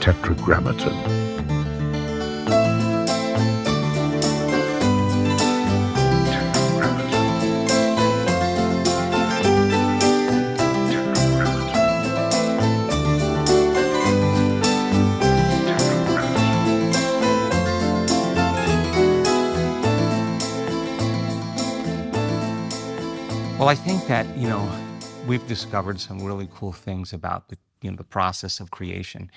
tetragrammaton. Well, I think that, we've discovered some really cool things about the process of creation.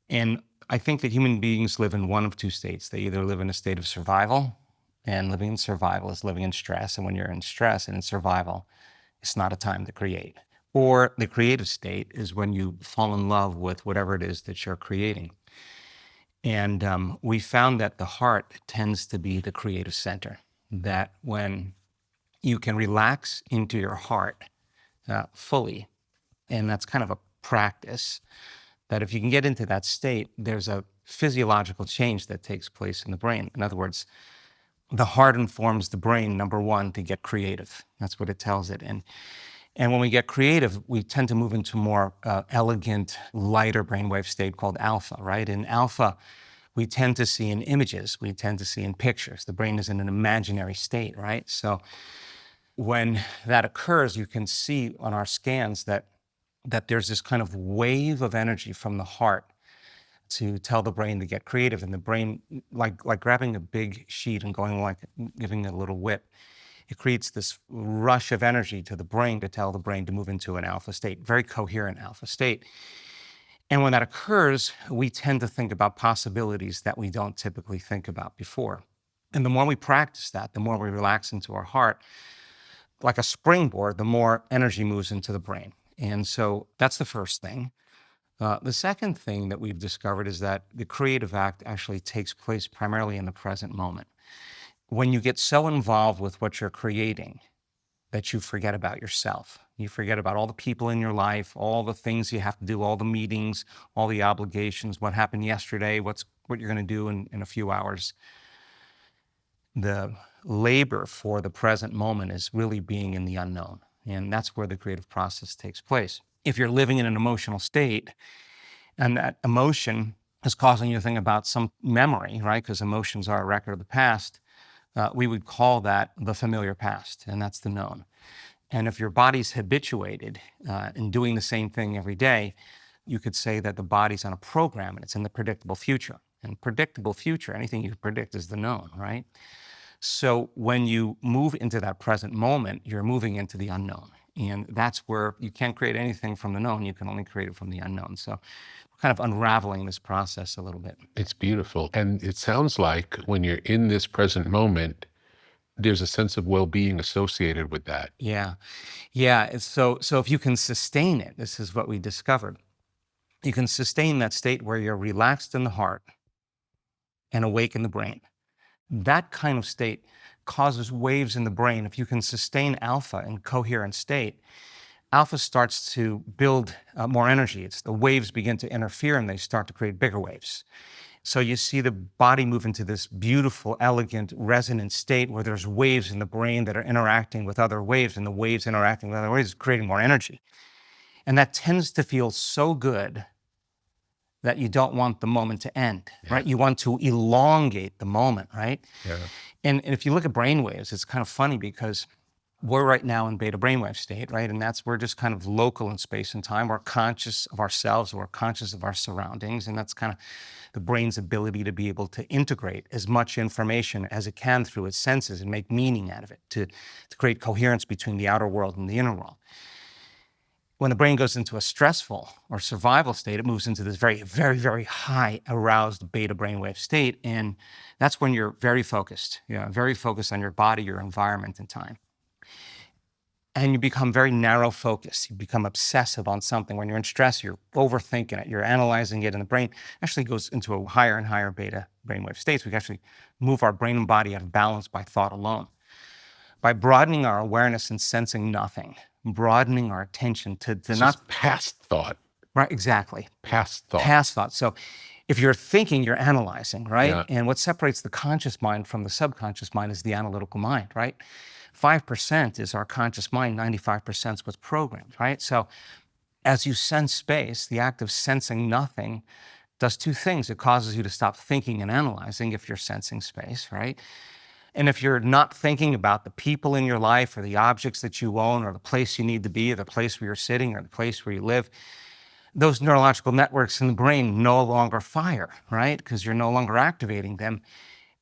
And I think that human beings live in one of two states. They either live in a state of survival, and living in survival is living in stress. And when you're in stress and in survival, it's not a time to create. Or the creative state is when you fall in love with whatever it is that you're creating. And we found that the heart tends to be the creative center, that when you can relax into your heart fully. And that's kind of a practice that if you can get into that state, there's a physiological change that takes place in the brain. In other words, the heart informs the brain, number one, to get creative. That's what it tells it. And when we get creative, we tend to move into more elegant, lighter brainwave state called alpha, right? In alpha, we tend to see in images. We tend to see in pictures. The brain is in an imaginary state, right? So when that occurs, you can see on our scans that there's this kind of wave of energy from the heart to tell the brain to get creative. And the brain, like grabbing a big sheet and giving it a little whip, it creates this rush of energy to the brain to tell the brain to move into an alpha state, very coherent alpha state. And when that occurs, we tend to think about possibilities that we don't typically think about before. And the more we practice that, the more we relax into our heart, like a springboard, the more energy moves into the brain. And so that's the first thing. The second thing that we've discovered is that the creative act actually takes place primarily in the present moment. When you get so involved with what you're creating that you forget about yourself. You forget about all the people in your life, all the things you have to do, all the meetings, all the obligations, what happened yesterday, what you're going to do in a few hours. The labor for the present moment is really being in the unknown. And that's where the creative process takes place. If you're living in an emotional state and that emotion is causing you to think about some memory, right? Because emotions are a record of the past, we would call that the familiar past, and that's the known. And if your body's habituated in doing the same thing every day, you could say that the body's on a program and it's in the predictable future. And predictable future, anything you predict is the known, right? So when you move into that present moment, you're moving into the unknown. And that's where you can't create anything from the known, you can only create it from the unknown. So we're kind of unraveling this process a little bit. It's beautiful. And it sounds like when you're in this present moment, there's a sense of well-being associated with that. Yeah. So if you can sustain it, this is what we discovered. You can sustain that state where you're relaxed in the heart and awake in the brain. That kind of state causes waves in the brain. If you can sustain alpha in coherent state, alpha starts to build more energy. The waves begin to interfere and they start to create bigger waves. So you see the body move into this beautiful, elegant, resonant state where there's waves in the brain that are interacting with other waves, and the waves interacting with other waves, creating more energy. And that tends to feel so good that you don't want the moment to end, right? You want to elongate the moment, right? Yeah. And if you look at brainwaves, it's kind of funny because we're right now in beta brainwave state, right? And we're just kind of local in space and time. We're conscious of ourselves, we're conscious of our surroundings, and that's kind of the brain's ability to be able to integrate as much information as it can through its senses and make meaning out of it, to create coherence between the outer world and the inner world. When the brain goes into a stressful or survival state, it moves into this very, very, very high aroused beta brainwave state. And that's when you're very focused, very focused on your body, your environment, and time. And you become very narrow focused. You become obsessive on something. When you're in stress, you're overthinking it, you're analyzing it, and the brain actually goes into a higher and higher beta brainwave states. We can actually move our brain and body out of balance by thought alone. By broadening our awareness and sensing nothing, broadening our attention to not past thought. Right, exactly. Past thought. Past thought. So if you're thinking, you're analyzing, right? Yeah. And what separates the conscious mind from the subconscious mind is the analytical mind, right? 5% is our conscious mind, 95% is what's programmed, right? So as you sense space, the act of sensing nothing does two things. It causes you to stop thinking and analyzing if you're sensing space, right? And if you're not thinking about the people in your life or the objects that you own or the place you need to be or the place where you're sitting or the place where you live, those neurological networks in the brain no longer fire, right? Because you're no longer activating them.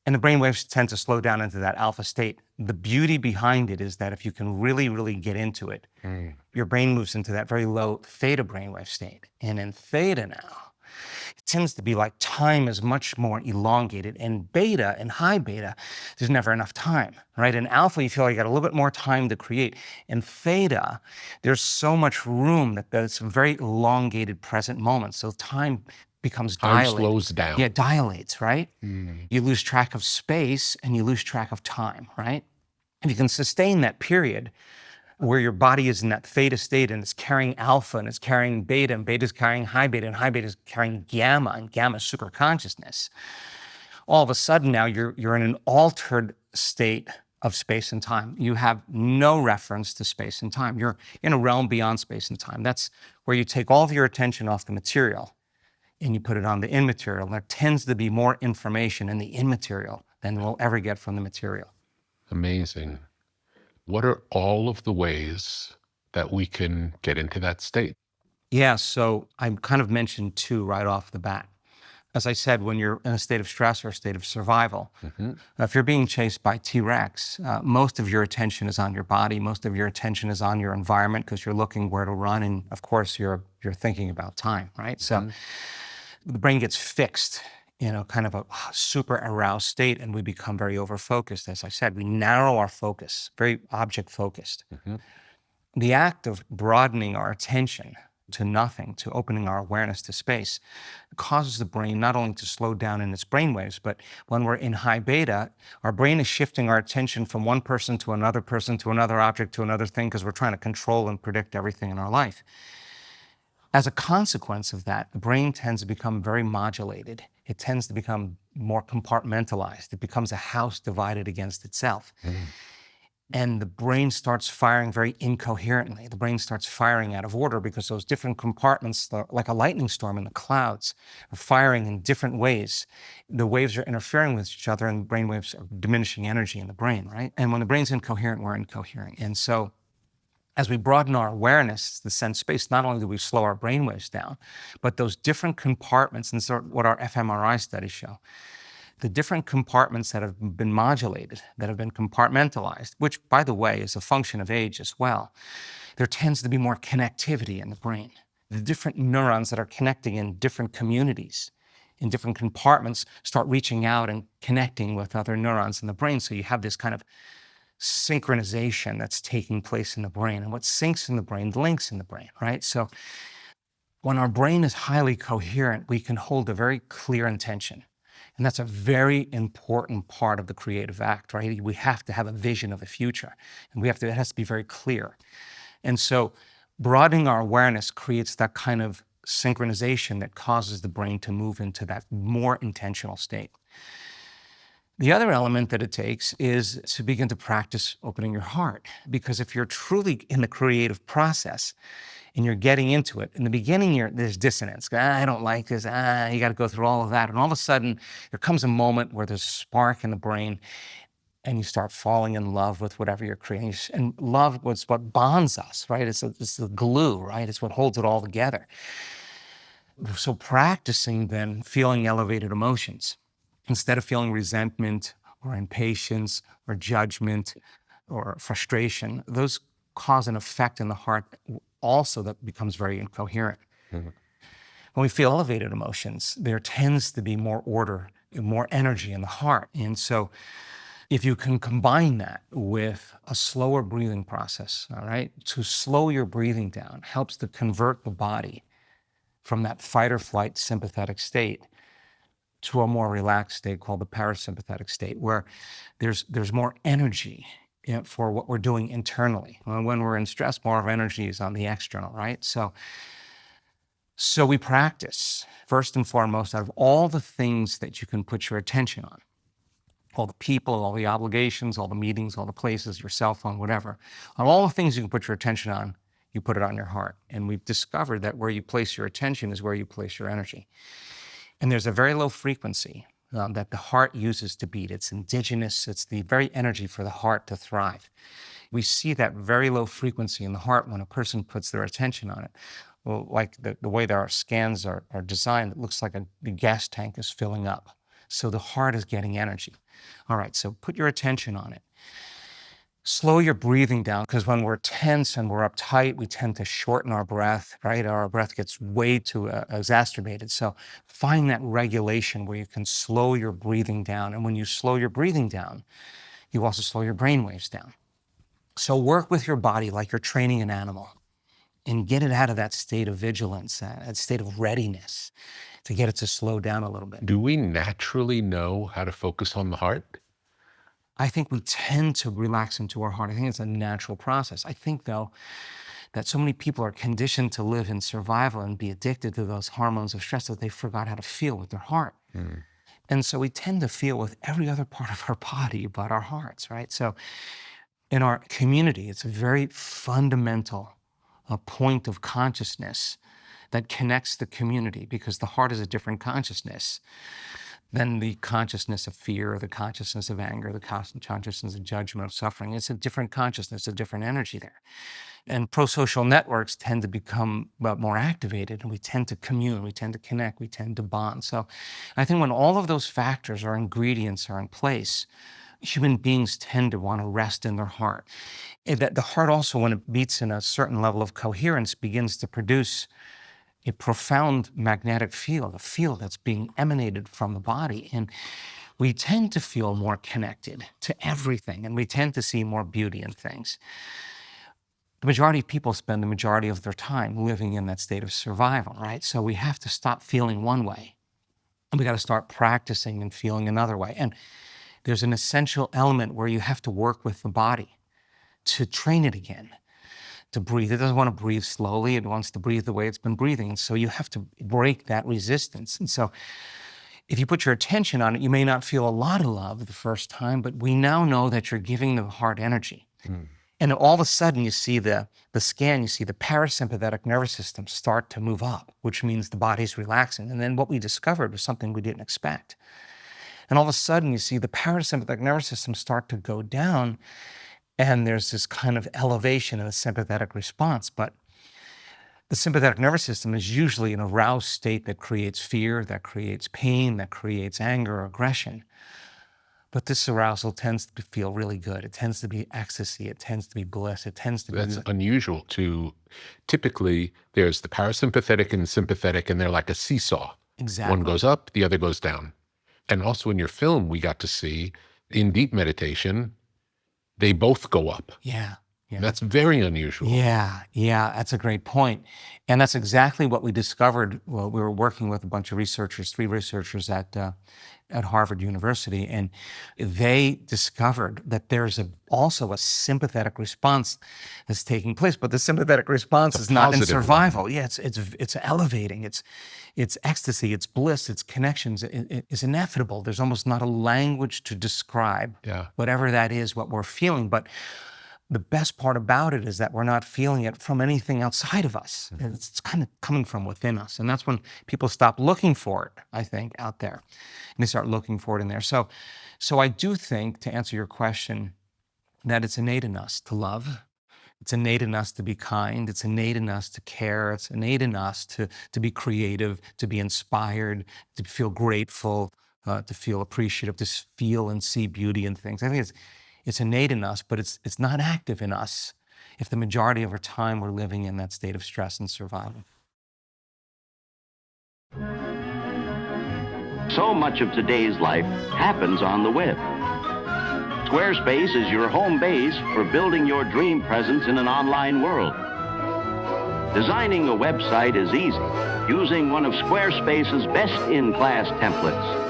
And the brain waves tend to slow down into that alpha state. The beauty behind it is that if you can really, really get into it, your brain moves into that very low theta brainwave state. And in theta now, it tends to be like time is much more elongated. In beta and high beta, there's never enough time, right? In alpha, you feel like you got a little bit more time to create. In theta, there's so much room that there's very elongated present moments. So time becomes Time dilated. slows down. Yeah, it dilates, right? You lose track of space and you lose track of time, right? If you can sustain that period where your body is in that theta state and it's carrying alpha and it's carrying beta and beta is carrying high beta and high beta is carrying gamma and gamma is super consciousness, all of a sudden now you're in an altered state of space and time. You have no reference to space and time. You're in a realm beyond space and time. That's where you take all of your attention off the material and you put it on the immaterial. There tends to be more information in the immaterial than we'll ever get from the material. Amazing. What are all of the ways that we can get into that state? Yeah, so I kind of mentioned two right off the bat. As I said, when you're in a state of stress or a state of survival, if you're being chased by T-Rex, most of your attention is on your body, most of your attention is on your environment because you're looking where to run, and of course you're thinking about time, right? So the brain gets fixed in a kind of a super aroused state, and we become very over-focused. As I said, we narrow our focus, very object-focused. The act of broadening our attention to nothing, to opening our awareness to space, causes the brain not only to slow down in its brainwaves, but when we're in high beta, our brain is shifting our attention from one person to another object to another thing, because we're trying to control and predict everything in our life. As a consequence of that, the brain tends to become very modulated. It tends to become more compartmentalized. It becomes a house divided against itself. And the brain starts firing very incoherently. The brain starts firing out of order because those different compartments, like a lightning storm in the clouds, are firing in different ways. The waves are interfering with each other, and brain waves are diminishing energy in the brain, right? And when the brain's incoherent, we're incoherent. And so as we broaden our awareness, the sense space, not only do we slow our brain waves down, but those different compartments, and sort of what our fMRI studies show, the different compartments that have been modulated, that have been compartmentalized, which, by the way, is a function of age as well, there tends to be more connectivity in the brain. The different neurons that are connecting in different communities, in different compartments, start reaching out and connecting with other neurons in the brain. So you have this kind of synchronization that's taking place in the brain. And what syncs in the brain links in the brain, right? So when our brain is highly coherent, we can hold a very clear intention. And that's a very important part of the creative act, right? We have to have a vision of the future, and it has to be very clear. And so broadening our awareness creates that kind of synchronization that causes the brain to move into that more intentional state. The other element that it takes is to begin to practice opening your heart, because if you're truly in the creative process and you're getting into it, in the beginning there's dissonance. I don't like this. You got to go through all of that. And all of a sudden, there comes a moment where there's a spark in the brain and you start falling in love with whatever you're creating. And love was what bonds us, right? It's the glue, right? It's what holds it all together. So practicing then feeling elevated emotions, instead of feeling resentment or impatience or judgment or frustration, those cause an effect in the heart also that becomes very incoherent. When we feel elevated emotions, there tends to be more order, more energy in the heart. And so if you can combine that with a slower breathing process, all right, to slow your breathing down helps to convert the body from that fight or flight sympathetic state to a more relaxed state called the parasympathetic state, where there's more energy for what we're doing internally. When we're in stress, more of energy is on the external, right? So we practice, first and foremost, out of all the things that you can put your attention on, all the people, all the obligations, all the meetings, all the places, your cell phone, whatever, on all the things you can put your attention on, you put it on your heart. And we've discovered that where you place your attention is where you place your energy. And there's a very low frequency that the heart uses to beat. It's indigenous. It's the very energy for the heart to thrive. We see that very low frequency in the heart when a person puts their attention on it. Well, like the way that our scans are designed, it looks like the gas tank is filling up. So the heart is getting energy. All right, so put your attention on it. Slow your breathing down, because when we're tense and we're uptight, we tend to shorten our breath, right? Our breath gets way too exacerbated. So find that regulation where you can slow your breathing down. And when you slow your breathing down, you also slow your brain waves down. So work with your body like you're training an animal and get it out of that state of vigilance, that state of readiness to get it to slow down a little bit. Do we naturally know how to focus on the heart? I think we tend to relax into our heart. I think it's a natural process. I think, though, that so many people are conditioned to live in survival and be addicted to those hormones of stress that they forgot how to feel with their heart. And so we tend to feel with every other part of our body but our hearts, right? So in our community, it's a very fundamental point of consciousness that connects the community, because the heart is a different consciousness than the consciousness of fear, or the consciousness of anger, the consciousness of judgment, of suffering. It's a different consciousness, a different energy there. And pro-social networks tend to become more activated, and we tend to commune, we tend to connect, we tend to bond. So I think when all of those factors or ingredients are in place, human beings tend to want to rest in their heart. And that the heart also, when it beats in a certain level of coherence, begins to produce a profound magnetic field, a field that's being emanated from the body. And we tend to feel more connected to everything, and we tend to see more beauty in things. The majority of people spend the majority of their time living in that state of survival, right? So we have to stop feeling one way, and we got to start practicing and feeling another way. And there's an essential element where you have to work with the body to train it again, to breathe. It doesn't want to breathe slowly. It wants to breathe the way it's been breathing. And so you have to break that resistance. And so if you put your attention on it, you may not feel a lot of love the first time, but we now know that you're giving the heart energy. And all of a sudden you see the scan, you see the parasympathetic nervous system start to move up, which means the body's relaxing. And then what we discovered was something we didn't expect. And all of a sudden you see the parasympathetic nervous system start to go down, and there's this kind of elevation in the sympathetic response. But the sympathetic nervous system is usually an aroused state that creates fear, that creates pain, that creates anger or aggression. But this arousal tends to feel really good. It tends to be ecstasy. It tends to be bliss. It tends to be... That's unusual. Typically, there's the parasympathetic and sympathetic, and they're like a seesaw. Exactly. One goes up, the other goes down. And also in your film, we got to see in deep meditation, they both go up. Yeah. That's very unusual. Yeah, that's a great point. And that's exactly what we discovered. Well, we were working with a bunch of researchers, 3 researchers at Harvard University, and they discovered that there's also a sympathetic response that's taking place, but the sympathetic response is not in survival. One. Yeah, it's elevating, it's ecstasy, it's bliss, it's connections, it's ineffable. There's almost not a language to describe whatever that is, what we're feeling, but the best part about it is that we're not feeling it from anything outside of us. It's kind of coming from within us. And that's when people stop looking for it, I think, out there. And they start looking for it in there. So I do think, to answer your question, that it's innate in us to love. It's innate in us to be kind. It's innate in us to care. It's innate in us to be creative, to be inspired, to feel grateful, to feel appreciative, to feel and see beauty in things. I think it's innate in us, but it's not active in us if the majority of our time we're living in that state of stress and survival. So much of today's life happens on the web. Squarespace is your home base for building your dream presence in an online world. Designing a website is easy, using one of Squarespace's best-in-class templates.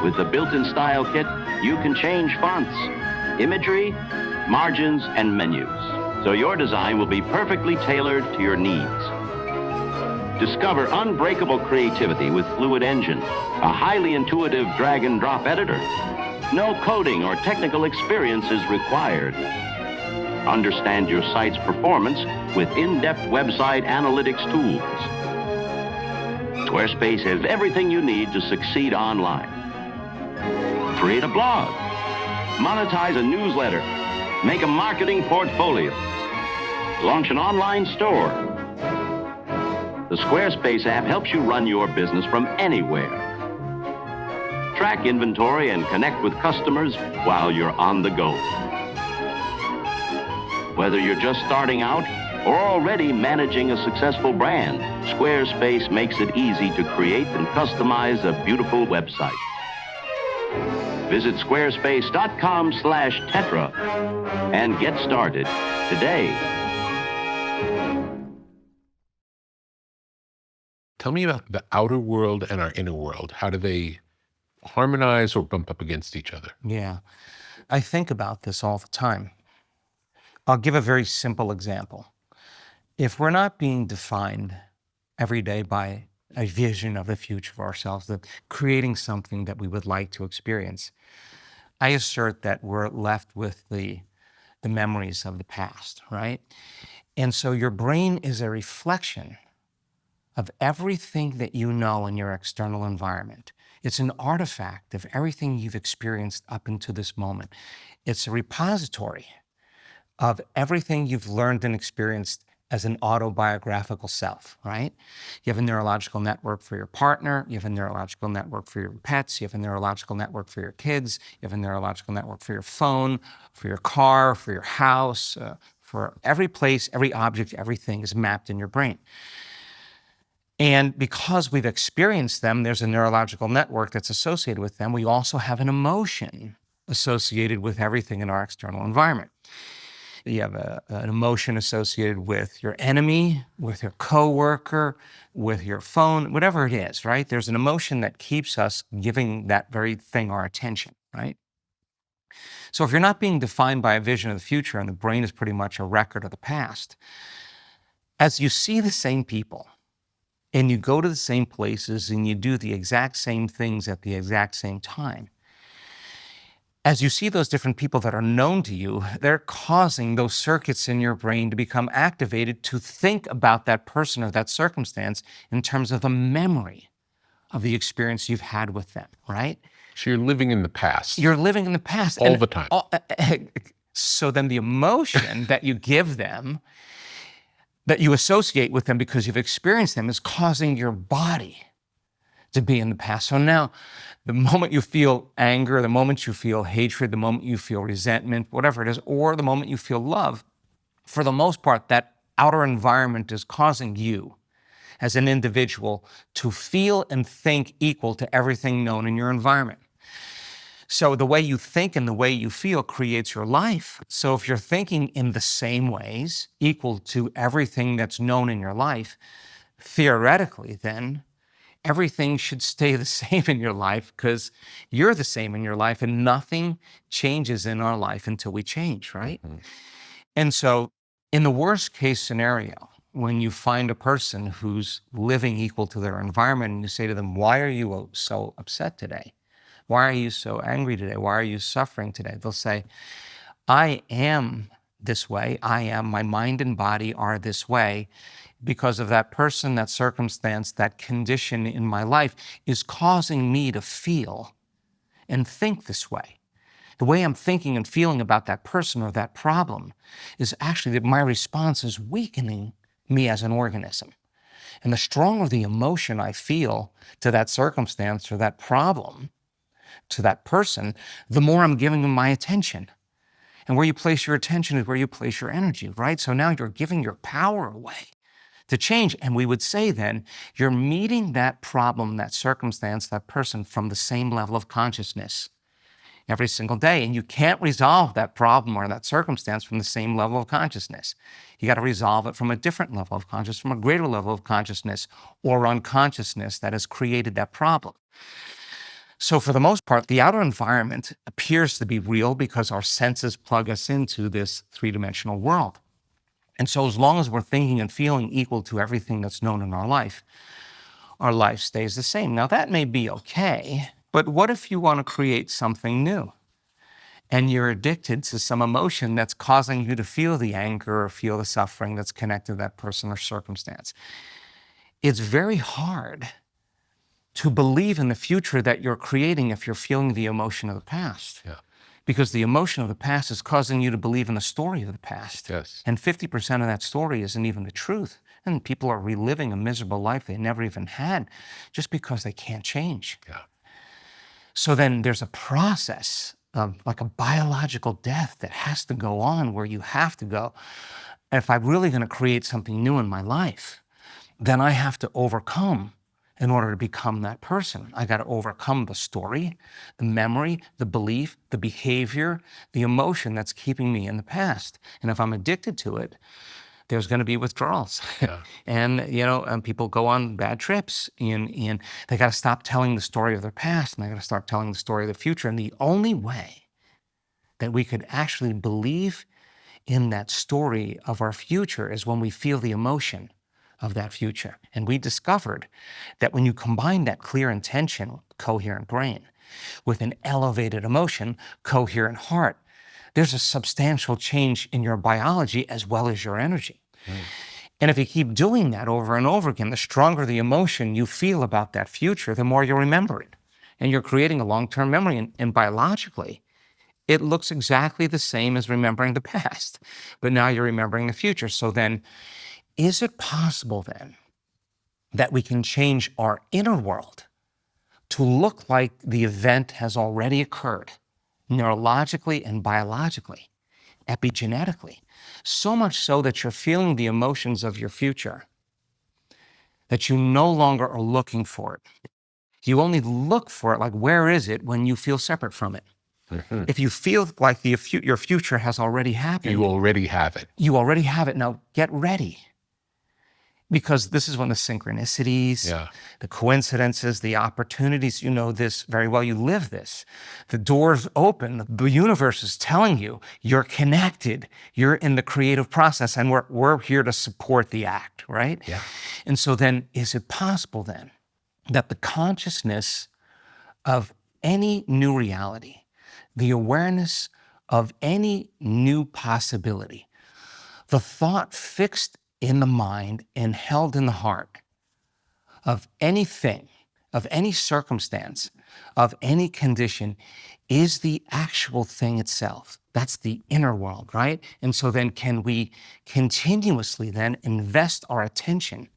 With the built-in style kit, you can change fonts, imagery, margins, and menus, so your design will be perfectly tailored to your needs. Discover unbreakable creativity with Fluid Engine, a highly intuitive drag-and-drop editor. No coding or technical experience is required. Understand your site's performance with in-depth website analytics tools. Squarespace has everything you need to succeed online. Create a blog, monetize a newsletter, make a marketing portfolio, launch an online store. The Squarespace app helps you run your business from anywhere. Track inventory and connect with customers while you're on the go. Whether you're just starting out or already managing a successful brand, Squarespace makes it easy to create and customize a beautiful website. Visit squarespace.com/Tetra and get started today. Tell me about the outer world and our inner world. How do they harmonize or bump up against each other? Yeah, I think about this all the time. I'll give a very simple example. If we're not being defined every day by a vision of the future of ourselves, that creating something that we would like to experience, I assert that we're left with the memories of the past, right? And so your brain is a reflection of everything that you know in your external environment. It's an artifact of everything you've experienced up until this moment. It's a repository of everything you've learned and experienced as an autobiographical self, right? You have a neurological network for your partner, you have a neurological network for your pets, you have a neurological network for your kids, you have a neurological network for your phone, for your car, for your house, for every place, every object, everything is mapped in your brain. And because we've experienced them, there's a neurological network that's associated with them. We also have an emotion associated with everything in our external environment. You have an emotion associated with your enemy, with your coworker, with your phone, whatever it is, right? There's an emotion that keeps us giving that very thing our attention, right? So if you're not being defined by a vision of the future and the brain is pretty much a record of the past, as you see the same people and you go to the same places and you do the exact same things at the exact same time, as you see those different people that are known to you, they're causing those circuits in your brain to become activated to think about that person or that circumstance in terms of the memory of the experience you've had with them, right? So you're living in the past. You're living in the past. All the time. So then the emotion that you give them, that you associate with them because you've experienced them, is causing your body to be in the past. So now, the moment you feel anger, the moment you feel hatred, the moment you feel resentment, whatever it is, or the moment you feel love, for the most part, that outer environment is causing you as an individual to feel and think equal to everything known in your environment. So the way you think and the way you feel creates your life. So if you're thinking in the same ways, equal to everything that's known in your life, theoretically then, everything should stay the same in your life because you're the same in your life and nothing changes in our life until we change, right? Mm-hmm. And so in the worst case scenario, when you find a person who's living equal to their environment and you say to them, why are you so upset today? Why are you so angry today? Why are you suffering today? They'll say, I am this way. My mind and body are this way because of that person, that circumstance, that condition in my life is causing me to feel and think this way. The way I'm thinking and feeling about that person or that problem is actually that my response is weakening me as an organism. And the stronger the emotion I feel to that circumstance or that problem, to that person, the more I'm giving them my attention. And where you place your attention is where you place your energy, right? So now you're giving your power away to change. And we would say then, you're meeting that problem, that circumstance, that person from the same level of consciousness every single day. And you can't resolve that problem or that circumstance from the same level of consciousness. You got to resolve it from a different level of consciousness, from a greater level of consciousness or unconsciousness that has created that problem. So for the most part, the outer environment appears to be real because our senses plug us into this three-dimensional world. And so as long as we're thinking and feeling equal to everything that's known in our life stays the same. Now that may be okay, but what if you want to create something new and you're addicted to some emotion that's causing you to feel the anger or feel the suffering that's connected to that person or circumstance? It's very hard to believe in the future that you're creating if you're feeling the emotion of the past. Yeah. Because the emotion of the past is causing you to believe in the story of the past. Yes. And 50% of that story isn't even the truth. And people are reliving a miserable life they never even had just because they can't change. Yeah. So then there's a process of like a biological death that has to go on where you have to go, if I'm really going to create something new in my life, then I have to overcome in order to become that person. I got to overcome the story, the memory, the belief, the behavior, the emotion that's keeping me in the past. And if I'm addicted to it, there's going to be withdrawals. Yeah. And people go on bad trips and they got to stop telling the story of their past and they got to start telling the story of the future. And the only way that we could actually believe in that story of our future is when we feel the emotion of that future. And we discovered that when you combine that clear intention, coherent brain, with an elevated emotion, coherent heart, there's a substantial change in your biology as well as your energy. And if you keep doing that over and over again, the stronger the emotion you feel about that future, the more you remember it. And you're creating a long-term memory. And biologically, it looks exactly the same as remembering the past, but now you're remembering the future. So then, is it possible then that we can change our inner world to look like the event has already occurred, neurologically and biologically, epigenetically, so much so that you're feeling the emotions of your future, that you no longer are looking for it. You only look for it, like where is it, when you feel separate from it. If you feel like your future has already happened, You already have it. you already have it. Now get ready. Because this is when the synchronicities, Yeah. the coincidences, the opportunities, you know this very well, you live this. The doors open, the universe is telling you you're connected, you're in the creative process, and we're here to support the act, right? Yeah. And so then, is it possible then that the consciousness of any new reality, the awareness of any new possibility, the thought fixed in the mind and held in the heart of anything, of any circumstance, of any condition, is the actual thing itself? That's the inner world, right? And so then can we continuously then invest our attention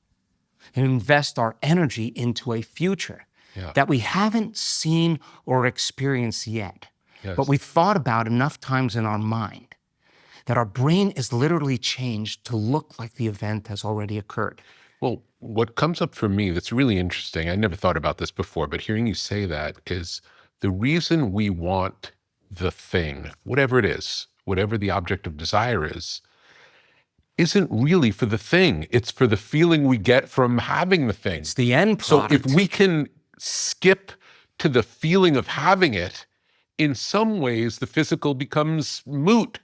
and invest our energy into a future that we haven't seen or experienced yet, but we've thought about enough times in our mind that our brain is literally changed to look like the event has already occurred. Well, what comes up for me that's really interesting, I never thought about this before, but hearing you say that is the reason we want the thing, whatever it is, whatever the object of desire is, isn't really for the thing. It's for the feeling we get from having the thing. It's the end So product. if we can skip to the feeling of having it, in some ways the physical becomes moot.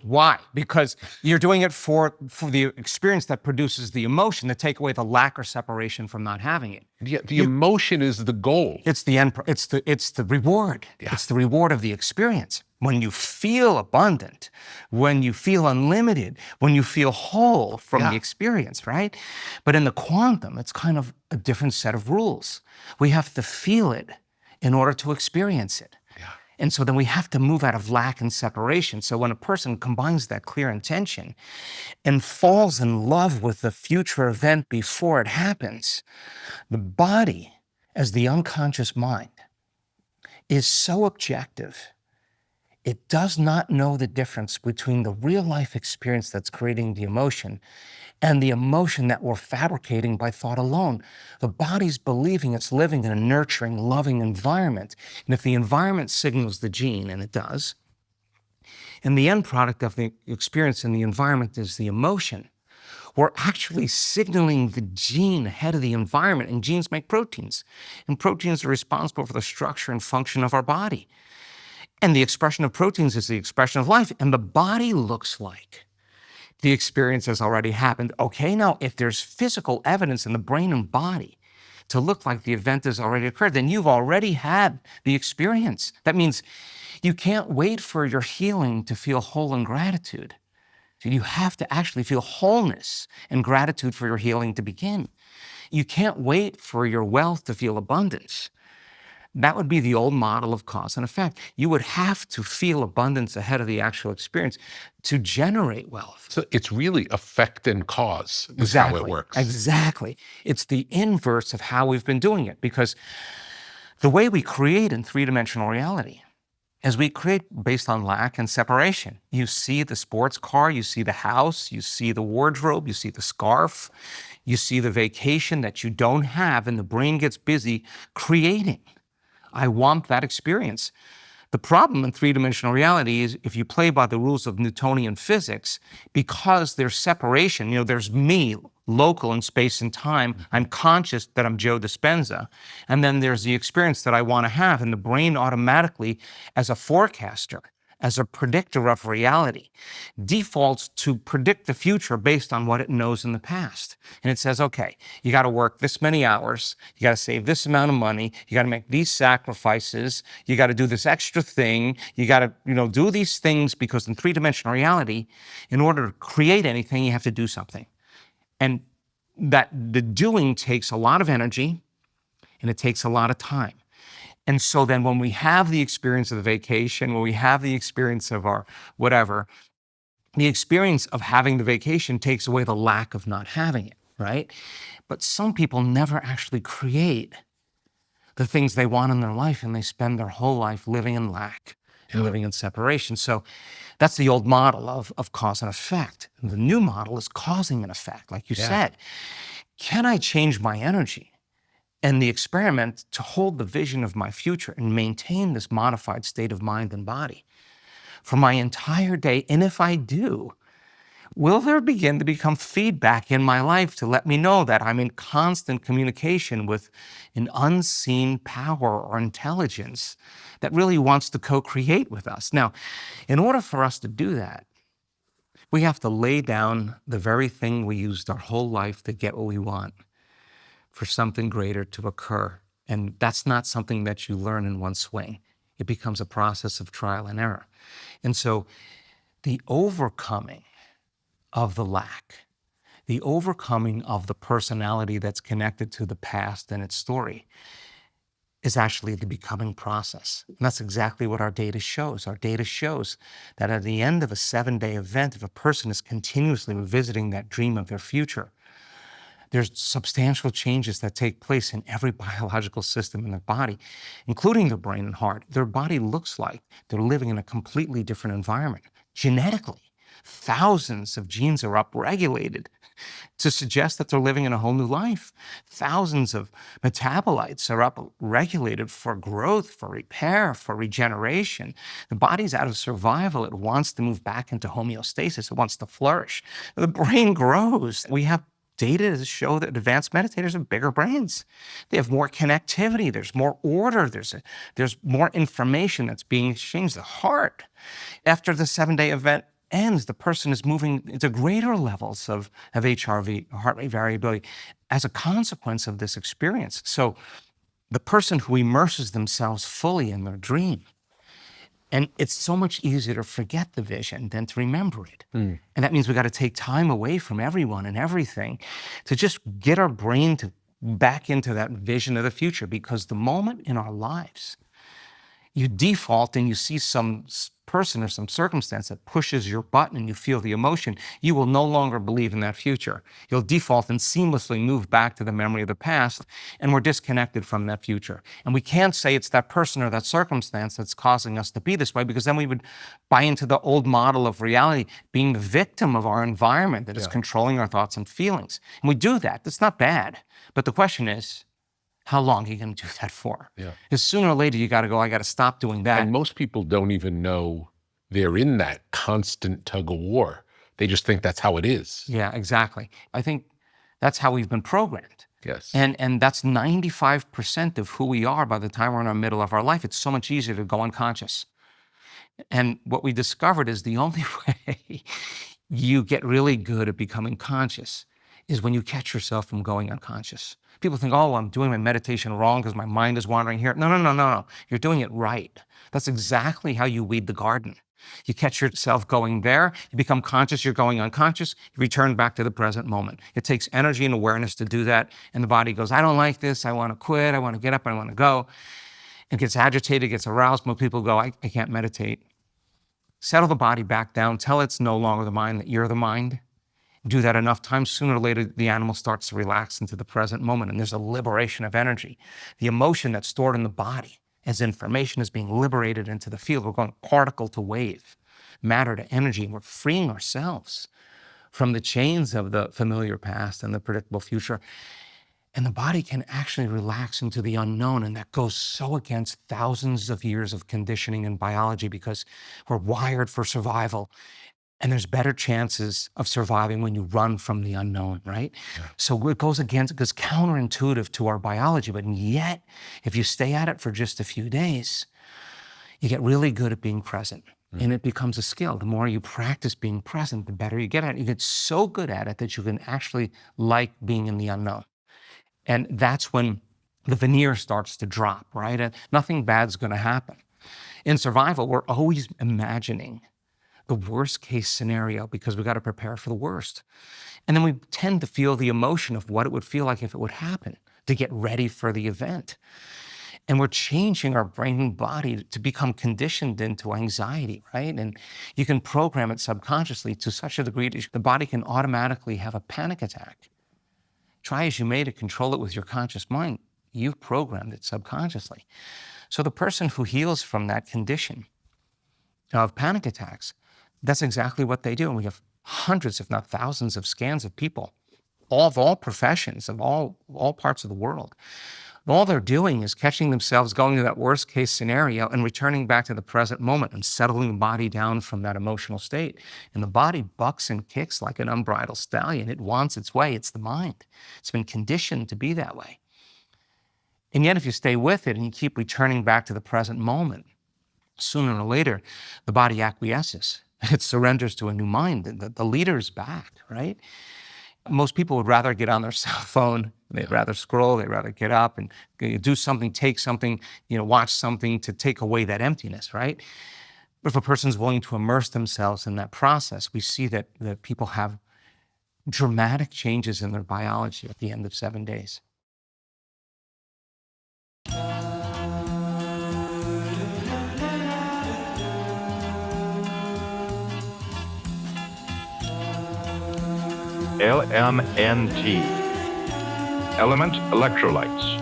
Why? Because you're doing it for the experience that produces the emotion, to take away the lack or separation from not having it. The emotion is the goal. It's the end. It's the reward. Yeah. It's the reward of the experience. When you feel abundant, when you feel unlimited, when you feel whole from the experience, right? But in the quantum, it's kind of a different set of rules. We have to feel it in order to experience it. And so then we have to move out of lack and separation. So when a person combines that clear intention and falls in love with the future event before it happens, the body, as the unconscious mind, is so objective. It does not know the difference between the real life experience that's creating the emotion and the emotion that we're fabricating by thought alone. The body's believing it's living in a nurturing, loving environment. And if the environment signals the gene, and it does, and the end product of the experience in the environment is the emotion, we're actually signaling the gene ahead of the environment, and genes make proteins. And proteins are responsible for the structure and function of our body. And the expression of proteins is the expression of life, and the body looks like the experience has already happened. Okay, now if there's physical evidence in the brain and body to look like the event has already occurred, then you've already had the experience. That means you can't wait for your healing to feel whole in gratitude. So you have to actually feel wholeness and gratitude for your healing to begin. You can't wait for your wealth to feel abundance. That would be the old model of cause and effect. You would have to feel abundance ahead of the actual experience to generate wealth. So it's really effect and cause is how it works. Exactly. It's the inverse of how we've been doing it, because the way we create in three-dimensional reality is we create based on lack and separation. You see the sports car, you see the house, you see the wardrobe, you see the scarf, you see the vacation that you don't have, and the brain gets busy creating. I want that experience. The problem in three-dimensional reality is if you play by the rules of Newtonian physics, because there's separation, there's me, local in space and time, I'm conscious that I'm Joe Dispenza, and then there's the experience that I want to have, and the brain automatically, as a forecaster, as a predictor of reality, defaults to predict the future based on what it knows in the past. And it says, okay, you got to work this many hours, you got to save this amount of money, you got to make these sacrifices, you got to do this extra thing, you got to, do these things, because in three-dimensional reality, in order to create anything, you have to do something. And that the doing takes a lot of energy and it takes a lot of time. And so then when we have the experience of the vacation, when we have the experience of our whatever, the experience of having the vacation takes away the lack of not having it, right? But some people never actually create the things they want in their life, and they spend their whole life living in lack and living in separation. So that's the old model of cause and effect. And the new model is causing an effect, like you said. Can I change my energy and the experiment to hold the vision of my future and maintain this modified state of mind and body for my entire day? And if I do, will there begin to become feedback in my life to let me know that I'm in constant communication with an unseen power or intelligence that really wants to co-create with us? Now, in order for us to do that, we have to lay down the very thing we used our whole life to get what we want, for something greater to occur. And that's not something that you learn in one swing. It becomes a process of trial and error. And so the overcoming of the lack, the overcoming of the personality that's connected to the past and its story, is actually the becoming process. And that's exactly what our data shows. Our data shows that at the end of a 7-day event, if a person is continuously revisiting that dream of their future, there's substantial changes that take place in every biological system in their body, including their brain and heart. Their body looks like they're living in a completely different environment. Genetically, thousands of genes are upregulated to suggest that they're living in a whole new life. Thousands of metabolites are upregulated for growth, for repair, for regeneration. The body's out of survival. It wants to move back into homeostasis. It wants to flourish. The brain grows. We have data to show that advanced meditators have bigger brains. They have more connectivity. There's more order. There's more information that's being exchanged. The heart, after the 7-day event ends, the person is moving into greater levels of HRV, heart rate variability, as a consequence of this experience. So the person who immerses themselves fully in their dream, and it's so much easier to forget the vision than to remember it. And that means we got to take time away from everyone and everything to just get our brain to back into that vision of the future. Because the moment in our lives you default and you see some person or some circumstance that pushes your button and you feel the emotion, you will no longer believe in that future. You'll default and seamlessly move back to the memory of the past, and we're disconnected from that future. And we can't say it's that person or that circumstance that's causing us to be this way, because then we would buy into the old model of reality, being the victim of our environment that is controlling our thoughts and feelings. And we do that. That's not bad. But the question is, how long are you going to do that for? Because sooner or later, you got to go, I got to stop doing that. And most people don't even know they're in that constant tug of war. They just think that's how it is. Yeah, exactly. I think that's how we've been programmed. Yes. And that's 95% of who we are by the time we're in the middle of our life. It's so much easier to go unconscious. And what we discovered is the only way you get really good at becoming conscious is when you catch yourself from going unconscious. People think, oh, I'm doing my meditation wrong because my mind is wandering here. No. You're doing it right. That's exactly how you weed the garden. You catch yourself going there, you become conscious, you're going unconscious, you return back to the present moment. It takes energy and awareness to do that, and the body goes, I don't like this, I want to quit, I want to get up, I want to go. It gets agitated, gets aroused. Most people go, I can't meditate. Settle the body back down, tell it's no longer the mind, that you're the mind. Do that enough times, sooner or later, the animal starts to relax into the present moment, and there's a liberation of energy. The emotion that's stored in the body as information is being liberated into the field. We're going particle to wave, matter to energy, and we're freeing ourselves from the chains of the familiar past and the predictable future. And the body can actually relax into the unknown, and that goes so against thousands of years of conditioning in biology, because we're wired for survival. And there's better chances of surviving when you run from the unknown, right? Yeah. So it goes counterintuitive to our biology, but yet, if you stay at it for just a few days, you get really good at being present. And it becomes a skill. The more you practice being present, the better you get at it. You get so good at it that you can actually like being in the unknown. And that's when the veneer starts to drop, right? And nothing bad's gonna happen. In survival, we're always imagining the worst case scenario because we got to prepare for the worst. And then we tend to feel the emotion of what it would feel like if it would happen, to get ready for the event. And we're changing our brain and body to become conditioned into anxiety, right? And you can program it subconsciously to such a degree that the body can automatically have a panic attack. Try as you may to control it with your conscious mind, you've programmed it subconsciously. So the person who heals from that condition of panic attacks, that's exactly what they do. And we have hundreds, if not thousands, of scans of people, of all professions, of all parts of the world. All they're doing is catching themselves going to that worst case scenario and returning back to the present moment and settling the body down from that emotional state. And the body bucks and kicks like an unbridled stallion. It wants its way. It's the mind. It's been conditioned to be that way. And yet, if you stay with it and you keep returning back to the present moment, sooner or later, the body acquiesces. It surrenders to a new mind. The leader's back, right? Most people would rather get on their cell phone. They'd rather scroll. They'd rather get up and do something, take something, watch something to take away that emptiness, right? But if a person's willing to immerse themselves in that process, we see that people have dramatic changes in their biology at the end of 7 days. LMNT, element electrolytes.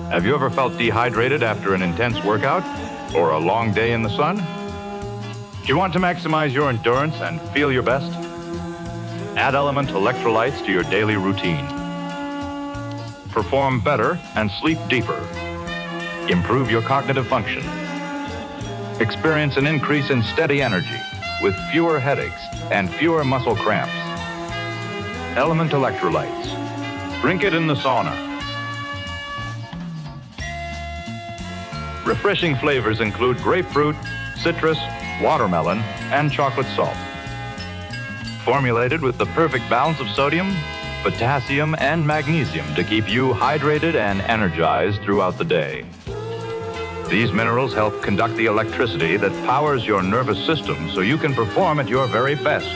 Have you ever felt dehydrated after an intense workout or a long day in the sun? Do you want to maximize your endurance and feel your best? Add element electrolytes to your daily routine. Perform better and sleep deeper. Improve your cognitive function. Experience an increase in steady energy with fewer headaches and fewer muscle cramps. Element electrolytes. Drink it in the sauna. Refreshing flavors include grapefruit, citrus, watermelon, and chocolate salt. Formulated with the perfect balance of sodium, potassium, and magnesium to keep you hydrated and energized throughout the day. These minerals help conduct the electricity that powers your nervous system so you can perform at your very best.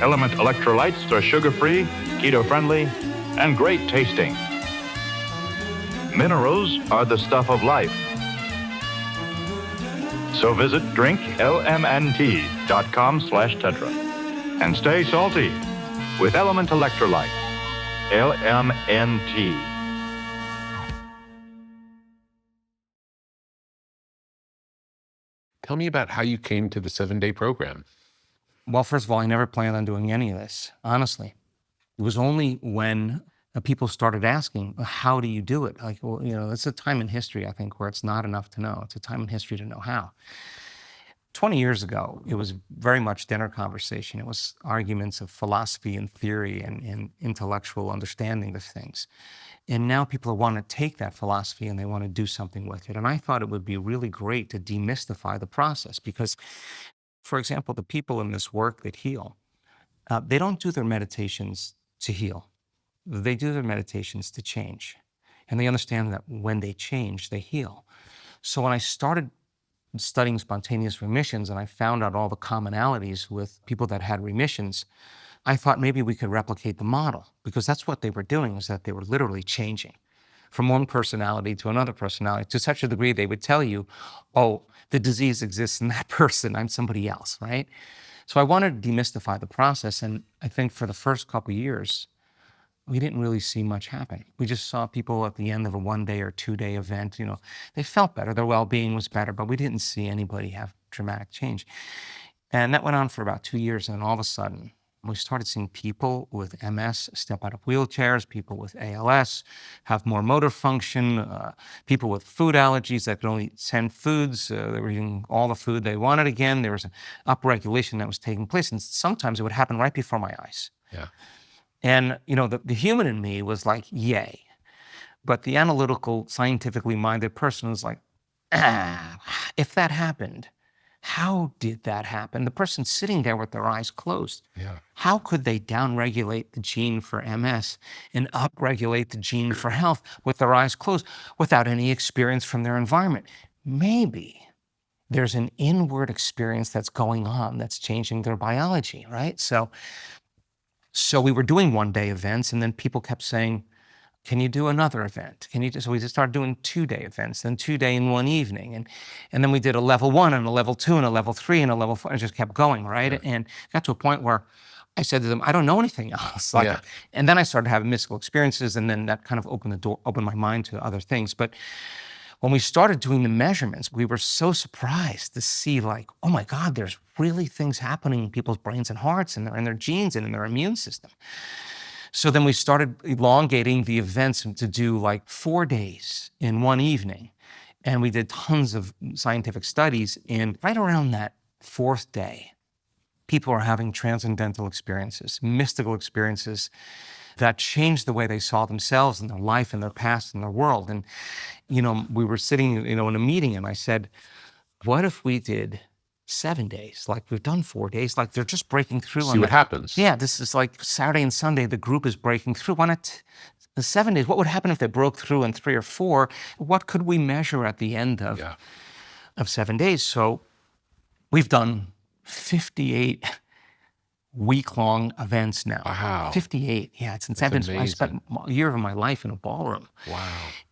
Element electrolytes are sugar-free, keto-friendly, and great tasting. Minerals are the stuff of life. So visit drinklmnt.com/tetra and stay salty with Element Electrolytes. LMNT. Tell me about how you came to the 7-day program. Well, first of all, I never planned on doing any of this, honestly. It was only when people started asking, how do you do it? Like, well, it's a time in history, I think, where it's not enough to know. It's a time in history to know how. 20 years ago, it was very much dinner conversation. It was arguments of philosophy and theory and intellectual understanding of things. And now people want to take that philosophy and they want to do something with it. And I thought it would be really great to demystify the process because, for example, the people in this work that heal, they don't do their meditations to heal. They do their meditations to change. And they understand that when they change, they heal. So when I started studying spontaneous remissions and I found out all the commonalities with people that had remissions, I thought maybe we could replicate the model, because that's what they were doing, is that they were literally changing from one personality to another personality to such a degree they would tell you, oh, the disease exists in that person, I'm somebody else, right? So I wanted to demystify the process, and I think for the first couple of years, we didn't really see much happen. We just saw people at the end of a 1-day or 2-day event, they felt better, their well-being was better, but we didn't see anybody have dramatic change. And that went on for about 2 years, and then all of a sudden, we started seeing people with MS step out of wheelchairs, people with ALS have more motor function, people with food allergies that could only eat 10 foods, they were eating all the food they wanted again. There was an upregulation that was taking place, and sometimes it would happen right before my eyes. Yeah. And, the human in me was like, yay. But the analytical, scientifically minded person was like, if that happened, how did that happen? The person sitting there with their eyes closed, Yeah. how could they downregulate the gene for MS and upregulate the gene for health with their eyes closed without any experience from their environment? Maybe there's an inward experience that's going on that's changing their biology, right? So we were doing 1-day events, and then people kept saying, can you do another event? So we just started doing 2-day events, then 2-day in one evening. And then we did a level 1 and a level 2 and a level 3 and a level 4, and it just kept going, right? Yeah. And got to a point where I said to them, I don't know anything else. Yeah. And then I started having mystical experiences, and then that kind of opened my mind to other things. But when we started doing the measurements, we were so surprised to see, like, oh my God, there's really things happening in people's brains and hearts and in their genes and in their immune system. So then we started elongating the events to do like 4 days in one evening. And we did tons of scientific studies. And right around that 4th day, people are having transcendental experiences, mystical experiences that changed the way they saw themselves and their life and their past and their world. And, we were sitting, in a meeting, and I said, what if we did 7 days? Like, we've done 4 days, like they're just breaking through. See what happens. Yeah, this is like Saturday and Sunday, the group is breaking through. Why not the 7 days? What would happen if they broke through in 3 or 4? What could we measure at the end of 7 days? So we've done 58 week-long events now. Wow. 58. Yeah, it's insane. I spent a year of my life in a ballroom. Wow.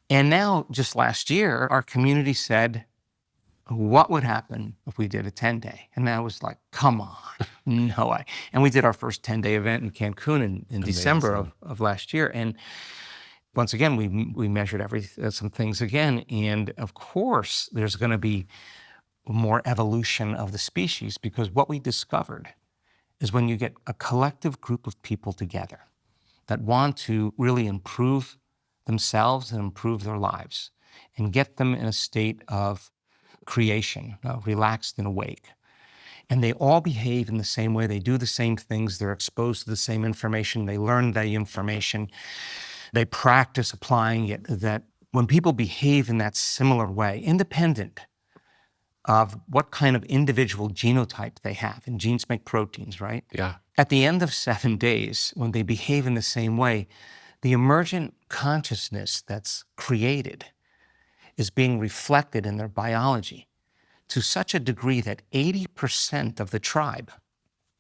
And now, just last year, our community said, what would happen if we did a 10-day? And I was like, come on, no way. And we did our first 10-day event in Cancun in December of last year. And once again, we measured some things again. And of course, there's going to be more evolution of the species, because what we discovered is when you get a collective group of people together that want to really improve themselves and improve their lives and get them in a state of creation, relaxed and awake. And they all behave in the same way. They do the same things. They're exposed to the same information. They learn the information. They practice applying it. That when people behave in that similar way, independent of what kind of individual genotype they have, and genes make proteins, right? Yeah. At the end of 7 days, when they behave in the same way, the emergent consciousness that's created is being reflected in their biology to such a degree that 80% of the tribe,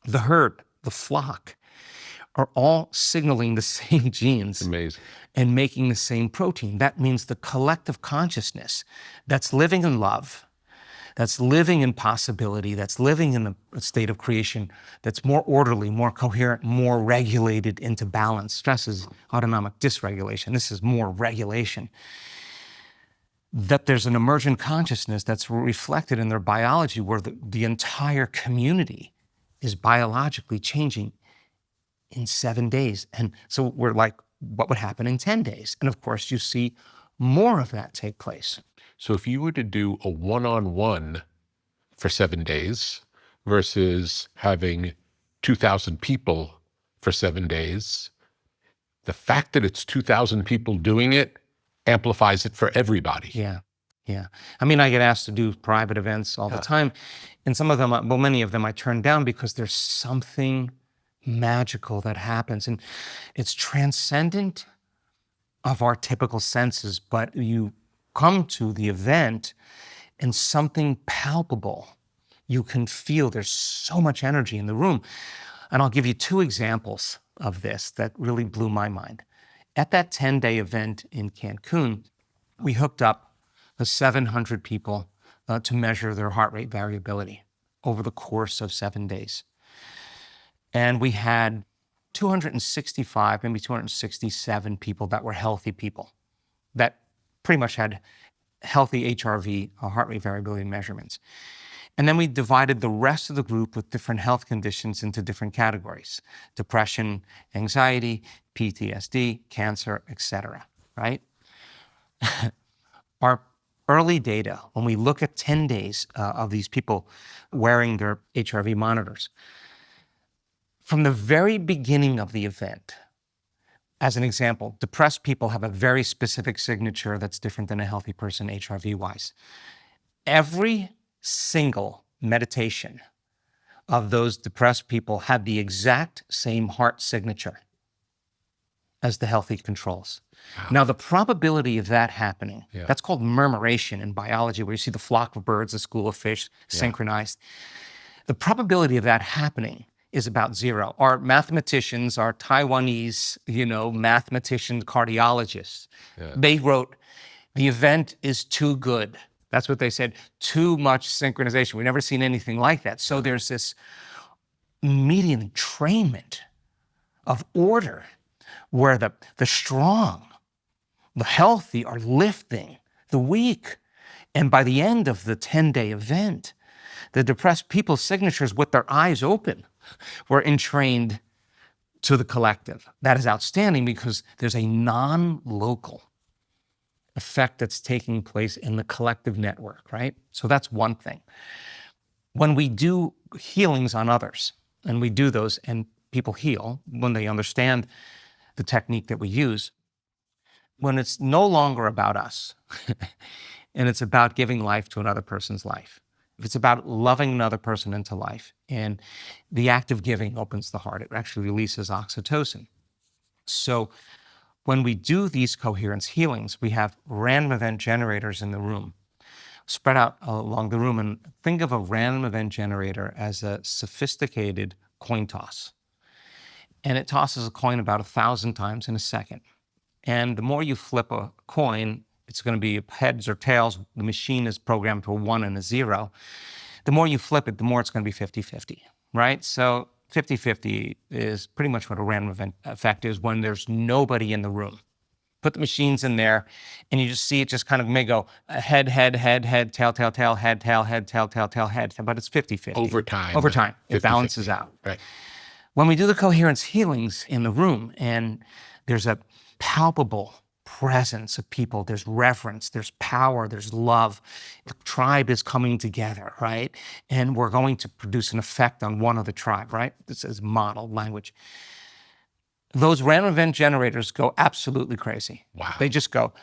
the herd, the flock, are all signaling the same genes. Amazing. And making the same protein. That means the collective consciousness that's living in love, that's living in possibility, that's living in a state of creation that's more orderly, more coherent, more regulated into balance. Stress is autonomic dysregulation. This is more regulation. That there's an emergent consciousness that's reflected in their biology, where the entire community is biologically changing in 7 days. And so we're like, what would happen in 10 days? And of course, you see more of that take place. So if you were to do a one-on-one for 7 days versus having 2,000 people for 7 days, the fact that it's 2,000 people doing it amplifies it for everybody. Yeah. I mean, I get asked to do private events all the time. And some of them, many of them I turn down because there's something magical that happens. And it's transcendent of our typical senses, but you come to the event and something palpable you can feel. There's so much energy in the room. And I'll give you 2 examples of this that really blew my mind. At that 10-day event in Cancun, we hooked up the 700 people to measure their heart rate variability over the course of 7 days. And we had 265, maybe 267 people that were healthy people that pretty much had healthy HRV, heart rate variability measurements. And then we divided the rest of the group with different health conditions into different categories: depression, anxiety, PTSD, cancer, etc., right? Our early data, when we look at 10 days of these people wearing their HRV monitors, from the very beginning of the event, as an example, depressed people have a very specific signature that's different than a healthy person HRV-wise. Every single meditation of those depressed people had the exact same heart signature as the healthy controls. Wow. Now, the probability of that happening, Yeah. that's called murmuration in biology, where you see the flock of birds, a school of fish synchronized. The probability of that happening is about 0. Our mathematicians, our Taiwanese, mathematician cardiologists, they wrote, the event is too good. That's what they said, too much synchronization. We've never seen anything like that. So there's this immediate entrainment of order where the strong, the healthy are lifting the weak. And by the end of the 10-day event, the depressed people's signatures with their eyes open were entrained to the collective. That is outstanding because there's a non-local effect that's taking place in the collective network, right? So that's one thing. When we do healings on others, and we do those and people heal when they understand the technique that we use, when it's no longer about us and it's about giving life to another person's life, if it's about loving another person into life, and the act of giving opens the heart, it actually releases oxytocin. So when we do these coherence healings, we have random event generators in the room, spread out along the room, and think of a random event generator as a sophisticated coin toss. And it tosses a coin about 1,000 times in a second. And the more you flip a coin, it's going to be heads or tails. The machine is programmed to a 1 and a 0. The more you flip it, the more it's going to be 50-50, right? So 50-50 is pretty much what a random event effect is when there's nobody in the room. Put the machines in there, and you just see it just kind of may go head, tail, tail, head, tail, head, but it's 50-50. Over time. Over time. It 50-50. balances out. Right. When we do the coherence healings in the room, and there's a palpable presence of people, there's reverence, there's power, there's love. The tribe is coming together, right? And we're going to produce an effect on one of the tribe, right? This is model language. Those random event generators go absolutely crazy. Wow. They just go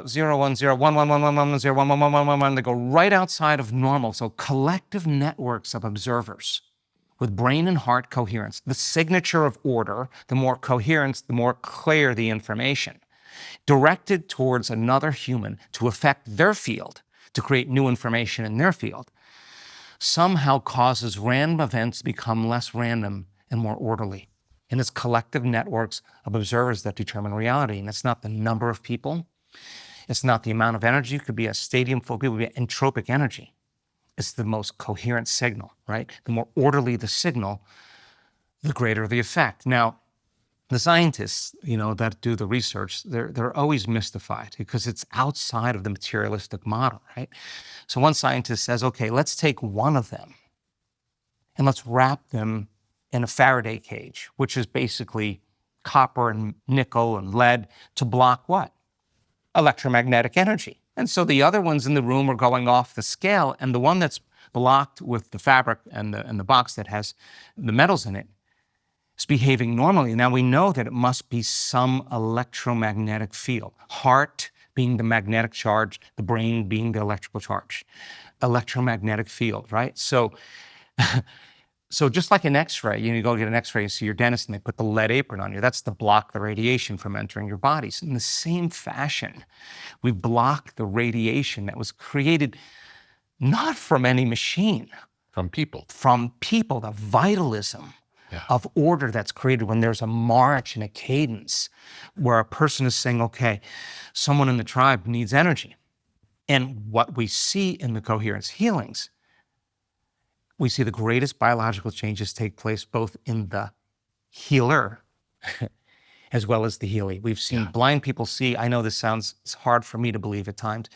0, 1, 0, 1, 1, 1, 1, 1, 0, 1, 1, 1, 1, 1, 1. They go right outside of normal. So collective networks of observers with brain and heart coherence. The signature of order, the more coherence, the more clear the information, directed towards another human to affect their field, to create new information in their field, somehow causes random events to become less random and more orderly. And it's collective networks of observers that determine reality. And it's not the number of people. It's not the amount of energy. It could be a stadium full of people, it could be entropic energy. It's the most coherent signal, right? The more orderly the signal, the greater the effect. Now, the scientists, that do the research, they're always mystified because it's outside of the materialistic model, right? So one scientist says, okay, let's take one of them and let's wrap them in a Faraday cage, which is basically copper and nickel and lead to block what? Electromagnetic energy. And so the other ones in the room are going off the scale, and the one that's blocked with the fabric and the box that has the metals in it is behaving normally. Now we know that it must be some electromagnetic field. Heart being the magnetic charge, the brain being the electrical charge. Electromagnetic field, right? So So just like an x-ray, you go get an x-ray, you see your dentist and they put the lead apron on you. That's to block the radiation from entering your body. So in the same fashion, we block the radiation that was created not from any machine, From people. the vitalism of order that's created when there's a march and a cadence where a person is saying, okay, someone in the tribe needs energy. And what we see in the coherence healings, we see the greatest biological changes take place both in the healer as well as the healing. We've seen blind people see. I know this sounds, it's hard for me to believe at times.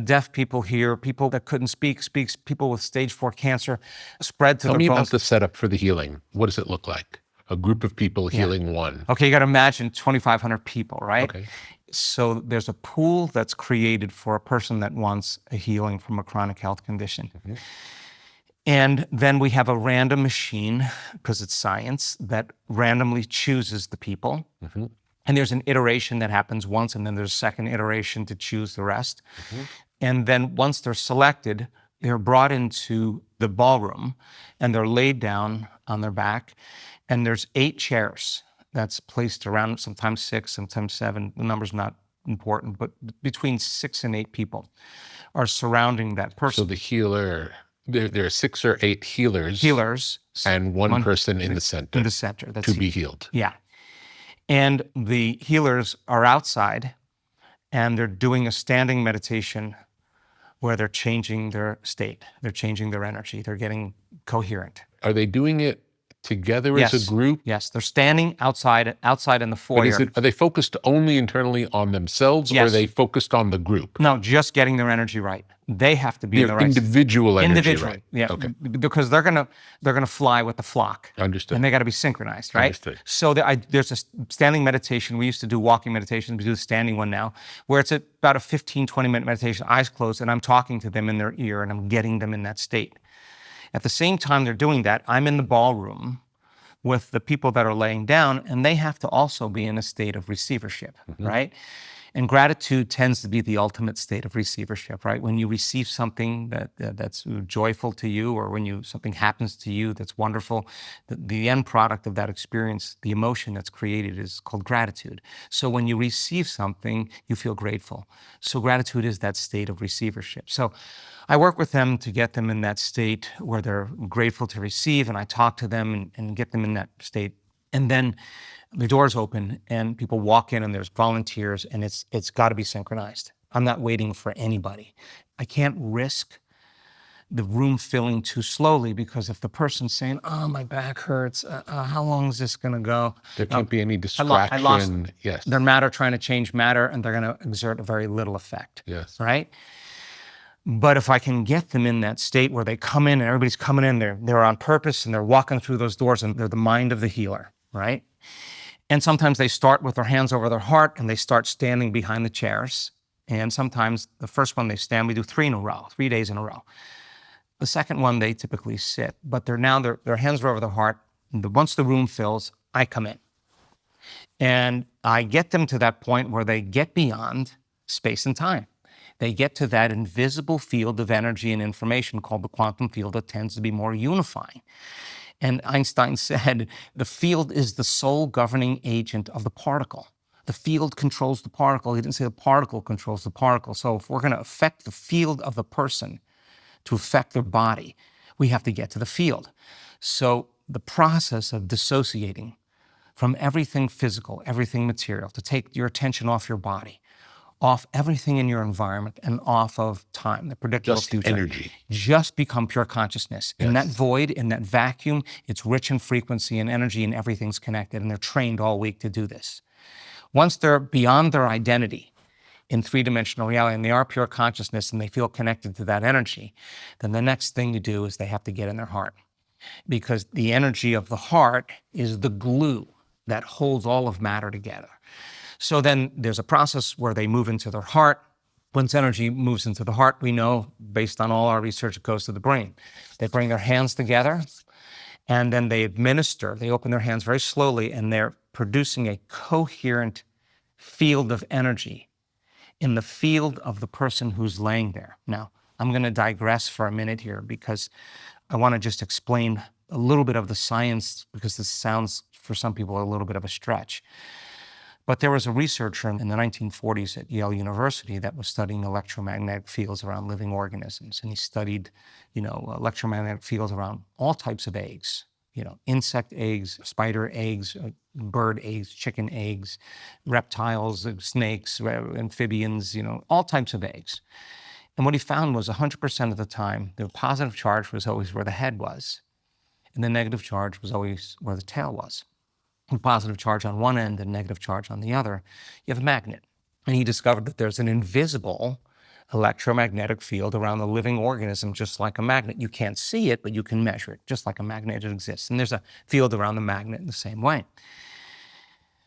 Deaf people hear, people that couldn't speak, people with stage 4 cancer, spread to Tell their me bones. about the setup for the healing. What does it look like? A group of people healing one. Okay, you got to imagine 2,500 people, right? Okay. So there's a pool that's created for a person that wants a healing from a chronic health condition. And then we have a random machine, because it's science, that randomly chooses the people. And there's an iteration that happens once, and then there's a second iteration to choose the rest. And then once they're selected, they're brought into the ballroom, and they're laid down on their back. And there's 8 chairs that's placed around, sometimes 6, sometimes 7. The number's not important, but between 6 and 8 people are surrounding that person. So the healer, there are 6 or 8 healers. And one person in the center. In the center. That's to be healed. Yeah. And the healers are outside, and they're doing a standing meditation where they're changing their state. They're changing their energy. They're getting coherent. Are they doing it together as a group? Yes, they're standing outside in the But foyer. are they focused only internally on themselves, or are they focused on the group? No, just getting their energy right. They have to be in the right individual energy, individually, right? yeah. Okay. Because they're gonna fly with the flock. Understood. And they got to be synchronized, right? Understood. So there's a standing meditation. We used to do walking meditations. We do the standing one now, where it's about a 15, 20-minute meditation, eyes closed, and I'm talking to them in their ear, and I'm getting them in that state. At the same time they're doing that, I'm in the ballroom with the people that are laying down, and they have to also be in a state of receivership, right? And gratitude tends to be the ultimate state of receivership, right? When you receive something that's joyful to you, or when something happens to you that's wonderful, the end product of that experience, the emotion that's created, is called gratitude. So when you receive something, you feel grateful. So gratitude is that state of receivership. So I work with them to get them in that state where they're grateful to receive, and I talk to them and get them in that state. And then the doors open and people walk in, and there's volunteers, and it's got to be synchronized. I'm not waiting for anybody. I can't risk the room filling too slowly, because if the person's saying, oh, my back hurts, how long is this going to go? There can't be any distraction. I lost Yes. their matter trying to change matter, and they're going to exert a very little effect. Yes. Right? But if I can get them in that state where they come in and everybody's coming in, they're on purpose, and they're walking through those doors, and they're the mind of the healer, right? And sometimes they start with their hands over their heart, and they start standing behind the chairs. And sometimes the first one they stand, we do 3 in a row, 3 days in a row. The second one, they typically sit, but their hands are over their heart. And once the room fills, I come in. And I get them to that point where they get beyond space and time. They get to that invisible field of energy and information called the quantum field that tends to be more unifying. And Einstein said, the field is the sole governing agent of the particle. The field controls the particle. He didn't say the particle controls the particle. So if we're going to affect the field of the person to affect their body, we have to get to the field. So the process of dissociating from everything physical, everything material, to take your attention off your body, off everything in your environment, and off of time, the predictable future. Energy. Just become pure consciousness. Yes. In that void, in that vacuum, it's rich in frequency and energy, and everything's connected, and they're trained all week to do this. Once they're beyond their identity in 3-dimensional reality, and they are pure consciousness, and they feel connected to that energy, then the next thing you do is they have to get in their heart. Because the energy of the heart is the glue that holds all of matter together. So then there's a process where they move into their heart. Once energy moves into the heart, we know, based on all our research, it goes to the brain. They bring their hands together, and then they open their hands very slowly, and they're producing a coherent field of energy in the field of the person who's laying there. Now, I'm going to digress for a minute here, because I want to just explain a little bit of the science, because this sounds for some people a little bit of a stretch. But there was a researcher in the 1940s at Yale University that was studying electromagnetic fields around living organisms. And he studied, electromagnetic fields around all types of eggs, insect eggs, spider eggs, bird eggs, chicken eggs, reptiles, snakes, amphibians, all types of eggs. And what he found was 100% of the time, the positive charge was always where the head was, and the negative charge was always where the tail was. A positive charge on one end and negative charge on the other, you have a magnet. And he discovered that there's an invisible electromagnetic field around the living organism, just like a magnet. You can't see it, but you can measure it, just like a magnet, it exists. And there's a field around the magnet in the same way.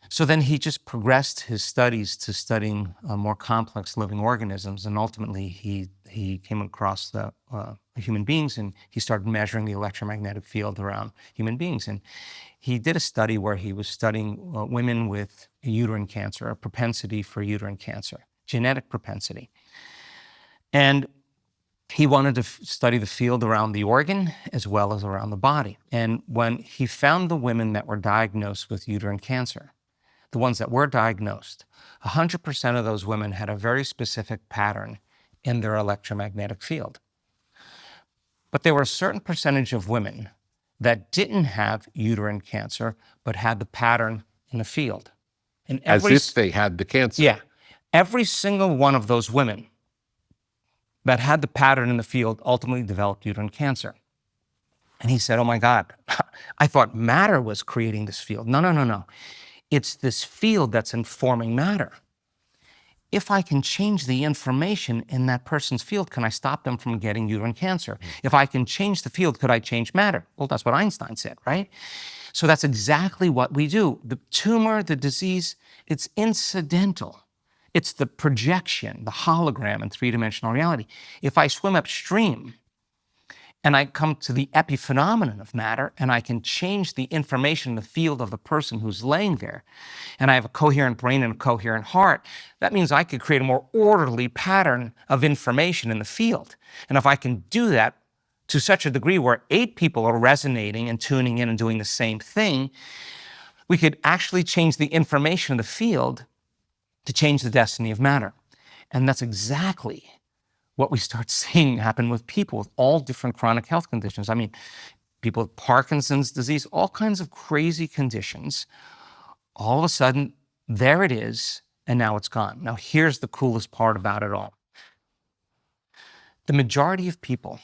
So then he just progressed his studies to studying more complex living organisms, and ultimately he came across the human beings, and he started measuring the electromagnetic field around human beings. And he did a study where he was studying women with uterine cancer, a propensity for uterine cancer, genetic propensity. And he wanted to study the field around the organ as well as around the body. And when he found the women that were diagnosed with uterine cancer, the ones that were diagnosed, 100% of those women had a very specific pattern in their electromagnetic field. But there were a certain percentage of women that didn't have uterine cancer, but had the pattern in the field. And As if they had the cancer. Yeah. Every single one of those women that had the pattern in the field ultimately developed uterine cancer. And he said, oh my God, I thought matter was creating this field. No. It's this field that's informing matter. If I can change the information in that person's field, can I stop them from getting uterine cancer? If I can change the field, could I change matter? Well, that's what Einstein said, right? So that's exactly what we do. The tumor, the disease, it's incidental. It's the projection, the hologram in three-dimensional reality. If I swim upstream and I come to the epiphenomenon of matter, and I can change the information in the field of the person who's laying there, and I have a coherent brain and a coherent heart, that means I could create a more orderly pattern of information in the field. And if I can do that to such a degree where 8 people are resonating and tuning in and doing the same thing, we could actually change the information in the field to change the destiny of matter. And that's exactly what we start seeing happen with people with all different chronic health conditions. I mean, people with Parkinson's disease, all kinds of crazy conditions. All of a sudden, there it is, and now it's gone. Now, here's the coolest part about it all. The majority of people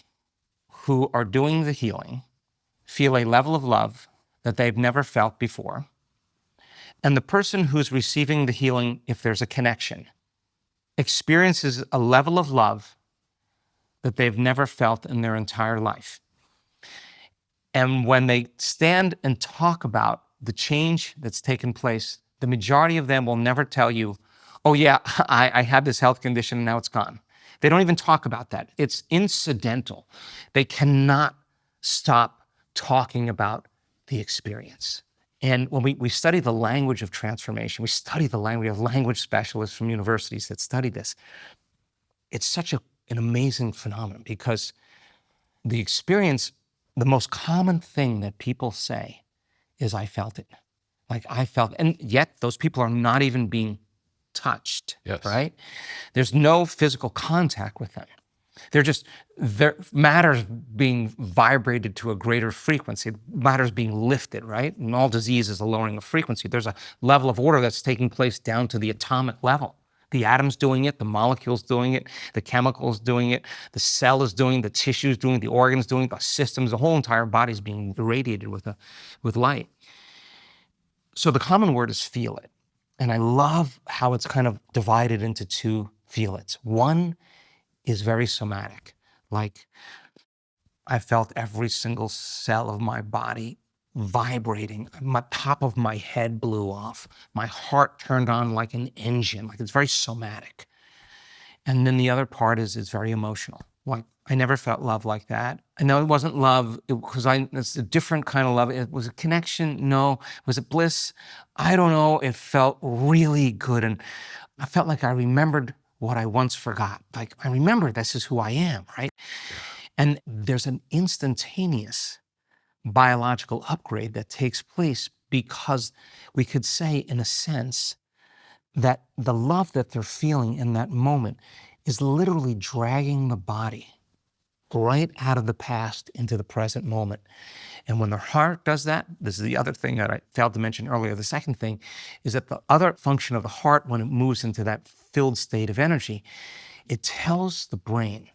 who are doing the healing feel a level of love that they've never felt before. And the person who's receiving the healing, if there's a connection, experiences a level of love that they've never felt in their entire life. And when they stand and talk about the change that's taken place, the majority of them will never tell you, oh yeah, I had this health condition and now it's gone. They don't even talk about that. It's incidental. They cannot stop talking about the experience. And when we study the language of transformation, we study the language of language specialists from universities that study this, it's such an amazing phenomenon, because the experience, the most common thing that people say is, I felt it. Like I felt, and yet those people are not even being touched, Yes. Right? There's no physical contact with them. Their matter's being vibrated to a greater frequency. Matter's being lifted, right? And all disease is a lowering of frequency. There's a level of order that's taking place down to the atomic level. The atom's doing it, the molecule's doing it, the chemical's doing it, the cell is doing it, the tissue's doing it, the organ's doing it, the systems, the whole entire body's being irradiated with light. So the common word is feel it. And I love how it's kind of divided into 2 feel it's. One is very somatic. Like, I felt every single cell of my body vibrating. The top of my head blew off. My heart turned on like an engine. Like, it's very somatic. And then the other part is it's very emotional. Like, I never felt love like that. I know it wasn't love because it's a different kind of love. It was a connection. No. Was it bliss? I don't know. It felt really good. And I felt like I remembered what I once forgot. Like, I remember this is who I am, right? And there's an instantaneous biological upgrade that takes place because we could say, in a sense, that the love that they're feeling in that moment is literally dragging the body right out of the past into the present moment. And when the heart does that, this is the other thing that I failed to mention earlier. The second thing is that the other function of the heart, when it moves into that filled state of energy, it tells the brain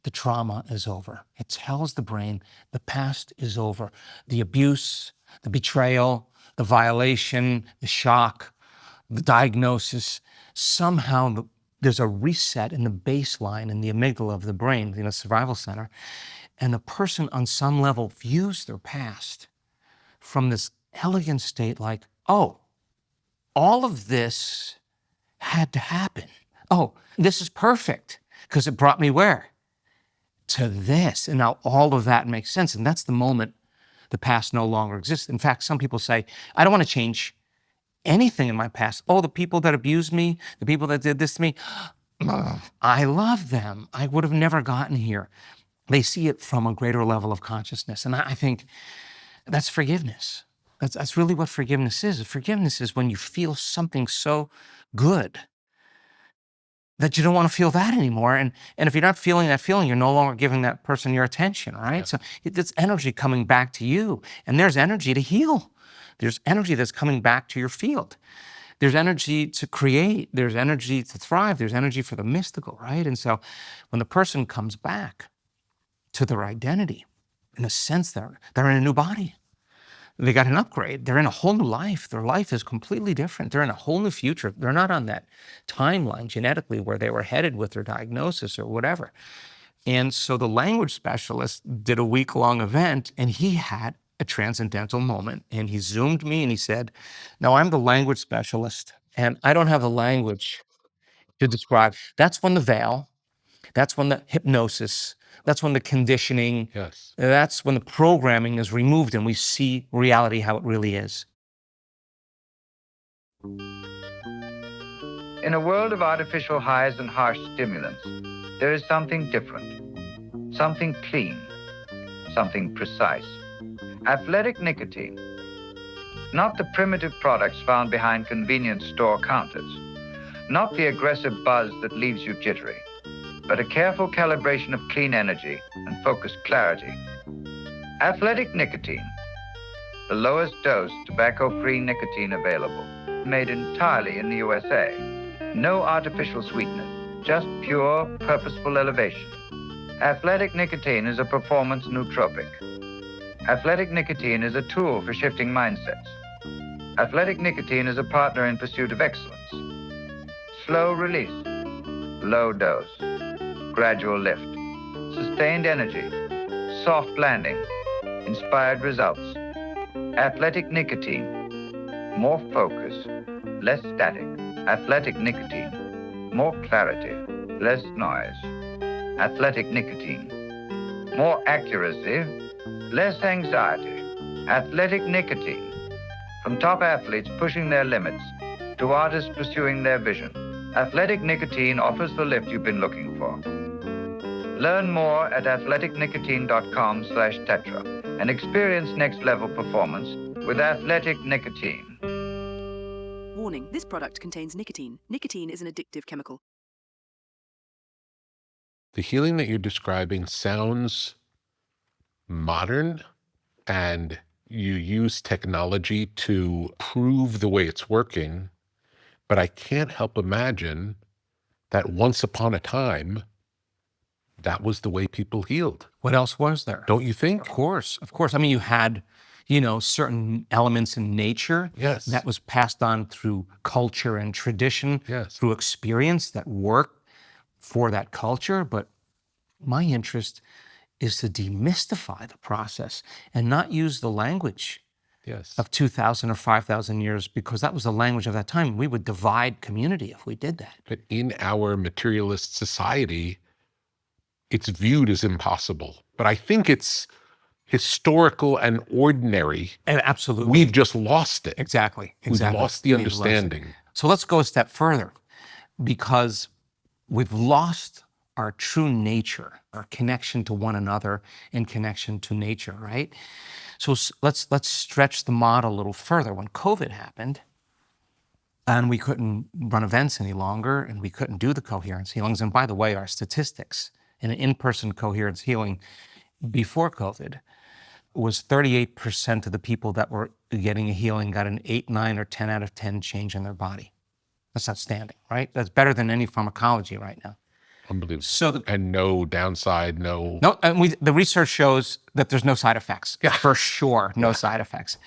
the trauma is over. It tells the brain the past is over. The abuse, the betrayal, the violation, the shock, the diagnosis, somehow there's a reset in the baseline in the amygdala of the brain, the survival center, and the person on some level views their past from this elegant state like, oh, all of this had to happen. Oh, this is perfect because it brought me where? To this. And now all of that makes sense. And that's the moment the past no longer exists. In fact, some people say, I don't want to change anything in my past. Oh, the people that abused me, the people that did this to me, I love them. I would have never gotten here. They see it from a greater level of consciousness. And I think that's forgiveness. That's really what forgiveness is. Forgiveness is when you feel something so good that you don't want to feel that anymore. And if you're not feeling that feeling, you're no longer giving that person your attention, right? Yeah. So it's energy coming back to you. And there's energy to heal. There's energy that's coming back to your field. There's energy to create. There's energy to thrive. There's energy for the mystical, right? And so when the person comes back to their identity, in a sense, they're in a new body. They got an upgrade. They're in a whole new life. Their life is completely different. They're in a whole new future. They're not on that timeline genetically where they were headed with their diagnosis or whatever. And so the language specialist did a week-long event, and he had a transcendental moment. And he Zoomed me and he said, now I'm the language specialist, and I don't have the language to describe. That's when the veil, that's when the hypnosis, that's when the conditioning, Yes. That's when the programming is removed and we see reality how it really is. In a world of artificial highs and harsh stimulants, there is something different, something clean, something precise. Athletic nicotine. Not the primitive products found behind convenience store counters. Not the aggressive buzz that leaves you jittery, but a careful calibration of clean energy and focused clarity. Athletic nicotine, the lowest dose tobacco-free nicotine available, made entirely in the USA. No artificial sweetener, just pure, purposeful elevation. Athletic nicotine is a performance nootropic. Athletic nicotine is a tool for shifting mindsets. Athletic nicotine is a partner in pursuit of excellence. Slow release, low dose, gradual lift, sustained energy, soft landing, inspired results. Athletic nicotine, more focus, less static. Athletic nicotine, more clarity, less noise. Athletic nicotine, more accuracy, less anxiety. Athletic nicotine, from top athletes pushing their limits to artists pursuing their vision. Athletic nicotine offers the lift you've been looking for. Learn more at athleticnicotine.com/tetra and experience next level performance with Athletic Nicotine. Warning, this product contains nicotine. Nicotine is an addictive chemical. The healing that you're describing sounds modern, and you use technology to prove the way it's working, but I can't help imagine that once upon a time, that was the way people healed. What else was there? Don't you think? Of course. I mean, you had, certain elements in nature Yes. that was passed on through culture and tradition, Yes. through experience that worked for that culture. But my interest is to demystify the process and not use the language Yes. of 2,000 or 5,000 years, because that was the language of that time. We would divide community if we did that. But in our materialist society, it's viewed as impossible. But I think it's historical and ordinary. And absolutely. We've just lost it. Exactly. We've lost the We've lost it. understanding. So let's go a step further, because we've lost our true nature, our connection to one another and connection to nature, right? So let's stretch the model a little further. When COVID happened, and we couldn't run events any longer, and we couldn't do the coherence healings. And by the way, our statistics in in-person coherence healing before COVID was 38% of the people that were getting a healing got an 8, 9, or 10 out of 10 change in their body. That's outstanding, right? That's better than any pharmacology right now. Unbelievable. So and no downside, no. No, and the research shows that there's no side effects. Yeah. For sure, no side effects.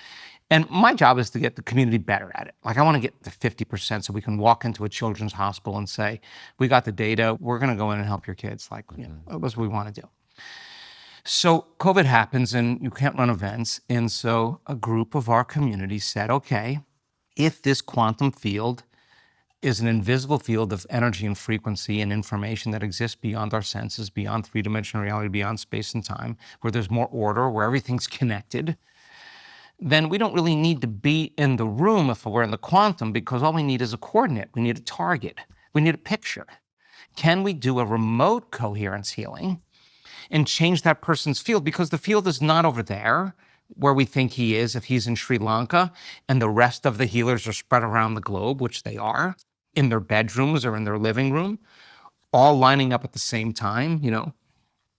And my job is to get the community better at it. Like, I want to get to 50% so we can walk into a children's hospital and say, we got the data, we're going to go in and help your kids. Like, you know, that's what we want to do. So COVID happens and you can't run events. And so a group of our community said, okay, if this quantum field is an invisible field of energy and frequency and information that exists beyond our senses, beyond three-dimensional reality, beyond space and time, where there's more order, where everything's connected, then we don't really need to be in the room if we're in the quantum, because all we need is a coordinate. We need a target. We need a picture. Can we do a remote coherence healing and change that person's field? Because the field is not over there where we think he is if he's in Sri Lanka and the rest of the healers are spread around the globe, which they are, in their bedrooms or in their living room, all lining up at the same time. You know,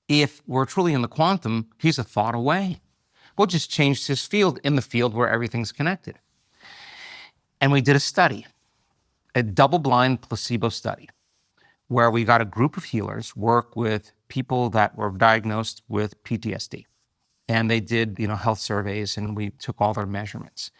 if we're truly in the quantum, he's a thought away. We'll just change his field in the field where everything's connected. And we did a study, a double-blind placebo study, where we got a group of healers work with people that were diagnosed with PTSD. And they did, you know, health surveys, and we took all their measurements.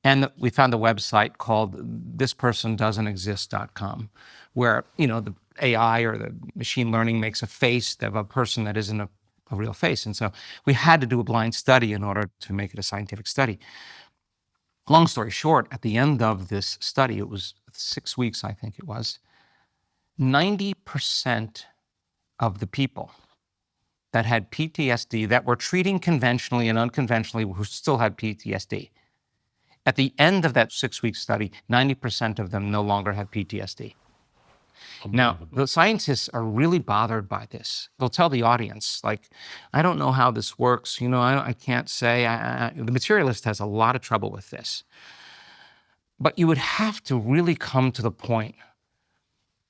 And we found a website called thispersondoesn'texist.com, where, you know, the AI or the machine learning makes a face of a person that isn't a real face. And so we had to do a blind study in order to make it a scientific study. Long story short, at the end of this study, it was 6 weeks, I think it was, 90% of the people that had PTSD, that were treating conventionally and unconventionally, who still had PTSD, at the end of that 6-week study, 90% of them no longer have PTSD. Now, the scientists are really bothered by this. They'll tell the audience, like, I don't know how this works. You know, I can't say. The materialist has a lot of trouble with this. But you would have to really come to the point.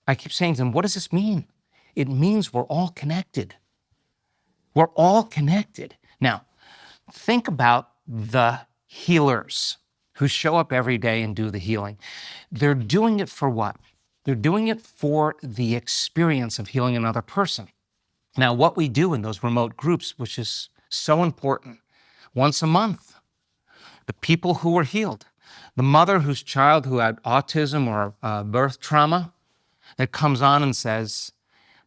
I keep saying to them, what does this mean? It means we're all connected. We're all connected. Now, think about the healers who show up every day and do the healing. They're doing it for what? They're doing it for the experience of healing another person. Now, what we do in those remote groups, which is so important, once a month, the people who were healed, the mother whose child who had autism or birth trauma, that comes on and says,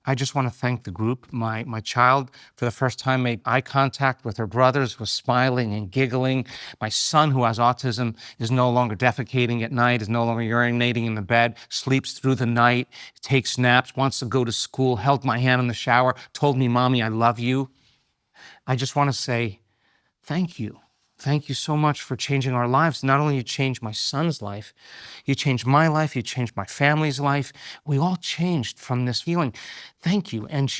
I just want to thank the group. My child, for the first time, made eye contact with her brothers, was smiling and giggling. My son, who has autism, is no longer defecating at night, is no longer urinating in the bed, sleeps through the night, takes naps, wants to go to school, held my hand in the shower, told me, Mommy, I love you. I just want to say thank you. Thank you so much for changing our lives. Not only you changed my son's life, you changed my life, you changed my family's life. We all changed from this feeling. Thank you. And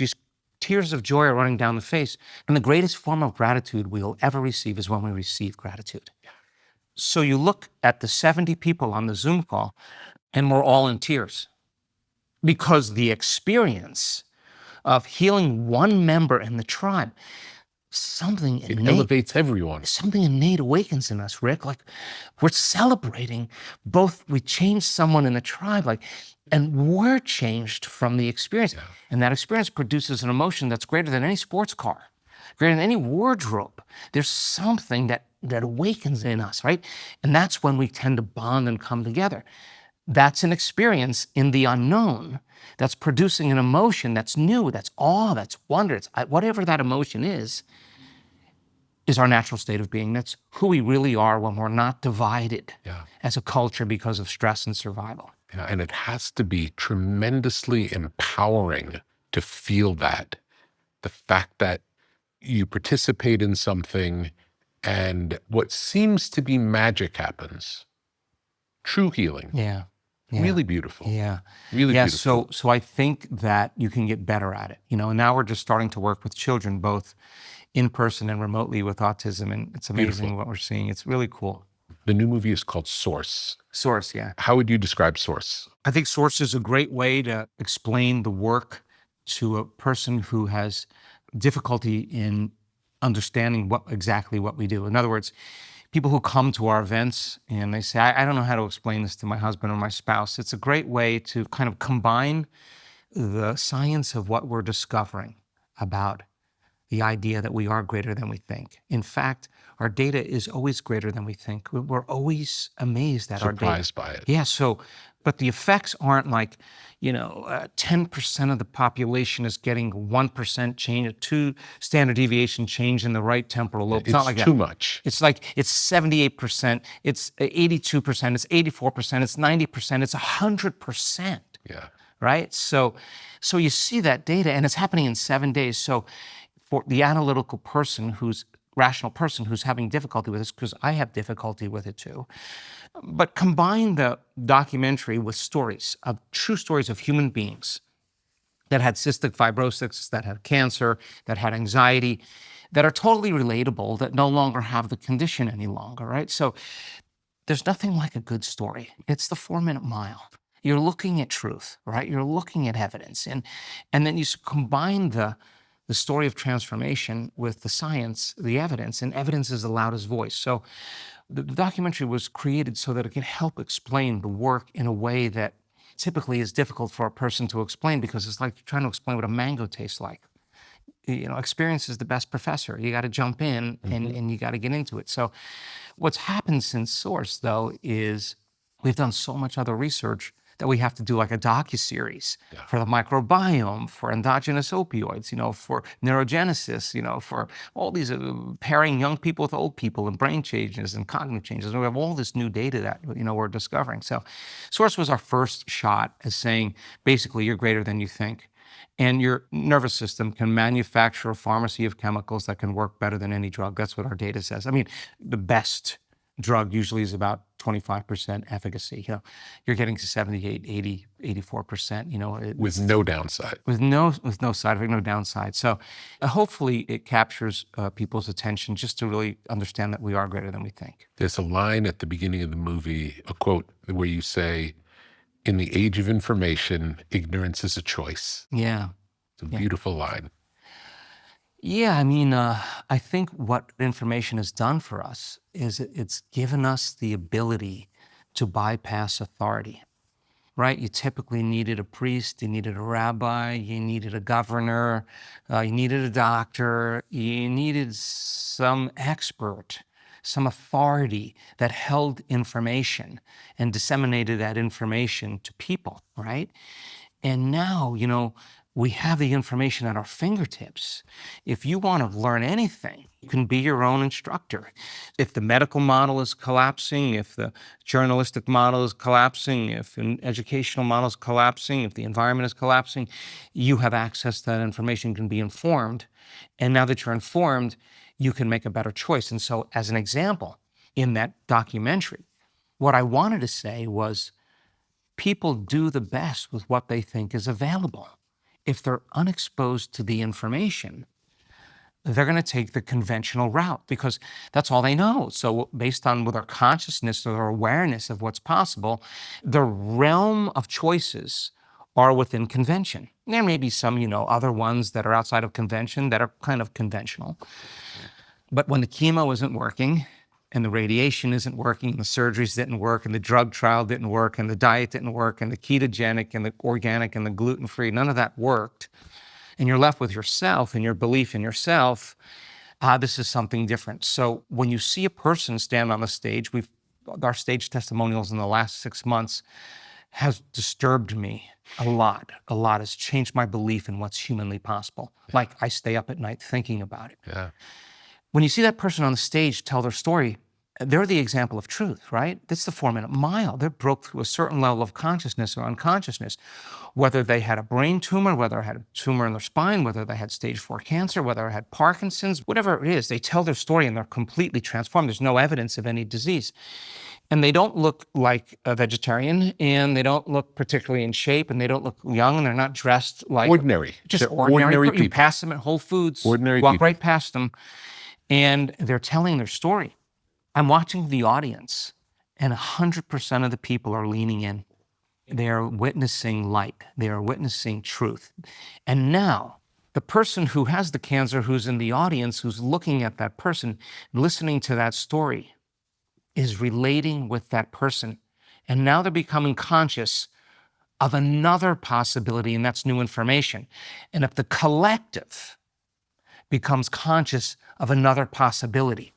tears of joy are running down the face. And the greatest form of gratitude we'll ever receive is when we receive gratitude. So you look at the 70 people on the Zoom call, and we're all in tears, because the experience of healing one member in the tribe, something It elevates everyone. Something innate awakens in us, Rick. Like, we're celebrating both. We changed someone in the tribe, like, and we're changed from the experience. Yeah. And that experience produces an emotion that's greater than any sports car, greater than any wardrobe. There's something that awakens in us, right? And that's when we tend to bond and come together. That's an experience in the unknown that's producing an emotion that's new, that's awe, that's wonder. It's whatever that emotion is our natural state of being. That's who we really are when we're not divided as a culture because of stress and survival. Yeah, and it has to be tremendously empowering to feel that. The fact that you participate in something and what seems to be magic happens. True healing. Yeah. Yeah. Really beautiful. Yeah. Really Yeah. beautiful. So I think that you can get better at it. And now we're just starting to work with children, both in person and remotely with autism. And it's amazing Beautiful. what we're seeing. It's really cool. The new movie is called Source. Source, yeah. How would you describe Source? I think Source is a great way to explain the work to a person who has difficulty in understanding exactly what we do. In other words, people who come to our events and they say, I don't know how to explain this to my husband or my spouse. It's a great way to kind of combine the science of what we're discovering about the idea that we are greater than we think. In fact, our data is always greater than we think. We're always amazed at our data. Surprised by it. Yeah, but the effects aren't like, 10% of the population is getting 1% change, a 2 standard deviation change in the right temporal lobe. It's not like that. Too much. It's like it's 78%, it's 82%, it's 84%, it's 90%, it's 100%. Yeah. Right? So you see that data, and it's happening in 7 days. So for the analytical person rational person who's having difficulty with this, because I have difficulty with it too, but combine the documentary with true stories of human beings that had cystic fibrosis, that had cancer, that had anxiety, that are totally relatable, that no longer have the condition any longer, right? So there's nothing like a good story. It's the 4-minute mile. You're looking at truth, right? You're looking at evidence. And then you combine the story of transformation with the science, the evidence, and evidence is the loudest voice. So the documentary was created so that it can help explain the work in a way that typically is difficult for a person to explain, because it's like trying to explain what a mango tastes like. Experience is the best professor. You got to jump in and you got to get into it. So what's happened since Source, though, is we've done so much other research that we have to do like a docuseries for the microbiome, for endogenous opioids, for neurogenesis, for all these pairing young people with old people and brain changes and cognitive changes. And we have all this new data that, we're discovering. So Source was our first shot at saying, basically, you're greater than you think. And your nervous system can manufacture a pharmacy of chemicals that can work better than any drug. That's what our data says. I mean, the best drug usually is about 25% efficacy. You're getting to 78, 80, 84%, with no downside. With no side effect, no downside. So hopefully it captures people's attention just to really understand that we are greater than we think. There's a line at the beginning of the movie, a quote, where you say, "In the age of information, ignorance is a choice." Yeah. It's a beautiful line. Yeah, I mean, I think what information has done for us is it's given us the ability to bypass authority, right? You typically needed a priest, you needed a rabbi, you needed a governor, you needed a doctor, you needed some expert, some authority that held information and disseminated that information to people, right? And now, we have the information at our fingertips. If you want to learn anything, you can be your own instructor. If the medical model is collapsing, if the journalistic model is collapsing, if an educational model is collapsing, if the environment is collapsing, you have access to that information, you can be informed. And now that you're informed, you can make a better choice. And so, as an example, in that documentary, what I wanted to say was people do the best with what they think is available. If they're unexposed to the information, they're going to take the conventional route because that's all they know. So based on their consciousness or their awareness of what's possible, the realm of choices are within convention. There may be some, other ones that are outside of convention that are kind of conventional. But when the chemo isn't working, and the radiation isn't working, and the surgeries didn't work, and the drug trial didn't work, and the diet didn't work, and the ketogenic, and the organic, and the gluten-free, none of that worked, and you're left with yourself and your belief in yourself, this is something different. So when you see a person stand on the stage, our stage testimonials in the last 6 months has disturbed me a lot. A lot has changed my belief in what's humanly possible. Like I stay up at night thinking about it. Yeah. When you see that person on the stage tell their story, they're the example of truth, right? That's the 4-minute mile. They broke through a certain level of consciousness or unconsciousness, whether they had a brain tumor, whether they had a tumor in their spine, whether they had stage 4 cancer, whether they had Parkinson's, whatever it is, they tell their story and they're completely transformed. There's no evidence of any disease. And they don't look like a vegetarian, and they don't look particularly in shape, and they don't look young, and they're not dressed like Ordinary. just They're ordinary people. You pass them at Whole Foods, Ordinary walk people. right past them, and they're telling their story. I'm watching the audience, and 100% of the people are leaning in. They are witnessing light. They are witnessing truth. And now, the person who has the cancer, who's in the audience, who's looking at that person, listening to that story, is relating with that person. And now they're becoming conscious of another possibility, and that's new information. And if the collective becomes conscious of another possibility,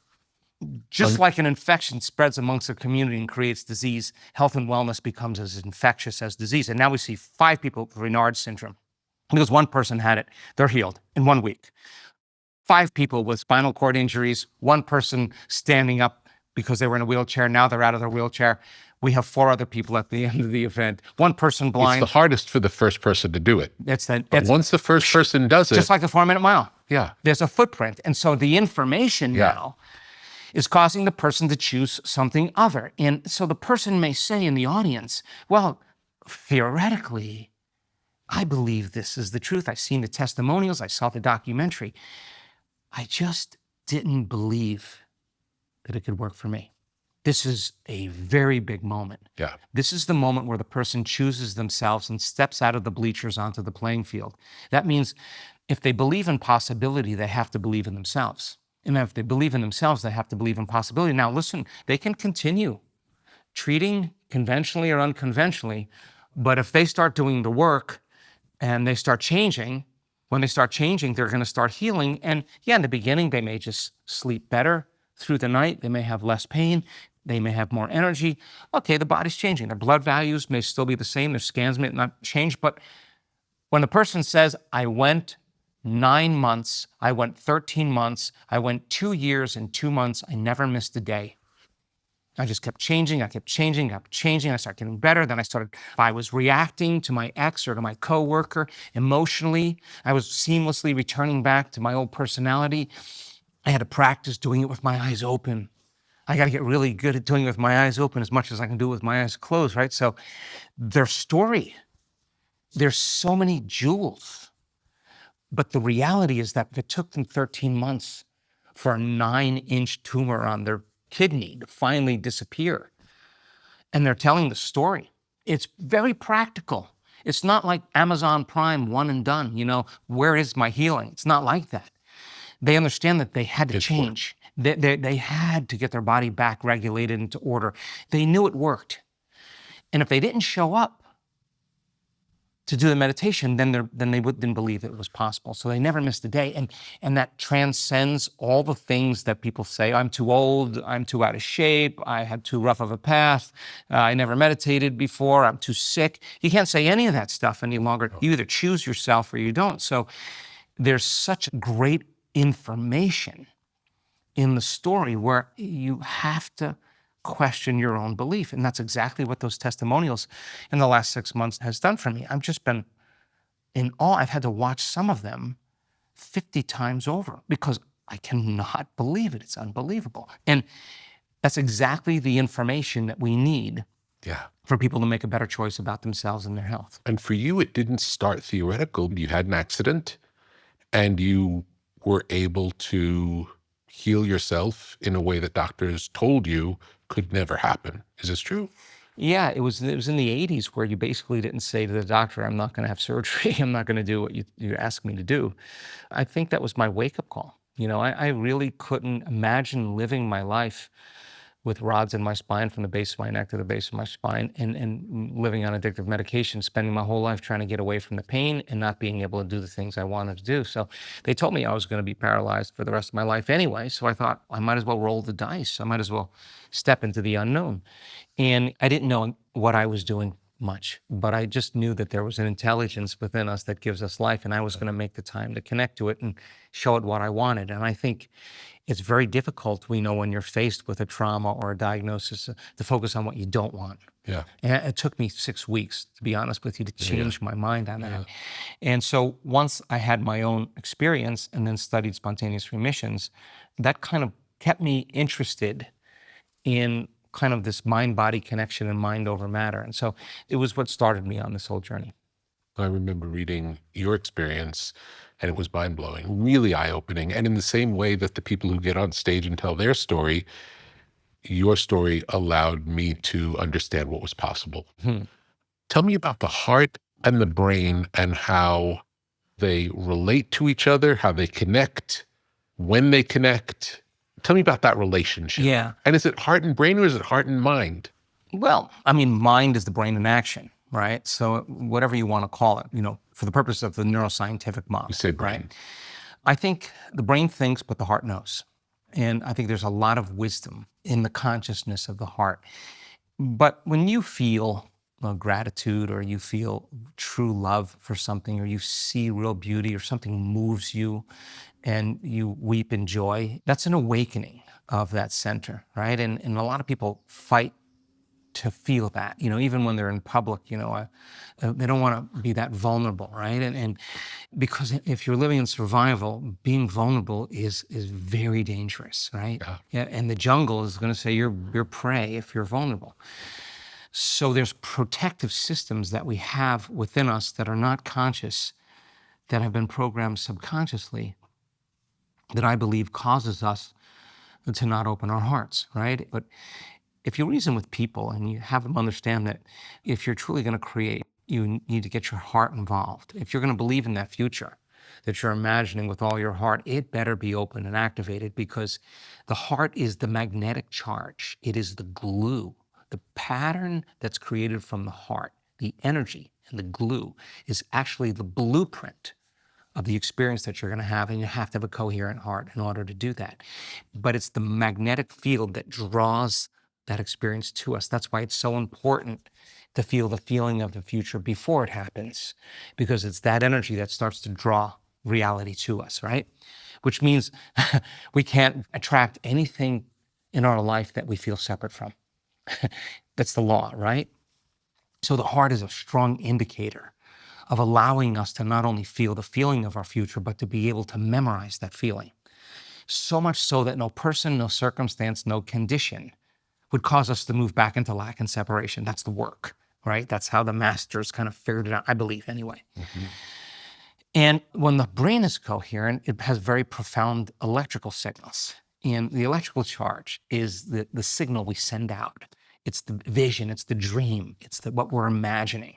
just like an infection spreads amongst a community and creates disease, health and wellness becomes as infectious as disease. And now we see 5 people with Raynaud's syndrome. Because one person had it, they're healed in 1 week. 5 people with spinal cord injuries, one person standing up because they were in a wheelchair, now they're out of their wheelchair. We have 4 other people at the end of the event. One person blind. It's the hardest for the first person to do it. But But once the first person does it, just like the 4-minute mile. yeah, There's a footprint. And so the information now is causing the person to choose something other. And so the person may say in the audience, well, theoretically, I believe this is the truth. I've seen the testimonials. I saw the documentary. I just didn't believe that it could work for me. This is a very big moment. yeah. This is the moment where the person chooses themselves and steps out of the bleachers onto the playing field. That means if they believe in possibility, they have to believe in themselves. And if they believe in themselves, they have to believe in possibility. Now, listen, they can continue treating conventionally or unconventionally, but if they start doing the work and they start changing, when they start changing, they're going to start healing. And yeah, in the beginning, they may just sleep better through the night. They may have less pain. They may have more energy. Okay, the body's changing. Their blood values may still be the same. Their scans may not change. But when the person says, I went 9 months, I went 13 months, I went 2 years and 2 months, I never missed a day. I just kept changing, I kept changing, I kept changing, I started getting better. Then I was reacting to my ex or to my coworker emotionally. I was seamlessly returning back to my old personality. I had to practice doing it with my eyes open. I got to get really good at doing it with my eyes open as much as I can do it with my eyes closed, right? So their story, there's so many jewels. But the reality is that it took them 13 months for a 9-inch tumor on their kidney to finally disappear. And they're telling the story. It's very practical. It's not like Amazon Prime, one and done. You know, where is my healing? It's not like that. They understand that they had to change. They had to get their body back regulated into order. They knew it worked. And if they didn't show up to do the meditation, then they didn't believe it was possible. So they never missed a day. And that transcends all the things that people say. I'm too old, I'm too out of shape, I had too rough of a path, I never meditated before, I'm too sick. You can't say any of that stuff any longer. You either choose yourself or you don't. So there's such great information in the story where you have to question your own belief. And that's exactly what those testimonials in the last 6 months has done for me. I've just been in awe. I've had to watch some of them 50 times over because I cannot believe it. It's unbelievable. And that's exactly the information that we need for people to make a better choice about themselves and their health. And for you, it didn't start theoretical. You had an accident and you were able to heal yourself in a way that doctors told you could never happen. Is this true? Yeah, it was in the 80s where you basically didn't say to the doctor, I'm not going to have surgery. I'm not going to do what you asked me to do. I think that was my wake-up call. You know, I really couldn't imagine living my life with rods in my spine from the base of my neck to the base of my spine and living on addictive medication, spending my whole life trying to get away from the pain and not being able to do the things I wanted to do. So they told me I was going to be paralyzed for the rest of my life anyway. So I thought I might as well roll the dice. I might as well step into the unknown. And I didn't know what I was doing much, but I just knew that there was an intelligence within us that gives us life, and I was going to make the time to connect to it and show it what I wanted. And I think it's very difficult, we know, when you're faced with a trauma or a diagnosis, to focus on what you don't want. Yeah. And it took me 6 weeks, to be honest with you, to change my mind on that. And so once I had my own experience and then studied spontaneous remissions, that kind of kept me interested in kind of this mind-body connection and mind over matter. And so it was what started me on this whole journey. I remember reading your experience, and it was mind-blowing, really eye-opening. And in the same way that the people who get on stage and tell their story, your story allowed me to understand what was possible. Tell me about the heart and the brain and how they relate to each other, how they connect, when they connect. Tell me about that relationship. Yeah. And is it heart and brain, or is it heart and mind? Well, I mean, mind is the brain in action, right? So whatever you want to call it, for the purpose of the neuroscientific model. You say brain. Right? I think the brain thinks, but the heart knows. And I think there's a lot of wisdom in the consciousness of the heart. But when you feel gratitude, or you feel true love for something, or you see real beauty, or something moves you and you weep in joy, that's an awakening of that center, right? And a lot of people fight to feel that, even when they're in public, they don't want to be that vulnerable, right? And because if you're living in survival, being vulnerable is very dangerous, right? Yeah. And the jungle is going to say you're prey if you're vulnerable. So there's protective systems that we have within us that are not conscious, that have been programmed subconsciously, that I believe causes us to not open our hearts, right? But if you reason with people and you have them understand that if you're truly going to create, you need to get your heart involved. If you're going to believe in that future that you're imagining with all your heart, it better be open and activated, because the heart is the magnetic charge. It is the glue. The pattern that's created from the heart, the energy and the glue, is actually the blueprint of the experience that you're going to have, and you have to have a coherent heart in order to do that. But it's the magnetic field that draws that experience to us. That's why it's so important to feel the feeling of the future before it happens, because it's that energy that starts to draw reality to us, right? Which means we can't attract anything in our life that we feel separate from. That's the law, right? So the heart is a strong indicator of allowing us to not only feel the feeling of our future, but to be able to memorize that feeling. So much so that no person, no circumstance, no condition would cause us to move back into lack and separation. That's the work, right? That's how the masters kind of figured it out, I believe, anyway. And when the brain is coherent, it has very profound electrical signals. And the electrical charge is the signal we send out. It's the vision, it's the dream, it's what we're imagining.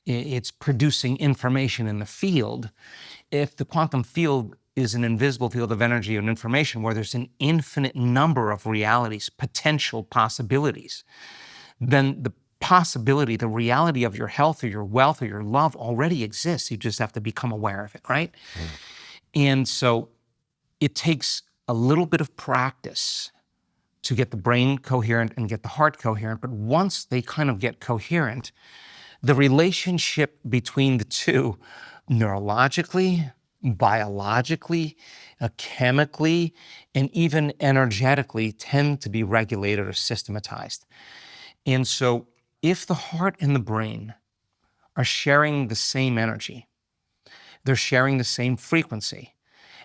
It's producing information in the field. If the quantum field is an invisible field of energy and information where there's an infinite number of realities, potential possibilities, then the possibility, the reality of your health or your wealth or your love already exists. You just have to become aware of it, right? And so it takes a little bit of practice to get the brain coherent and get the heart coherent. But once they kind of get coherent, the relationship between the two, neurologically, biologically, chemically, and even energetically, tend to be regulated or systematized. And so if the heart and the brain are sharing the same energy, they're sharing the same frequency,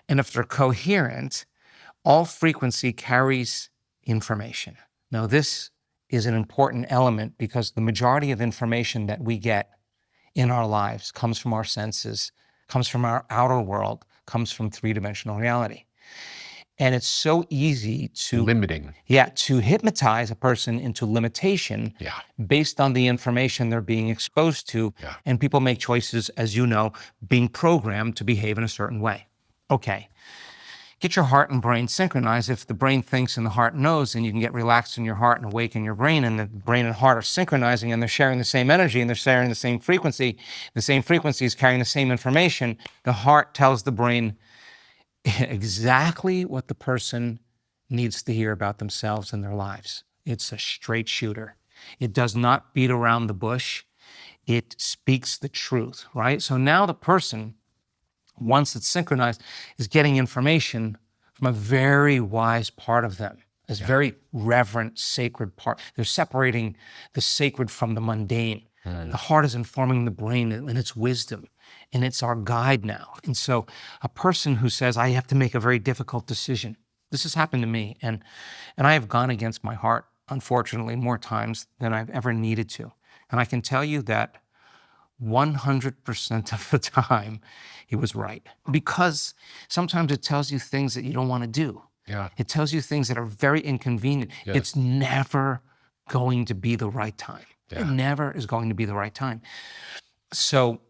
and if they're coherent, all frequency carries information. Now, this is an important element because the majority of information that we get in our lives comes from our senses, comes from our outer world, comes from three-dimensional reality. And it's so easy to to hypnotize a person into limitation based on the information they're being exposed to. And people make choices, as you know, being programmed to behave in a certain way. Okay. Get your heart and brain synchronized. If the brain thinks and the heart knows, then you can get relaxed in your heart and awake in your brain, and the brain and heart are synchronizing and they're sharing the same energy and they're sharing the same frequency. The same frequency is carrying the same information. The heart tells the brain exactly what the person needs to hear about themselves and their lives. It's a straight shooter. It does not beat around the bush. it speaks the truth, right? So now the person, once it's synchronized, is getting information from a very wise part of them, this very reverent, sacred part. They're separating the sacred from the mundane. The heart is informing the brain and its wisdom, and it's our guide now. And so a person who says, I have to make a very difficult decision, this has happened to me, and I have gone against my heart, unfortunately, more times than I've ever needed to. And I can tell you that 100% of the time, he was right. Because sometimes it tells you things that you don't want to do. Yeah. It tells you things that are very inconvenient. Yes. It's never going to be the right time. Yeah. It never is going to be the right time. So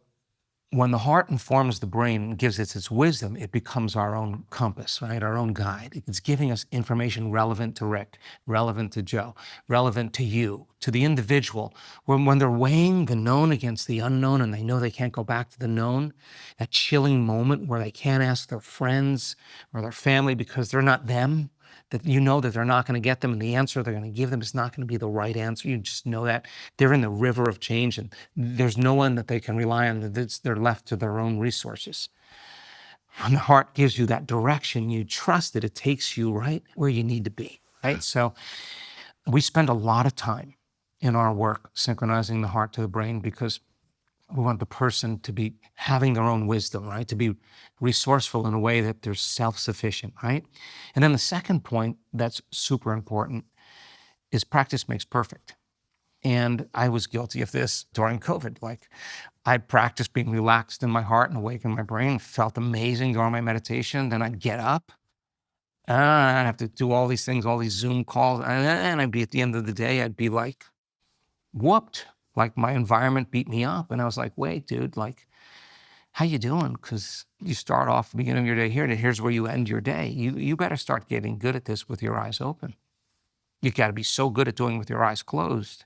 when the heart informs the brain and gives it its wisdom, it becomes our own compass, right? Our own guide. It's giving us information relevant to Rick, relevant to Joe, relevant to you, to the individual. When they're weighing the known against the unknown and they know they can't go back to the known, that chilling moment where they can't ask their friends or their family because they're not them, that you know that they're not going to get them, and the answer they're going to give them is not going to be the right answer. You just know that. They're in the river of change, and there's no one that they can rely on. They're left to their own resources. When the heart gives you that direction, you trust it. It takes you right where you need to be, right? So we spend a lot of time in our work synchronizing the heart to the brain because we want the person to be having their own wisdom, right? To be resourceful in a way that they're self-sufficient, right? And then the second point that's super important is practice makes perfect. And I was guilty of this during COVID. Like, I'd practice being relaxed in my heart and awake in my brain, felt amazing during my meditation. Then I'd get up, and I'd have to do all these things, all these Zoom calls, and I'd be at the end of the day, I'd be like, whooped. Like, my environment beat me up. And I was like, wait, dude, like, how you doing? Because you start off the beginning of your day here, and here's where you end your day. You better start getting good at this with your eyes open. You got to be so good at doing it with your eyes closed.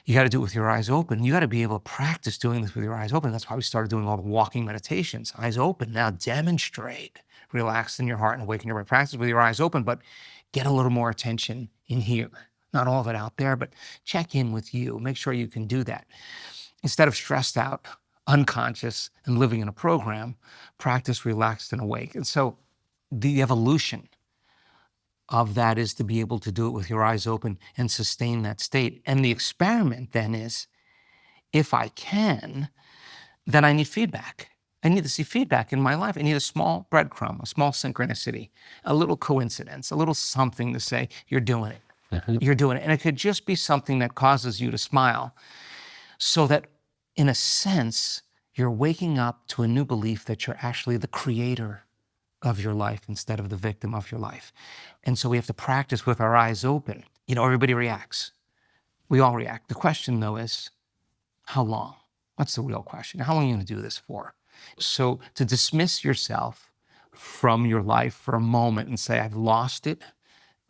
You got to do it with your eyes open. You got to be able to practice doing this with your eyes open. That's why we started doing all the walking meditations. Eyes open. Now demonstrate. Relax in your heart and awaken your brain. Practice with your eyes open, but get a little more attention in here. Not all of it out there, but check in with you. Make sure you can do that. Instead of stressed out, unconscious, and living in a program, practice relaxed and awake. And so the evolution of that is to be able to do it with your eyes open and sustain that state. And the experiment then is, if I can, then I need feedback. I need to see feedback in my life. I need a small breadcrumb, a small synchronicity, a little coincidence, a little something to say, you're doing it. You're doing it. And it could just be something that causes you to smile, so that in a sense, you're waking up to a new belief that you're actually the creator of your life instead of the victim of your life. And so we have to practice with our eyes open. You know, everybody reacts. We all react. The question, though, is how long? That's the real question. How long are you going to do this for? So to dismiss yourself from your life for a moment and say, I've lost it,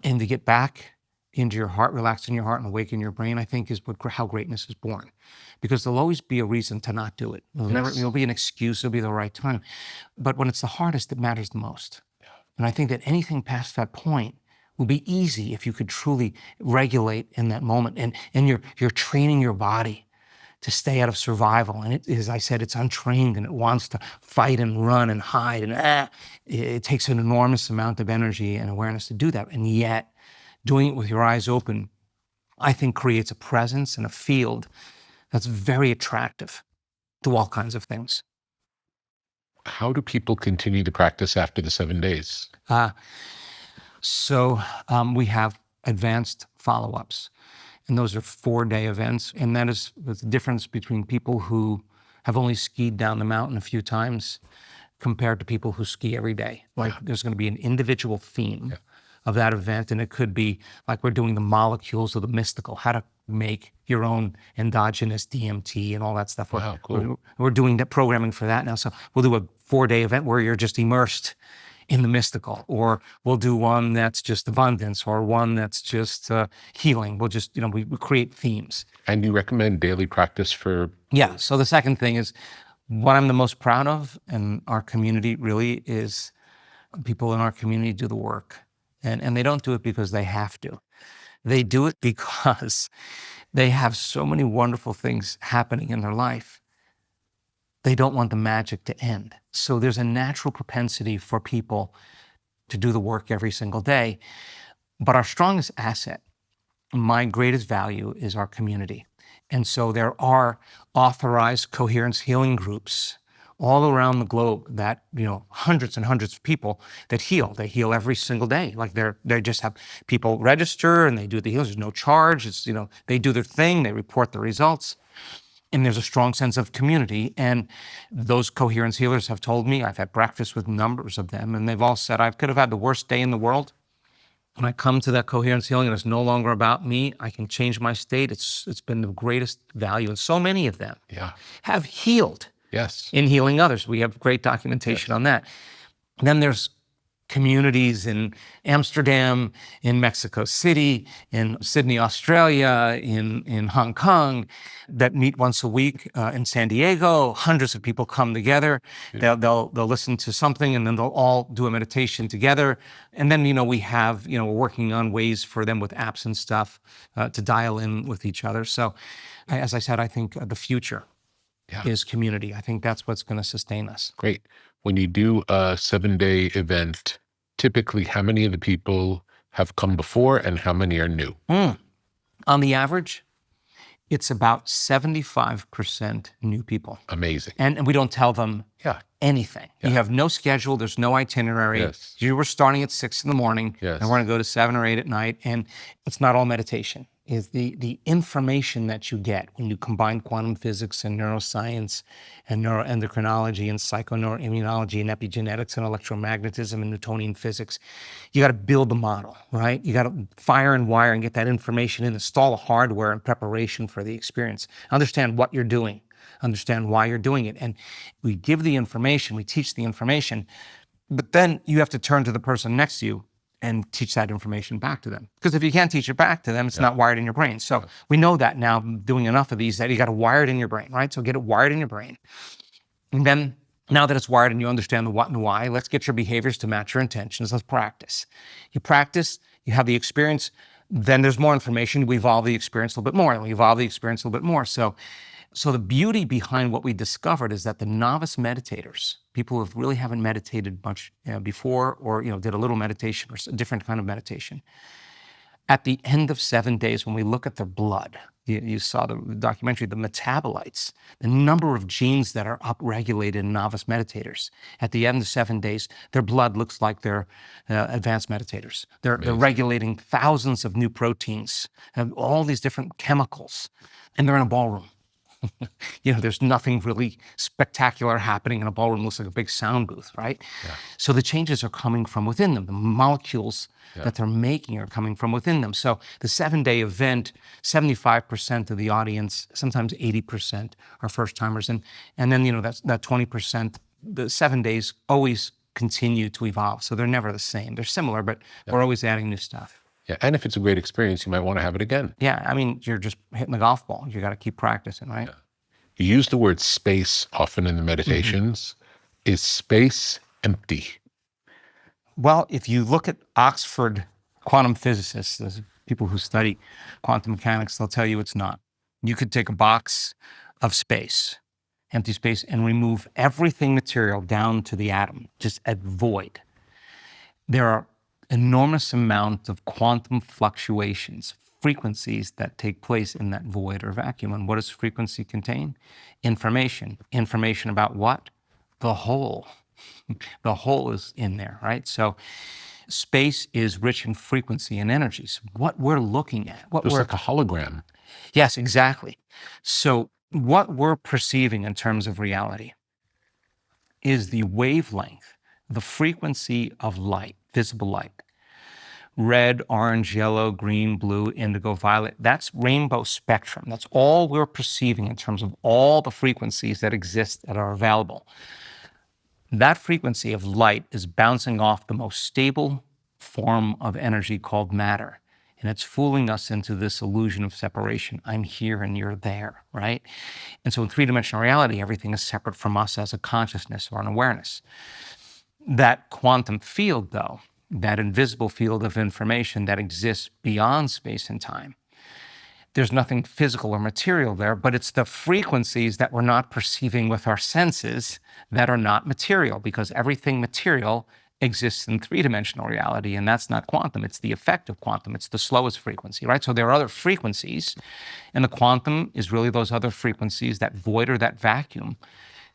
and to get back into your heart, relax in your heart and awaken your brain, I think is how greatness is born. Because there'll always be a reason to not do it. There'll be an excuse, it'll be the right time. But when it's the hardest, it matters the most. Yeah. And I think that anything past that point will be easy if you could truly regulate in that moment. And you're training your body to stay out of survival. And it, as I said, it's untrained and it wants to fight and run and hide. And it takes an enormous amount of energy and awareness to do that. And yet, doing it with your eyes open, I think creates a presence and a field that's very attractive to all kinds of things. How do people continue to practice after the 7 days? So we have advanced follow-ups, and those are 4-day events. And that is the difference between people who have only skied down the mountain a few times compared to people who ski every day. Like, there's going to be an individual theme of that event, and it could be like we're doing the molecules of the mystical, how to make your own endogenous DMT and all that stuff. Wow, cool. We're doing that programming for that now. So we'll do a 4-day event where you're just immersed in the mystical, or we'll do one that's just abundance, or one that's just healing. We'll just, we create themes. And you recommend daily practice for? Yeah. So the second thing is, what I'm the most proud of in our community really is people in our community do the work. And they don't do it because they have to. They do it because They have so many wonderful things happening in their life. They don't want the magic to end. So there's a natural propensity for people to do the work every single day. But our strongest asset, my greatest value, is our community. And so there are authorized coherence healing groups all around the globe that, hundreds and hundreds of people that heal. They heal every single day. Like they just have people register and they do the heals. There's no charge. It's, they do their thing. They report the results. And there's a strong sense of community. And those coherence healers have told me, I've had breakfast with numbers of them, and they've all said, I could have had the worst day in the world. When I come to that coherence healing and it's no longer about me, I can change my state. It's been the greatest value. And so many of them have healed in healing others. We have great documentation on that. And then there's communities in Amsterdam, in Mexico City, in Sydney, Australia, in Hong Kong, that meet once a week in San Diego. Hundreds of people come together. They'll listen to something, and then they'll all do a meditation together. And then, we have, we're working on ways for them with apps and stuff to dial in with each other. So, as I said, I think the future is community. I think that's what's going to sustain us. Great. When you do a 7-day event, typically how many of the people have come before and how many are new? On the average, it's about 75% new people. Amazing. And we don't tell them anything. You have no schedule. There's no itinerary. You were starting at 6 in the morning, and we're going to go to 7 or 8 at night. And it's not all meditation. Is the information that you get when you combine quantum physics and neuroscience and neuroendocrinology and psychoneuroimmunology and epigenetics and electromagnetism and Newtonian physics. You got to build the model, right? You got to fire and wire and get that information in, install the hardware in preparation for the experience. Understand what you're doing, understand why you're doing it. And we give the information, we teach the information, but then you have to turn to the person next to you and teach that information back to them. Because if you can't teach it back to them, it's not wired in your brain. So we know that now, doing enough of these, that you got to wire it in your brain, right? So get it wired in your brain. And then, now that it's wired and you understand the what and why, let's get your behaviors to match your intentions. Let's practice. You practice, you have the experience, then there's more information. We evolve the experience a little bit more, and we evolve the experience a little bit more. So the beauty behind what we discovered is that the novice meditators, people who really haven't meditated much before, or did a little meditation or a different kind of meditation, at the end of 7 days, when we look at their blood, you saw the documentary, the metabolites, the number of genes that are upregulated in novice meditators. At the end of 7 days, their blood looks like they're advanced meditators. They're regulating thousands of new proteins and all these different chemicals, and they're in a ballroom. There's nothing really spectacular happening in a ballroom. It looks like a big sound booth, right? So the changes are coming from within them. The molecules that they're making are coming from within them. So the 7-day event, 75% of the audience, sometimes 80% are first-timers. And then, that's that 20%, the 7 days always continue to evolve. So they're never the same. They're similar, but we're always adding new stuff. Yeah, and if it's a great experience, you might want to have it again. Yeah, I mean, you're just hitting the golf ball. You got to keep practicing, right? You use the word space often in the meditations. Is space empty? Well, if you look at Oxford quantum physicists, those people who study quantum mechanics, they'll tell you it's not. You could take a box of space, empty space, and remove everything material down to the atom, just a void. There are enormous amount of quantum fluctuations, frequencies that take place in that void or vacuum. And what does frequency contain? Information. Information about what? The whole. The whole is in there, right? So space is rich in frequency and energies. What we're looking at, It's like a hologram. Yes, exactly. So what we're perceiving in terms of reality is the wavelength, the frequency of light, visible light. Red, orange, yellow, green, blue, indigo, violet. That's rainbow spectrum. That's all we're perceiving in terms of all the frequencies that exist that are available. That frequency of light is bouncing off the most stable form of energy called matter. And it's fooling us into this illusion of separation. I'm here and you're there, right? And so in three-dimensional reality, everything is separate from us as a consciousness or an awareness. That quantum field, though, that invisible field of information that exists beyond space and time, there's nothing physical or material there, but it's the frequencies that we're not perceiving with our senses that are not material, because everything material exists in three-dimensional reality, and that's not quantum. It's the effect of quantum. It's the slowest frequency, right? So there are other frequencies, and the quantum is really those other frequencies. That void or that vacuum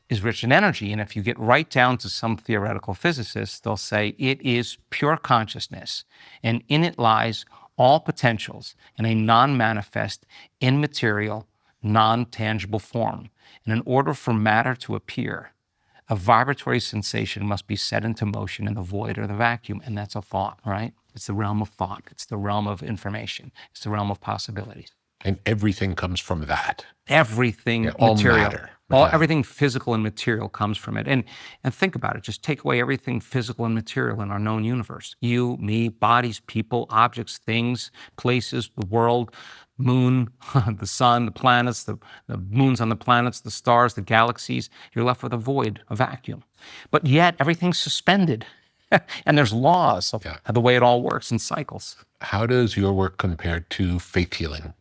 is rich in energy. And if you get right down to some theoretical physicists, they'll say it is pure consciousness, and in it lies all potentials in a non-manifest, immaterial, non-tangible form. And in order for matter to appear, a vibratory sensation must be set into motion in the void or the vacuum, and that's a thought, right? It's the realm of thought. It's the realm of information. It's the realm of possibilities. And everything comes from that. Everything All material, matter. everything physical and material comes from it. And think about it. Just take away everything physical and material in our known universe. You, me, bodies, people, objects, things, places, the world, moon, the sun, the planets, the moons on the planets, the stars, the galaxies. You're left with a void, a vacuum. But yet everything's suspended. And there's laws of the way it all works in cycles. How does your work compare to faith healing?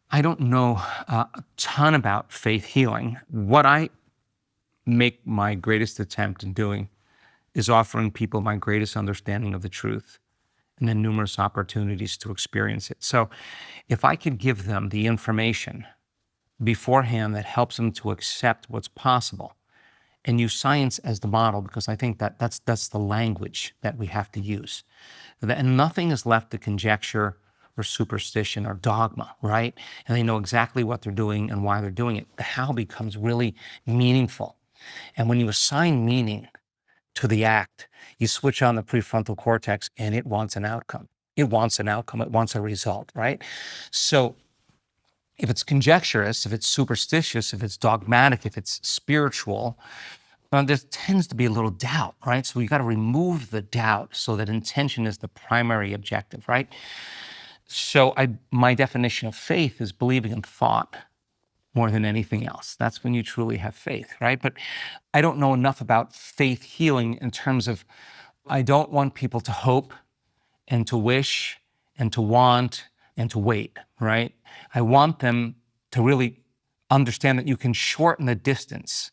I don't know a ton about faith healing. What I make my greatest attempt in doing is offering people my greatest understanding of the truth, and then numerous opportunities to experience it. So if I could give them the information beforehand that helps them to accept what's possible and use science as the model, because I think that's the language that we have to use. And nothing is left to conjecture or superstition or dogma, right? And they know exactly what they're doing and why they're doing it. The how becomes really meaningful. And when you assign meaning to the act, you switch on the prefrontal cortex and it wants an outcome. It wants an outcome. It wants a result, right? So if it's conjecturous, if it's superstitious, if it's dogmatic, if it's spiritual, there tends to be a little doubt, right? So you got to remove the doubt so that intention is the primary objective, right? So my definition of faith is believing in thought more than anything else. That's when you truly have faith, right? But I don't know enough about faith healing in terms of, I don't want people to hope and to wish and to want and to wait, right? I want them to really understand that you can shorten the distance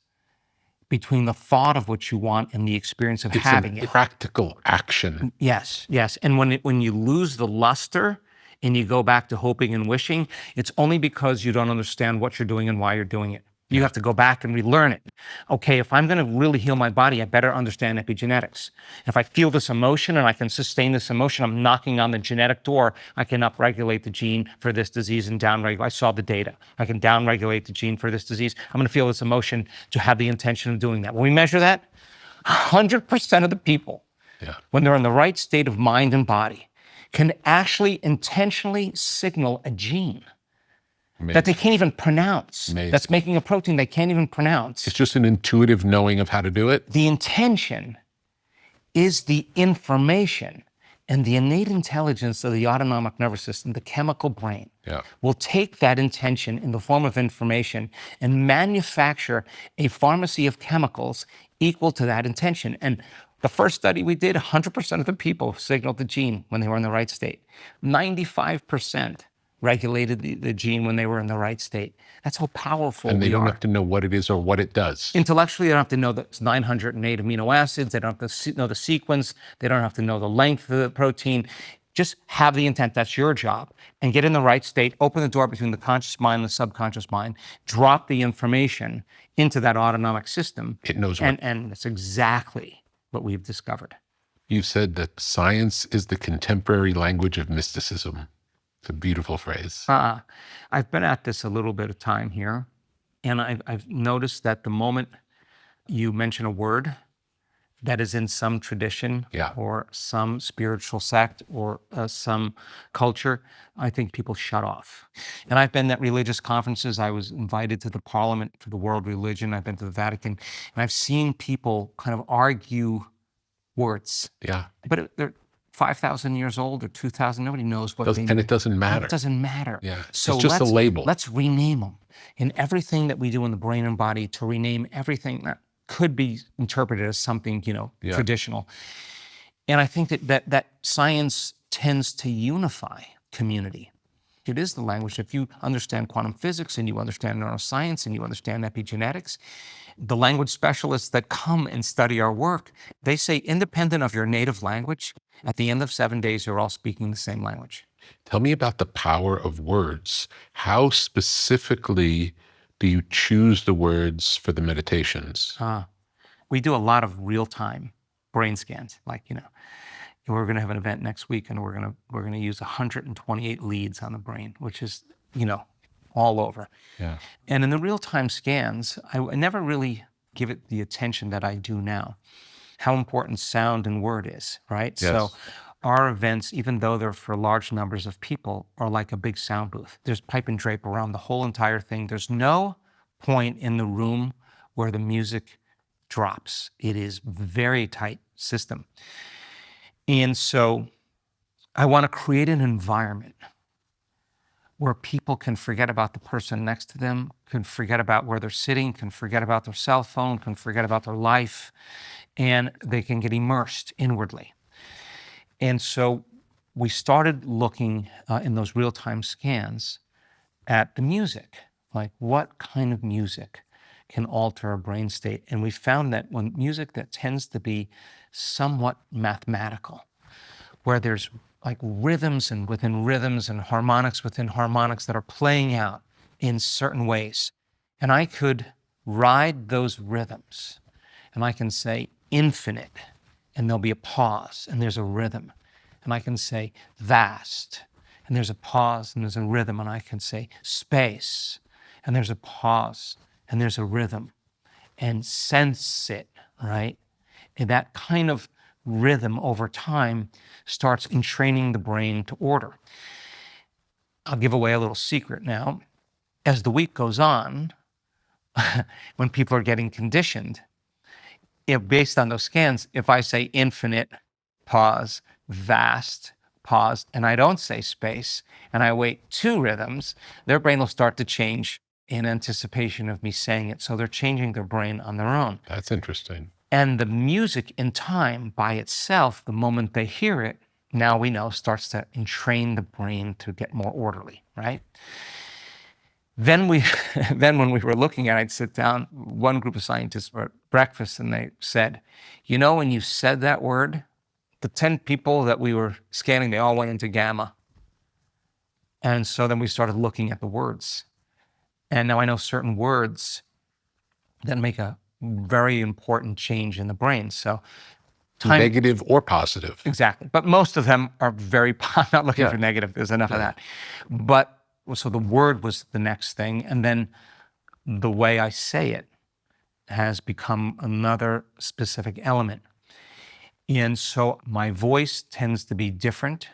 between the thought of what you want and the experience of having it. Practical action. Yes, yes. And when you lose the luster and you go back to hoping and wishing, it's only because you don't understand what you're doing and why you're doing it. You have to go back and relearn it. Okay, if I'm going to really heal my body, I better understand epigenetics. If I feel this emotion and I can sustain this emotion, I'm knocking on the genetic door, I can upregulate the gene for this disease and downregulate. I saw the data. I can downregulate the gene for this disease. I'm going to feel this emotion to have the intention of doing that. When we measure that, 100% of the people, when they're in the right state of mind and body, can actually intentionally signal a gene that they can't even pronounce. That's making a protein they can't even pronounce. It's just an intuitive knowing of how to do it. The intention is the information, and the innate intelligence of the autonomic nervous system, the chemical brain, will take that intention in the form of information and manufacture a pharmacy of chemicals equal to that intention. And the first study we did, 100% of the people signaled the gene when they were in the right state. 95% regulated the gene when they were in the right state. That's how powerful we are. And they don't have to know what it is or what it does. Intellectually, they don't have to know that it's 908 amino acids. They don't have to know the sequence. They don't have to know the length of the protein. Just have the intent. That's your job. And get in the right state. Open the door between the conscious mind and the subconscious mind. Drop the information into that autonomic system. It knows what. And that's exactly what we've discovered. You've said that science is the contemporary language of mysticism. It's a beautiful phrase. I've been at this a little bit of time here, and I've noticed that the moment you mention a word that is in some tradition or some spiritual sect or some culture, I think people shut off. And I've been at religious conferences. I was invited to the Parliament for the World Religion. I've been to the Vatican, and I've seen people kind of argue words. But they're 5,000 years old or 2,000, nobody knows what they mean. And it doesn't matter. It doesn't matter. So it's just a label. Let's rename them. In everything that we do in the brain and body, to rename everything that could be interpreted as something, traditional. And I think that science tends to unify community. It is the language. If you understand quantum physics and you understand neuroscience and you understand epigenetics, the language specialists that come and study our work, they say, independent of your native language, at the end of 7 days, you're all speaking the same language. Tell me about the power of words. How specifically do you choose the words for the meditations? We do a lot of real-time brain scans. Like, we're going to have an event next week, and we're going to use 128 leads on the brain, which is, all over. Yeah. And in the real-time scans, I never really give it the attention that I do now. How important sound and word is, right? Yes. So our events, even though they're for large numbers of people, are like a big sound booth. There's pipe and drape around the whole entire thing. There's no point in the room where the music drops. It is very tight system. And so I want to create an environment where people can forget about the person next to them, can forget about where they're sitting, can forget about their cell phone, can forget about their life, and they can get immersed inwardly. And so we started looking in those real-time scans at the music, like what kind of music can alter a brain state. And we found that when music that tends to be somewhat mathematical, where there's like rhythms and within rhythms and harmonics within harmonics that are playing out in certain ways. And I could ride those rhythms, and I can say infinite, and there'll be a pause, and there's a rhythm. And I can say vast, and there's a pause, and there's a rhythm. And I can say space, and there's a pause, and there's a rhythm. And sense it, right? And that kind of rhythm over time starts entraining the brain to order. I'll give away a little secret now. As the week goes on, when people are getting conditioned, based on those scans, if I say infinite, pause, vast, pause, and I don't say space, and I wait 2 rhythms, their brain will start to change in anticipation of me saying it. So they're changing their brain on their own. That's interesting. And the music in time by itself, the moment they hear it, now we know starts to entrain the brain to get more orderly, right? Then when we were looking at it, I'd sit down, one group of scientists were at breakfast, and they said, when you said that word, the 10 people that we were scanning, they all went into gamma. And so then we started looking at the words. And now I know certain words that make a very important change in the brain. So Negative or positive. Exactly. But most of them are I'm not looking for negative. There's enough of that. But so the word was the next thing. And then the way I say it has become another specific element. And so my voice tends to be different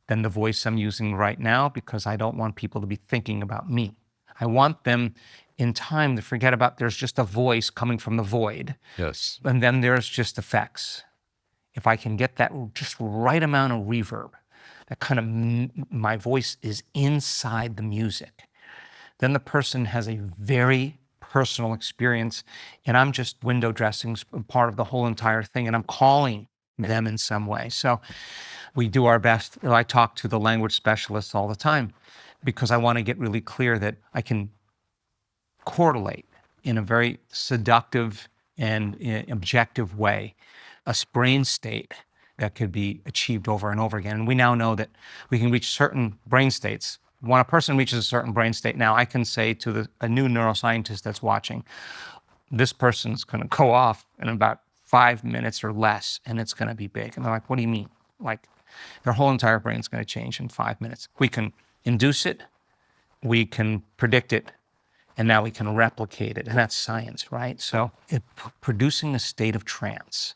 than the voice I'm using right now, because I don't want people to be thinking about me. I want them in time to forget about there's just a voice coming from the void. Yes. And then there's just effects. If I can get that just right amount of reverb, that kind of, my voice is inside the music, then the person has a very personal experience, and I'm just window dressing, part of the whole entire thing, and I'm calling them in some way. So we do our best. I talk to the language specialists all the time, because I want to get really clear that I can correlate in a very seductive and objective way a brain state that could be achieved over and over again. And we now know that we can reach certain brain states. When a person reaches a certain brain state, now I can say to a new neuroscientist that's watching, this person's going to go off in about 5 minutes or less, and it's going to be big. And they're like, what do you mean? Like, their whole entire brain's going to change in 5 minutes. We can induce it, we can predict it, and now we can replicate it. And that's science, right? So producing a state of trance.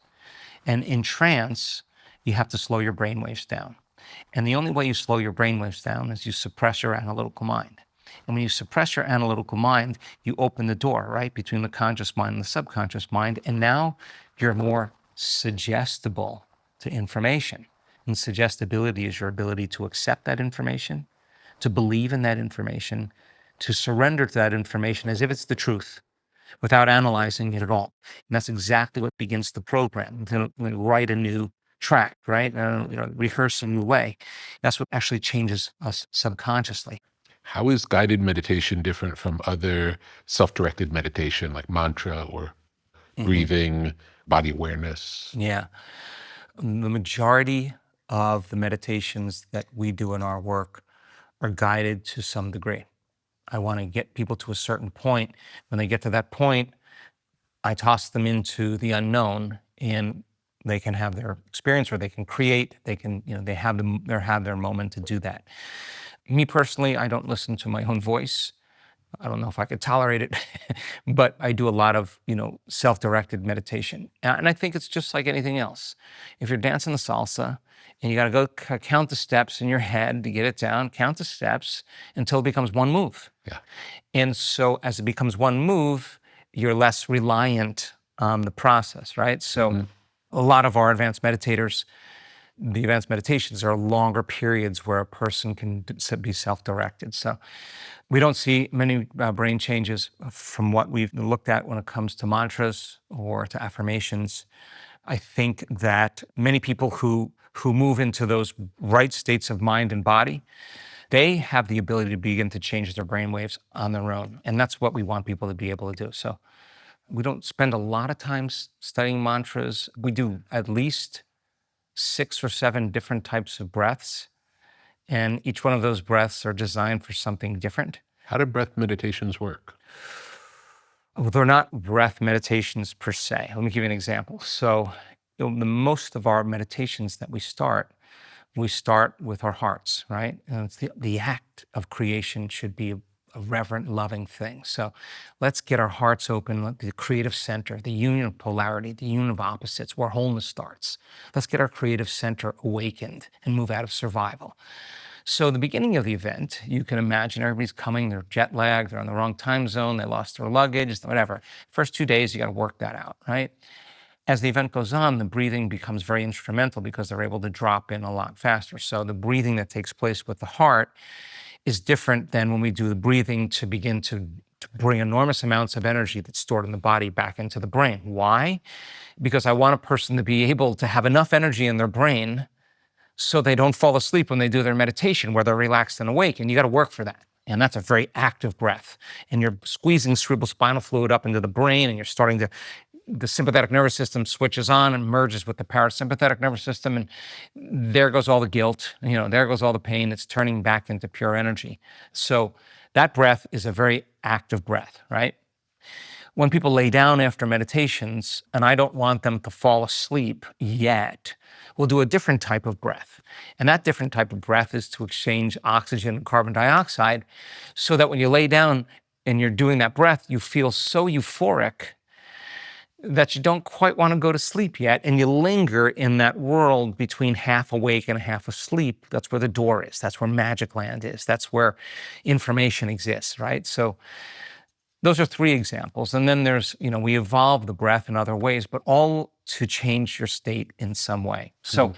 And in trance, you have to slow your brain waves down. And the only way you slow your brain waves down is you suppress your analytical mind. And when you suppress your analytical mind, you open the door, right, between the conscious mind and the subconscious mind. And now you're more suggestible to information. And suggestibility is your ability to accept that information, to believe in that information, to surrender to that information as if it's the truth, without analyzing it at all. And that's exactly what begins the program. To write a new track, right? Rehearse a new way. That's what actually changes us subconsciously. How is guided meditation different from other self-directed meditation like mantra or breathing, body awareness? Yeah. The majority of the meditations that we do in our work are guided to some degree. I want to get people to a certain point. When they get to that point, I toss them into the unknown, and they can have their experience, or they can create. They can, they have their moment to do that. Me personally, I don't listen to my own voice. I don't know if I could tolerate it, but I do a lot of, self-directed meditation. And I think it's just like anything else. If you're dancing the salsa and you got to go count the steps in your head to get it down, count the steps until it becomes one move. Yeah. And so as it becomes one move, you're less reliant on the process, right? So a lot of our advanced meditators, the advanced meditations are longer periods where a person can be self-directed. So we don't see many brain changes from what we've looked at when it comes to mantras or to affirmations. I think that many people who move into those right states of mind and body, they have the ability to begin to change their brain waves on their own. And that's what we want people to be able to do. So we don't spend a lot of time studying mantras. We do at least 6 or 7 different types of breaths. And each one of those breaths are designed for something different. How do breath meditations work? Well, they're not breath meditations per se. Let me give you an example. So the most of our meditations that we start with our hearts, right? And it's the act of creation should be a reverent, loving thing. So let's get our hearts open, the creative center, the union of polarity, the union of opposites, where wholeness starts. Let's get our creative center awakened and move out of survival. So the beginning of the event, you can imagine everybody's coming, they're jet lagged, they're in the wrong time zone, they lost their luggage, whatever. First 2 days, you got to work that out, right? As the event goes on, the breathing becomes very instrumental because they're able to drop in a lot faster. So the breathing that takes place with the heart is different than when we do the breathing to begin to bring enormous amounts of energy that's stored in the body back into the brain. Why? Because I want a person to be able to have enough energy in their brain so they don't fall asleep when they do their meditation, where they're relaxed and awake. And you got to work for that. And that's a very active breath. And you're squeezing cerebral spinal fluid up into the brain, and you're starting to, the sympathetic nervous system switches on and merges with the parasympathetic nervous system. And there goes all the guilt, there goes all the pain. It's turning back into pure energy. So that breath is a very active breath, right? When people lay down after meditations, and I don't want them to fall asleep yet, we'll do a different type of breath. And that different type of breath is to exchange oxygen and carbon dioxide, so that when you lay down and you're doing that breath, you feel so euphoric that you don't quite want to go to sleep yet, and you linger in that world between half awake and half asleep. That's where the door is. That's where magic land is. That's where information exists, right? So those are 3 examples. And then there's, we evolve the breath in other ways, but all to change your state in some way. So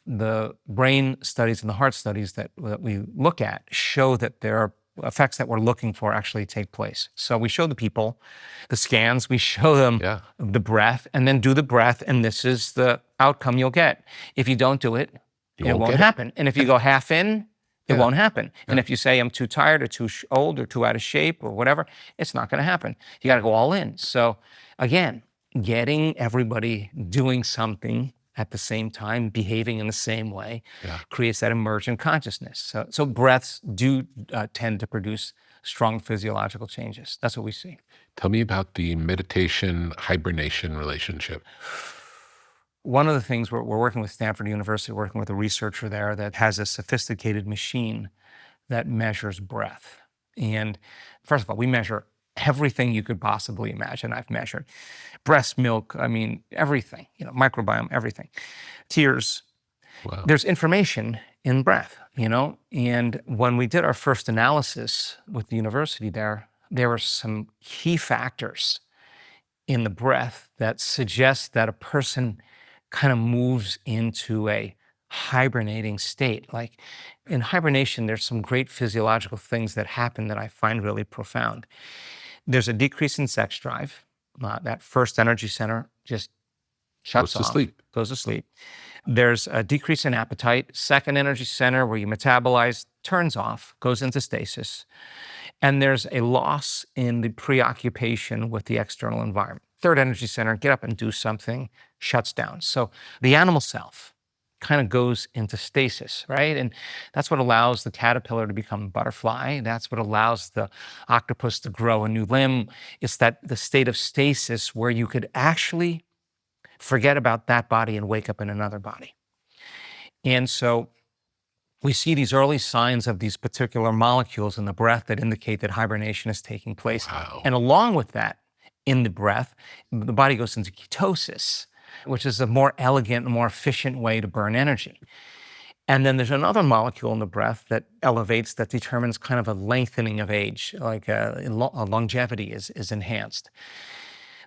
the brain studies and the heart studies that we look at show that there are effects that we're looking for actually take place. So we show the people the scans, we show them the breath, and then do the breath, and this is the outcome you'll get. If you don't do it, it won't happen. And if you go half in, it won't happen. And if you say, I'm too tired or too old or too out of shape or whatever, it's not going to happen. You got to go all in. So again, getting everybody doing something at the same time, behaving in the same way, creates that emergent consciousness. So breaths do tend to produce strong physiological changes. That's what we see. Tell me about the meditation-hibernation relationship. One of the things we're working with Stanford University, working with a researcher there that has a sophisticated machine that measures breath. And first of all, we measure everything you could possibly imagine. I've measured breast milk, everything, microbiome, everything. Tears. Wow. There's information in breath, and when we did our first analysis with the university there were some key factors in the breath that suggest that a person kind of moves into a hibernating state. Like in hibernation, there's some great physiological things that happen that I find really profound. There's a decrease in sex drive. That first energy center just shuts Goes to off, sleep. goes to sleep. There's a decrease in appetite. Second energy center, where you metabolize, turns off, goes into stasis. And there's a loss in the preoccupation with the external environment. Third energy center, get up and do something, shuts down. So the animal self kind of goes into stasis, right? And that's what allows the caterpillar to become a butterfly. That's what allows the octopus to grow a new limb. It's that the state of stasis where you could actually forget about that body and wake up in another body. And so we see these early signs of these particular molecules in the breath that indicate that hibernation is taking place. Wow. And along with that, in the breath, the body goes into ketosis, which is a more elegant and more efficient way to burn energy. And then there's another molecule in the breath that elevates, that determines kind of a lengthening of age, like a longevity is enhanced.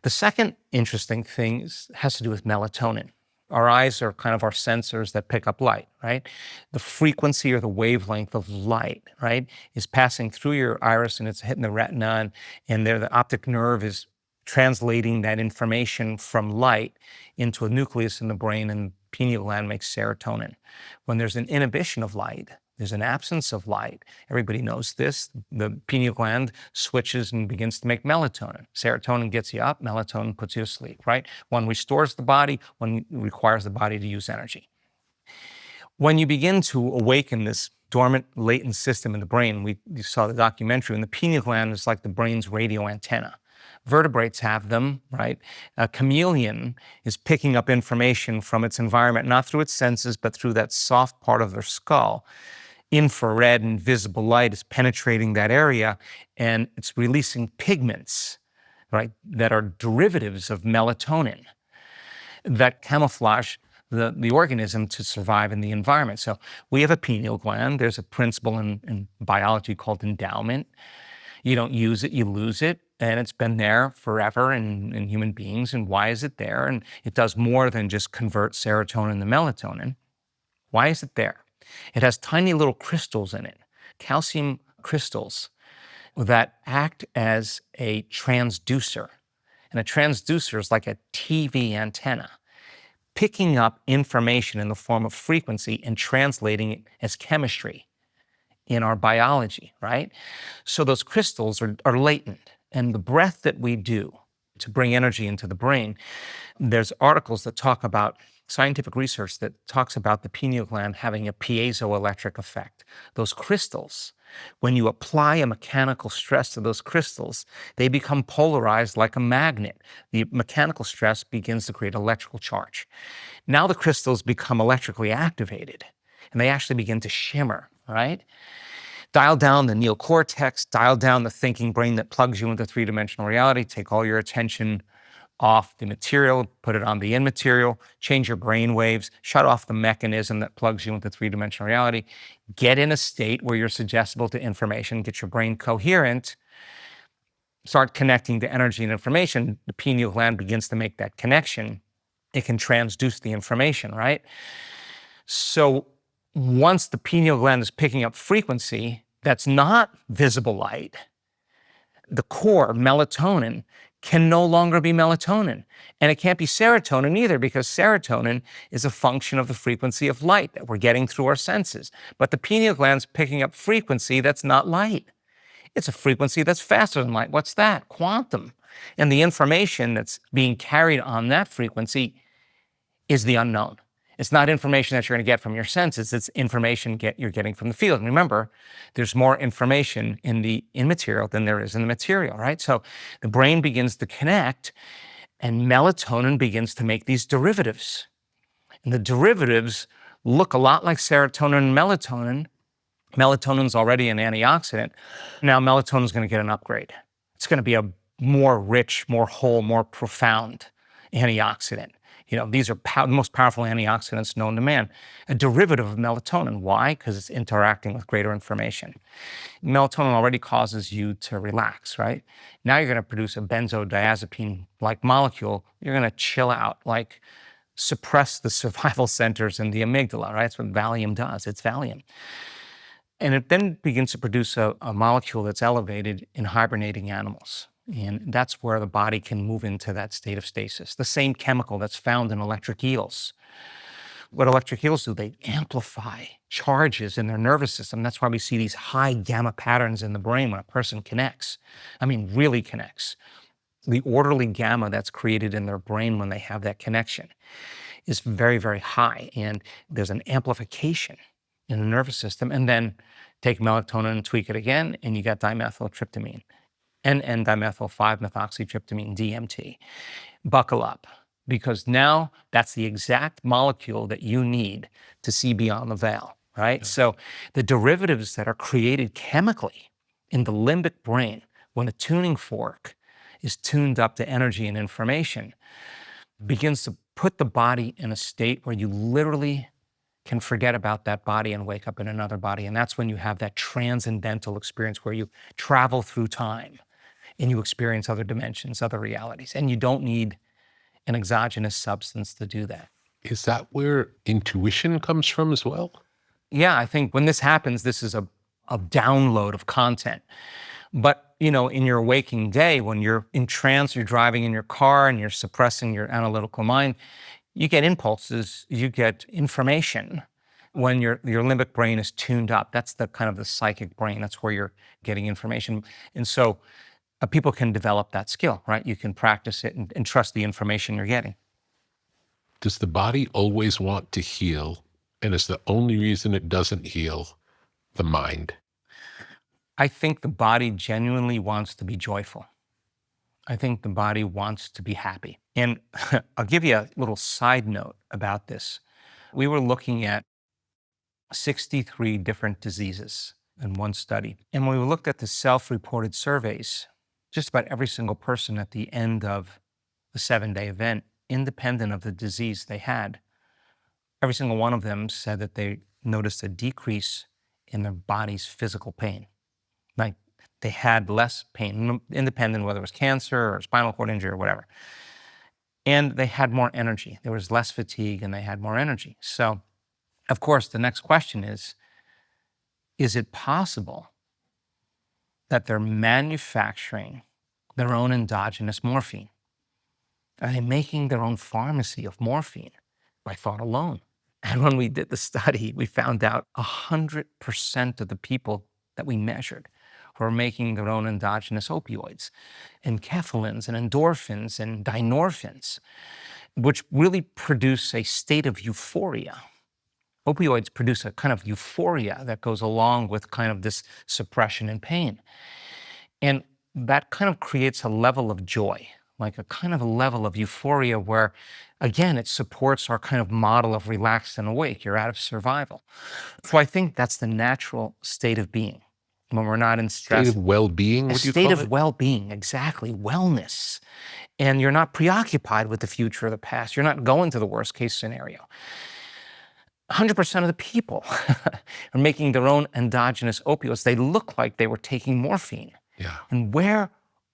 The second interesting thing has to do with melatonin. Our eyes are kind of our sensors that pick up light, right? The frequency or the wavelength of light, right, is passing through your iris and it's hitting the retina, and there the optic nerve is translating that information from light into a nucleus in the brain, and the pineal gland makes serotonin. When there's an inhibition of light, there's an absence of light. Everybody knows this. The pineal gland switches and begins to make melatonin. Serotonin gets you up, melatonin puts you to sleep, right? One restores the body, one requires the body to use energy. When you begin to awaken this dormant latent system in the brain, you saw the documentary, and the pineal gland is like the brain's radio antenna. Vertebrates have them, right? A chameleon is picking up information from its environment, not through its senses, but through that soft part of their skull. Infrared and visible light is penetrating that area, and it's releasing pigments, right, that are derivatives of melatonin that camouflage the organism to survive in the environment. So we have a pineal gland. There's a principle in biology called endowment. You don't use it, you lose it. And it's been there forever in human beings. And why is it there? And it does more than just convert serotonin to melatonin. Why is it there? It has tiny little crystals in it, calcium crystals, that act as a transducer. And a transducer is like a TV antenna, picking up information in the form of frequency and translating it as chemistry in our biology, right? So those crystals are latent. And the breath that we do to bring energy into the brain, there's articles that talk about scientific research that talks about the pineal gland having a piezoelectric effect. Those crystals, when you apply a mechanical stress to those crystals, they become polarized like a magnet. The mechanical stress begins to create electrical charge. Now the crystals become electrically activated, and they actually begin to shimmer, right? Dial down the neocortex, dial down the thinking brain that plugs you into three-dimensional reality, take all your attention off the material, put it on the immaterial, change your brain waves, shut off the mechanism that plugs you into three-dimensional reality, get in a state where you're suggestible to information, get your brain coherent, start connecting to energy and information. The pineal gland begins to make that connection. It can transduce the information, right? So once the pineal gland is picking up frequency that's not visible light, the core, melatonin, can no longer be melatonin. And it can't be serotonin either, because serotonin is a function of the frequency of light that we're getting through our senses. But the pineal gland's picking up frequency that's not light. It's a frequency that's faster than light. What's that? Quantum. And the information that's being carried on that frequency is the unknown. It's not information that you're going to get from your senses. It's information you're getting from the field. And remember, there's more information in the immaterial than there is in the material, right? So the brain begins to connect, and melatonin begins to make these derivatives. And the derivatives look a lot like serotonin and melatonin. Melatonin's already an antioxidant. Now melatonin's going to get an upgrade. It's going to be a more rich, more whole, more profound antioxidant. You know, these are the most powerful antioxidants known to man. A derivative of melatonin. Why? Because it's interacting with greater information. Melatonin already causes you to relax, right? Now you're going to produce a benzodiazepine-like molecule. You're going to chill out, like suppress the survival centers in the amygdala, right? That's what Valium does. It's Valium. And it then begins to produce a molecule that's elevated in hibernating animals. And that's where the body can move into that state of stasis. The same chemical that's found in electric eels. What electric eels do, they amplify charges in their nervous system. That's why we see these high gamma patterns in the brain when a person connects. I mean, really connects. The orderly gamma that's created in their brain when they have that connection is very, very high. And there's an amplification in the nervous system. And then take melatonin and tweak it again, and you got dimethyltryptamine and dimethyl-5-methoxytryptamine, DMT. Buckle up, because now that's the exact molecule that you need to see beyond the veil, right? Yeah. So the derivatives that are created chemically in the limbic brain when a tuning fork is tuned up to energy and information begins to put the body in a state where you literally can forget about that body and wake up in another body. And that's when you have that transcendental experience where you travel through time and you experience other dimensions, other realities. And you don't need an exogenous substance to do that. Is that where intuition comes from as well? Yeah, I think when this happens, this is a download of content. But, you know, in your waking day, when you're in trance, you're driving in your car and you're suppressing your analytical mind, you get impulses, you get information when your limbic brain is tuned up. That's the kind of the psychic brain. That's where you're getting information. And so people can develop that skill, right? You can practice it and trust the information you're getting. Does the body always want to heal? And is the only reason it doesn't heal the mind? I think the body genuinely wants to be joyful. I think the body wants to be happy. And I'll give you a little side note about this. We were looking at 63 different diseases in one study. And when we looked at the self-reported surveys, just about every single person at the end of the 7-day event, independent of the disease they had, every single one of them said that they noticed a decrease in their body's physical pain. Like they had less pain, independent whether it was cancer or spinal cord injury or whatever. And they had more energy. There was less fatigue and they had more energy. So, of course, the next question is it possible that they're manufacturing their own endogenous morphine? Are they making their own pharmacy of morphine by thought alone? And when we did the study, we found out 100% of the people that we measured were making their own endogenous opioids, and enkephalins, and endorphins, and dynorphins, which really produce a state of euphoria. Opioids produce a kind of euphoria that goes along with kind of this suppression and pain. And that kind of creates a level of joy, like a kind of a level of euphoria where, again, it supports our kind of model of relaxed and awake. You're out of survival. So I think that's the natural state of being when we're not in stress. State of well-being, would you call it? A state of well-being, exactly, wellness. And you're not preoccupied with the future or the past. You're not going to the worst case scenario. 100% of the people are making their own endogenous opioids. They look like they were taking morphine. Yeah. And where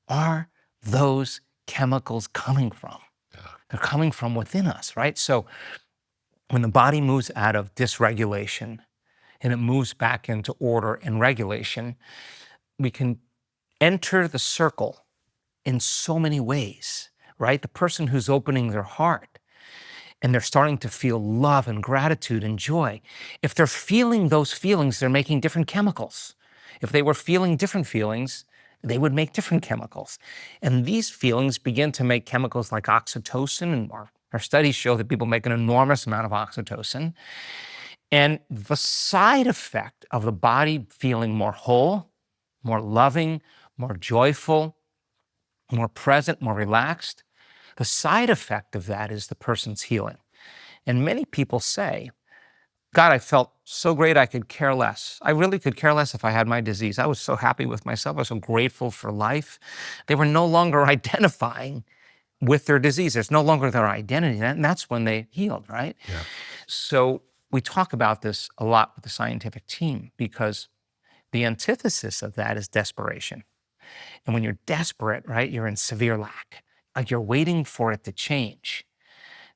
are those chemicals coming from? Yeah. They're coming from within us, right? So when the body moves out of dysregulation and it moves back into order and regulation, we can enter the circle in so many ways, right? The person who's opening their heart and they're starting to feel love and gratitude and joy, if they're feeling those feelings, they're making different chemicals. If they were feeling different feelings, they would make different chemicals. And these feelings begin to make chemicals like oxytocin, and our studies show that people make an enormous amount of oxytocin. And the side effect of the body feeling more whole, more loving, more joyful, more present, more relaxed, the side effect of that is the person's healing. And many people say, God, I felt so great I could care less. I really could care less if I had my disease. I was so happy with myself. I was so grateful for life. They were no longer identifying with their disease. There's no longer their identity. And that's when they healed, right? Yeah. So we talk about this a lot with the scientific team because the antithesis of that is desperation. And when you're desperate, right, you're in severe lack. Like you're waiting for it to change,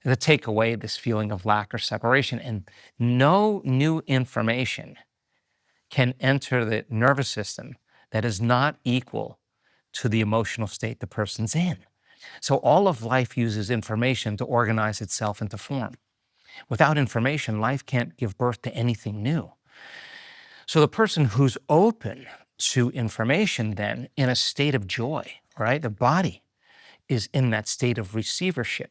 to take away this feeling of lack or separation. And no new information can enter the nervous system that is not equal to the emotional state the person's in. So all of life uses information to organize itself into form. Without information, life can't give birth to anything new. So the person who's open to information then in a state of joy, right? The body is in that state of receivership.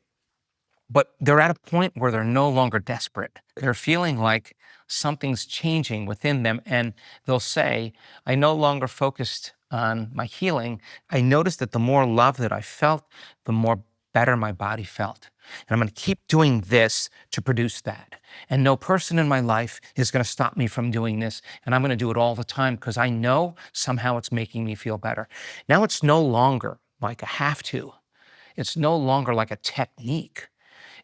But they're at a point where they're no longer desperate. They're feeling like something's changing within them. And they'll say, I no longer focused on my healing. I noticed that the more love that I felt, the more better my body felt. And I'm going to keep doing this to produce that. And no person in my life is going to stop me from doing this. And I'm going to do it all the time because I know somehow it's making me feel better. Now it's no longer like a have to. It's no longer like a technique.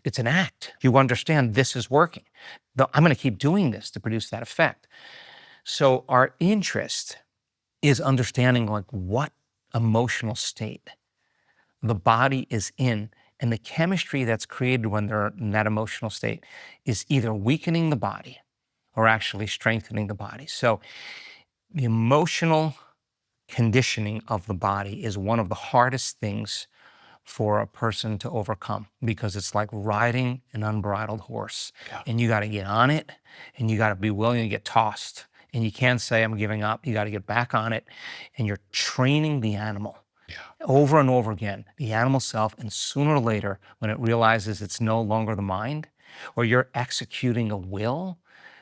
It's an act. You understand this is working. I'm going to keep doing this to produce that effect. So our interest is understanding like what emotional state the body is in, and the chemistry that's created when they're in that emotional state is either weakening the body or actually strengthening the body. So the emotional conditioning of the body is one of the hardest things for a person to overcome, because it's like riding an unbridled horse. Yeah. And you got to get on it, and you got to be willing to get tossed. And you can't say, I'm giving up. You got to get back on it. And you're training the animal over and over again, the animal self. And sooner or later, when it realizes it's no longer the mind, or you're executing a will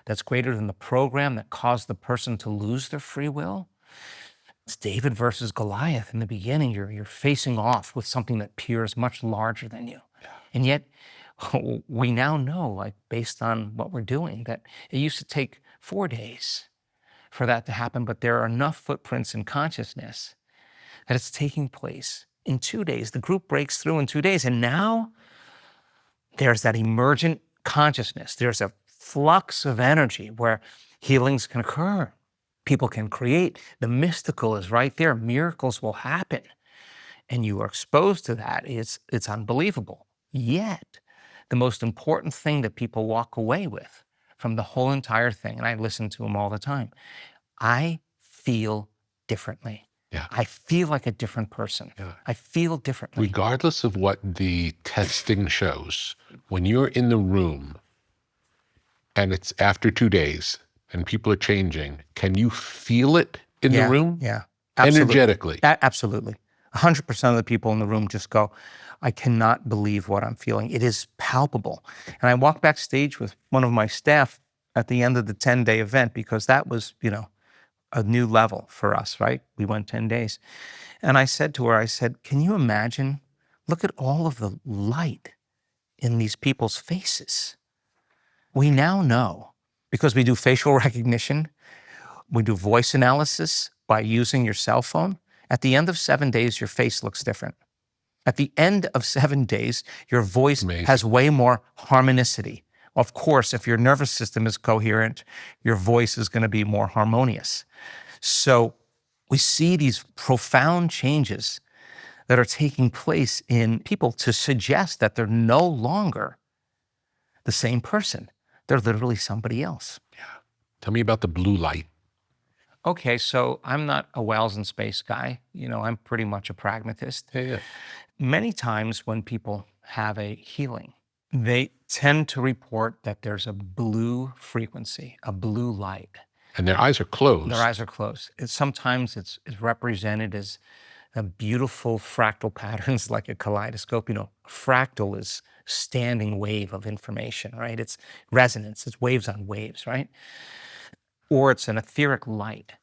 that's greater than the program that caused the person to lose their free will. It's David versus Goliath. In the beginning, you're facing off with something that appears much larger than you. And yet, we now know, like based on what we're doing, that it used to take 4 days for that to happen, but there are enough footprints in consciousness that it's taking place in 2 days. The group breaks through in 2 days, and now there's that emergent consciousness. There's a flux of energy where healings can occur. People can create. The mystical is right there. Miracles will happen. And you are exposed to that. It's unbelievable. Yet, the most important thing that people walk away with from the whole entire thing, and I listen to them all the time, I feel differently. Yeah. I feel like a different person. Yeah. I feel differently. Regardless of what the testing shows, when you're in the room and it's after 2 days and people are changing, can you feel it in the room? Yeah, absolutely. Energetically. Absolutely. 100% of the people in the room just go, I cannot believe what I'm feeling. It is palpable. And I walked backstage with one of my staff at the end of the 10-day event, because that was, a new level for us, right? We went 10 days. And I said to her, can you imagine? Look at all of the light in these people's faces. We now know, because we do facial recognition, we do voice analysis by using your cell phone. At the end of 7 days, your face looks different. At the end of 7 days, your voice has way more harmonicity. Of course, if your nervous system is coherent, your voice is going to be more harmonious. So we see these profound changes that are taking place in people to suggest that they're no longer the same person. They're literally somebody else. Yeah. Tell me about the blue light. Okay, so I'm not a Wells in space guy. I'm pretty much a pragmatist. Yeah. Many times when people have a healing, they tend to report that there's a blue frequency, a blue light. And their eyes are closed. Their eyes are closed. Sometimes it's represented as a beautiful fractal patterns like a kaleidoscope. Fractal is standing wave of information, right? It's resonance, it's waves on waves, right? Or it's an etheric light.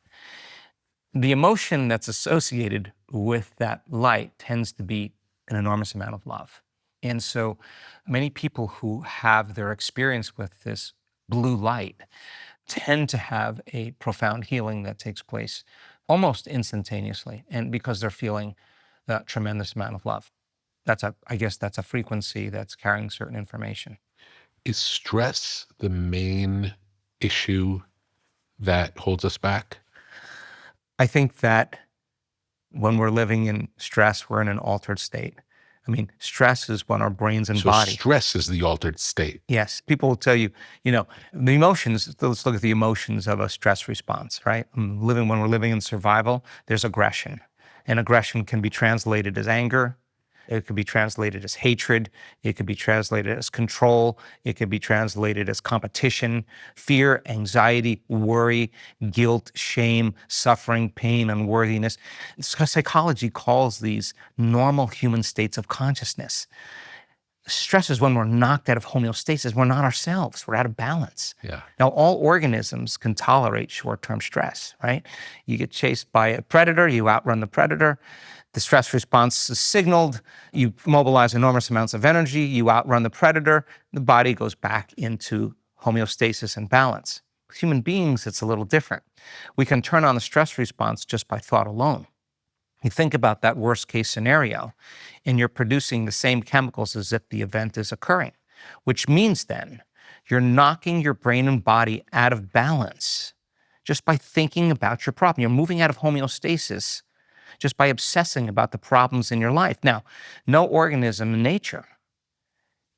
The emotion that's associated with that light tends to be an enormous amount of love. And so many people who have their experience with this blue light tend to have a profound healing that takes place almost instantaneously, and because they're feeling that tremendous amount of love. I guess that's a frequency that's carrying certain information. Is stress the main issue that holds us back? I think that when we're living in stress, we're in an altered state. Stress is when our brains and body. So stress is the altered state. Yes. People will tell you, the emotions, let's look at the emotions of a stress response, right? When we're living in survival, there's aggression. And aggression can be translated as anger. It could be translated as hatred. It could be translated as control. It could be translated as competition, fear, anxiety, worry, guilt, shame, suffering, pain, unworthiness. Psychology calls these normal human states of consciousness. Stress is when we're knocked out of homeostasis. We're not ourselves. We're out of balance. Yeah. Now, all organisms can tolerate short-term stress, right? You get chased by a predator, you outrun the predator. The stress response is signaled. You mobilize enormous amounts of energy. You outrun the predator. The body goes back into homeostasis and balance. With human beings, it's a little different. We can turn on the stress response just by thought alone. You think about that worst case scenario, and you're producing the same chemicals as if the event is occurring, which means then you're knocking your brain and body out of balance just by thinking about your problem. You're moving out of homeostasis just by obsessing about the problems in your life. Now, no organism in nature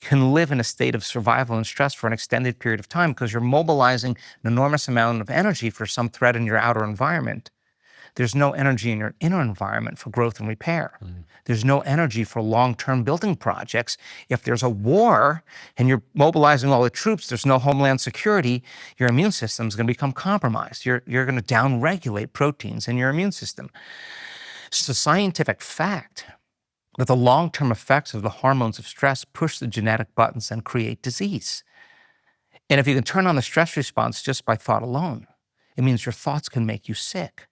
can live in a state of survival and stress for an extended period of time because you're mobilizing an enormous amount of energy for some threat in your outer environment. There's no energy in your inner environment for growth and repair. There's no energy for long-term building projects. If there's a war and you're mobilizing all the troops, there's no homeland security, your immune system is going to become compromised. You're going to downregulate proteins in your immune system. It's a scientific fact that the long-term effects of the hormones of stress push the genetic buttons and create disease. And if you can turn on the stress response just by thought alone, it means your thoughts can make you sick.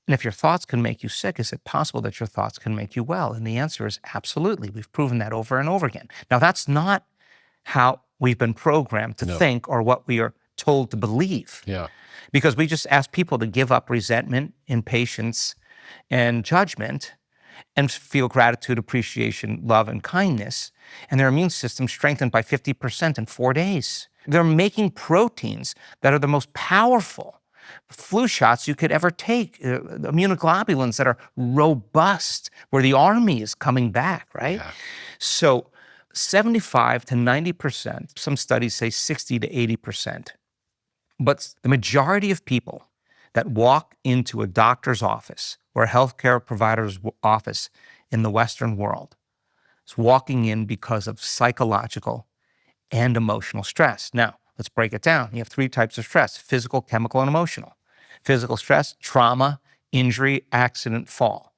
And if your thoughts can make you sick, is it possible that your thoughts can make you well? And the answer is absolutely. We've proven that over and over again. Now, that's not how we've been programmed to think or what we are told to believe. Yeah. Because we just ask people to give up resentment, impatience, and judgment and feel gratitude, appreciation, love, and kindness. And their immune system strengthened by 50% in 4 days. They're making proteins that are the most powerful flu shots you could ever take, immunoglobulins that are robust, where the army is coming back, right? Yeah. So 75 to 90%, some studies say 60 to 80%. But the majority of people that walk into a doctor's office or a healthcare provider's office in the Western world is walking in because of psychological and emotional stress. Now, let's break it down. You have 3 types of stress: physical, chemical, and emotional. Physical stress: trauma, injury, accident, fall.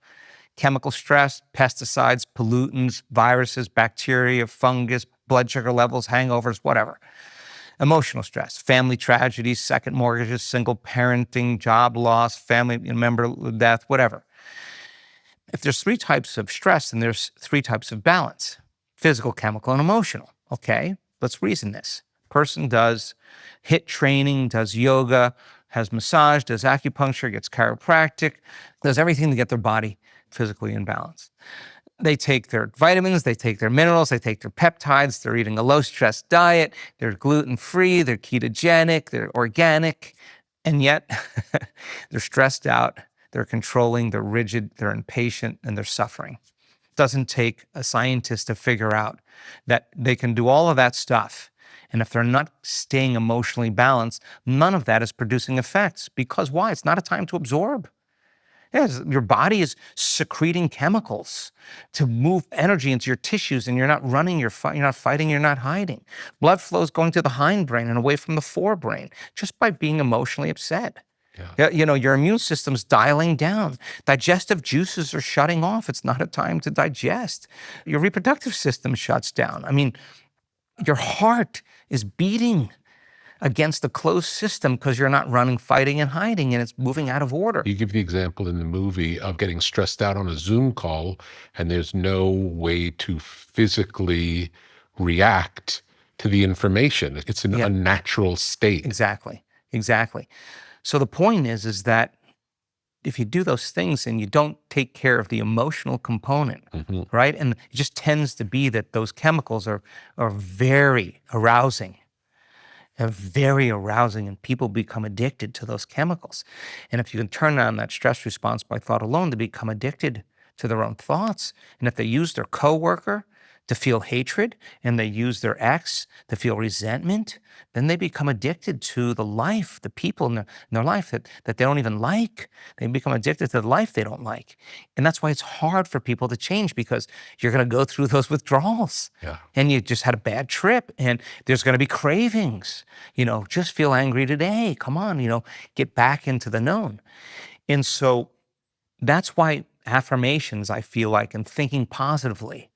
Chemical stress: pesticides, pollutants, viruses, bacteria, fungus, blood sugar levels, hangovers, whatever. Emotional stress: family tragedies, second mortgages, single parenting, job loss, family member death, whatever. If there's 3 types of stress, then there's 3 types of balance: physical, chemical, and emotional. Okay, let's reason this. Person does HIIT training, does yoga, has massage, does acupuncture, gets chiropractic, does everything to get their body physically in balance. They take their vitamins, they take their minerals, they take their peptides, they're eating a low-stress diet, they're gluten-free, they're ketogenic, they're organic, and yet they're stressed out, they're controlling, they're rigid, they're impatient, and they're suffering. It doesn't take a scientist to figure out that they can do all of that stuff, and if they're not staying emotionally balanced, none of that is producing effects. Because why? It's not a time to absorb. Yes, your body is secreting chemicals to move energy into your tissues, and you're not running, you're not fighting, you're not hiding. Blood flow is going to the hindbrain and away from the forebrain just by being emotionally upset. Yeah. You know, your immune system's dialing down. Digestive juices are shutting off. It's not a time to digest. Your reproductive system shuts down. I mean, your heart is beating against the closed system because you're not running, fighting, and hiding, and it's moving out of order. You give the example in the movie of getting stressed out on a Zoom call, and there's no way to physically react to the information. It's an unnatural state. Exactly. So the point is that if you do those things and you don't take care of the emotional component, right? And it just tends to be that those chemicals are very arousing. They're very arousing, and people become addicted to those chemicals. And if you can turn on that stress response by thought alone, they become addicted to their own thoughts. And if they use their coworker to feel hatred, and they use their ex to feel resentment, then they become addicted to the life, the people in their life that they don't even like. They become addicted to the life they don't like. And that's why it's hard for people to change, because you're going to go through those withdrawals. Yeah. And you just had a bad trip, and there's going to be cravings. Just feel angry today. Come on, get back into the known. And so that's why affirmations, I feel like, and thinking positively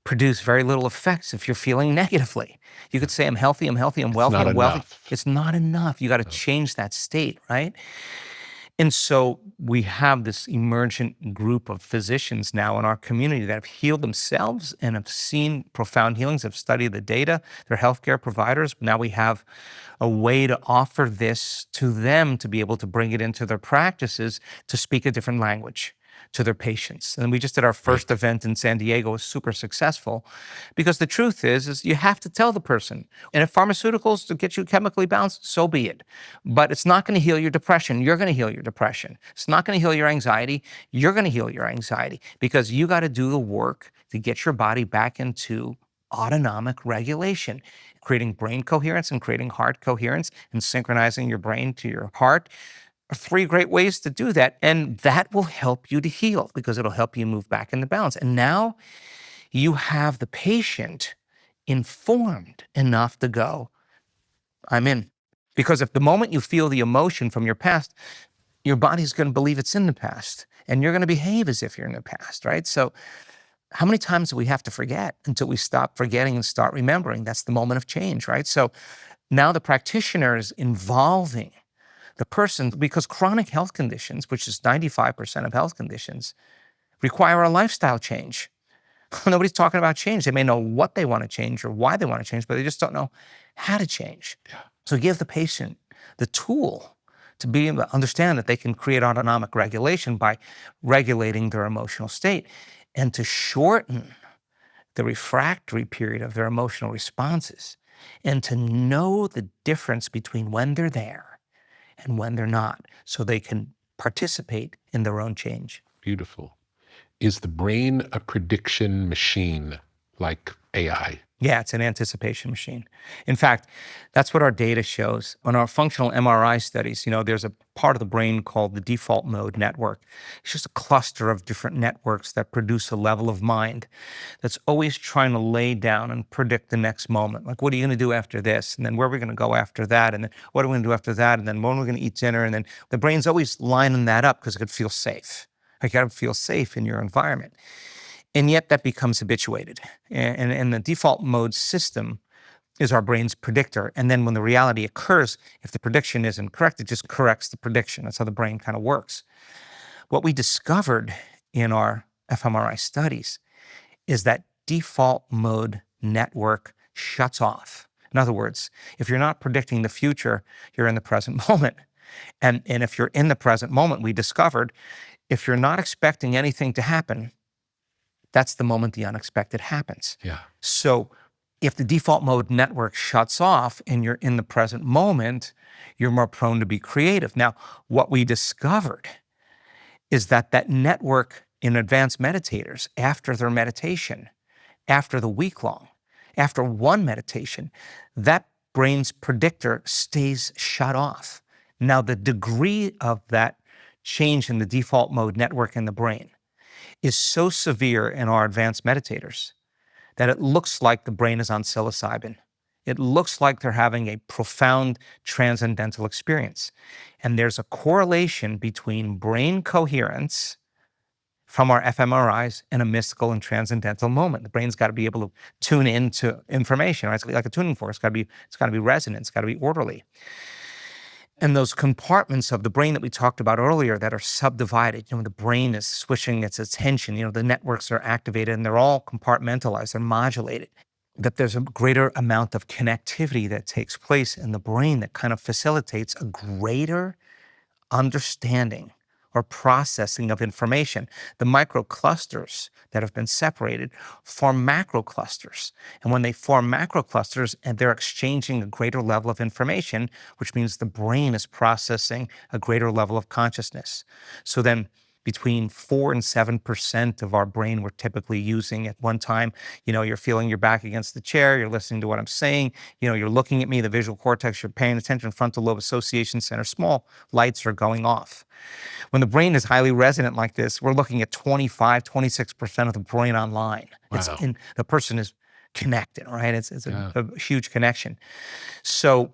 produce very little effects if you're feeling negatively. You could say, I'm healthy, I'm wealthy, not I'm wealthy. enough. It's not enough. You got to change that state, right? And so we have this emergent group of physicians now in our community that have healed themselves and have seen profound healings, have studied the data. They're healthcare providers. Now we have a way to offer this to them to be able to bring it into their practices to speak a different language to their patients. And we just did our first event in San Diego. It was super successful, because the truth is you have to tell the person. And if pharmaceuticals to get you chemically balanced, so be it. But it's not going to heal your depression. You're going to heal your depression. It's not going to heal your anxiety. You're going to heal your anxiety, because you got to do the work to get your body back into autonomic regulation, creating brain coherence and creating heart coherence and synchronizing your brain to your heart are 3 great ways to do that. And that will help you to heal, because it'll help you move back into balance. And now you have the patient informed enough to go, I'm in. Because if the moment you feel the emotion from your past, your body's going to believe it's in the past, and you're going to behave as if you're in the past, right? So how many times do we have to forget until we stop forgetting and start remembering? That's the moment of change, right? So now the practitioner is involving the person, because chronic health conditions, which is 95% of health conditions, require a lifestyle change. Nobody's talking about change. They may know what they want to change or why they want to change, but they just don't know how to change. Yeah. So give the patient the tool to be able to understand that they can create autonomic regulation by regulating their emotional state, and to shorten the refractory period of their emotional responses, and to know the difference between when they're there and when they're not, so they can participate in their own change. Beautiful. Is the brain a prediction machine like AI? Yeah, it's an anticipation machine. In fact, that's what our data shows. On our functional MRI studies, there's a part of the brain called the default mode network. It's just a cluster of different networks that produce a level of mind that's always trying to lay down and predict the next moment. Like, what are you going to do after this? And then where are we going to go after that? And then what are we going to do after that? And then when are we going to eat dinner? And then the brain's always lining that up because it could feel safe. You got to feel safe in your environment. And yet that becomes habituated. And the default mode system is our brain's predictor. And then when the reality occurs, if the prediction isn't correct, it just corrects the prediction. That's how the brain kind of works. What we discovered in our fMRI studies is that default mode network shuts off. In other words, if you're not predicting the future, you're in the present moment. And if you're in the present moment, we discovered, if you're not expecting anything to happen, that's the moment the unexpected happens. Yeah. So if the default mode network shuts off and you're in the present moment, you're more prone to be creative. Now, what we discovered is that network in advanced meditators, after their meditation, after the week long, after one meditation, that brain's predictor stays shut off. Now, the degree of that change in the default mode network in the brain is so severe in our advanced meditators that it looks like the brain is on psilocybin. It looks like they're having a profound transcendental experience. And there's a correlation between brain coherence from our fMRIs and a mystical and transcendental moment. The brain's got to be able to tune into information, right? It's like a tuning fork. It's got to be resonant. It's got to be orderly. And those compartments of the brain that we talked about earlier that are subdivided, the brain is switching its attention, the networks are activated and they're all compartmentalized, they're modulated. That there's a greater amount of connectivity that takes place in the brain that kind of facilitates a greater understanding or processing of information. The microclusters that have been separated form macroclusters. And when they form macroclusters and they're exchanging a greater level of information, which means the brain is processing a greater level of consciousness. So then between 4 and 7% of our brain we're typically using at one time. You're feeling your back against the chair, you're listening to what I'm saying, you're looking at me, the visual cortex, you're paying attention, frontal lobe association center, small lights are going off. When the brain is highly resonant like this, we're looking at 25, 26% of the brain online. Wow. And the person is connected, right? It's Yeah. a huge connection. So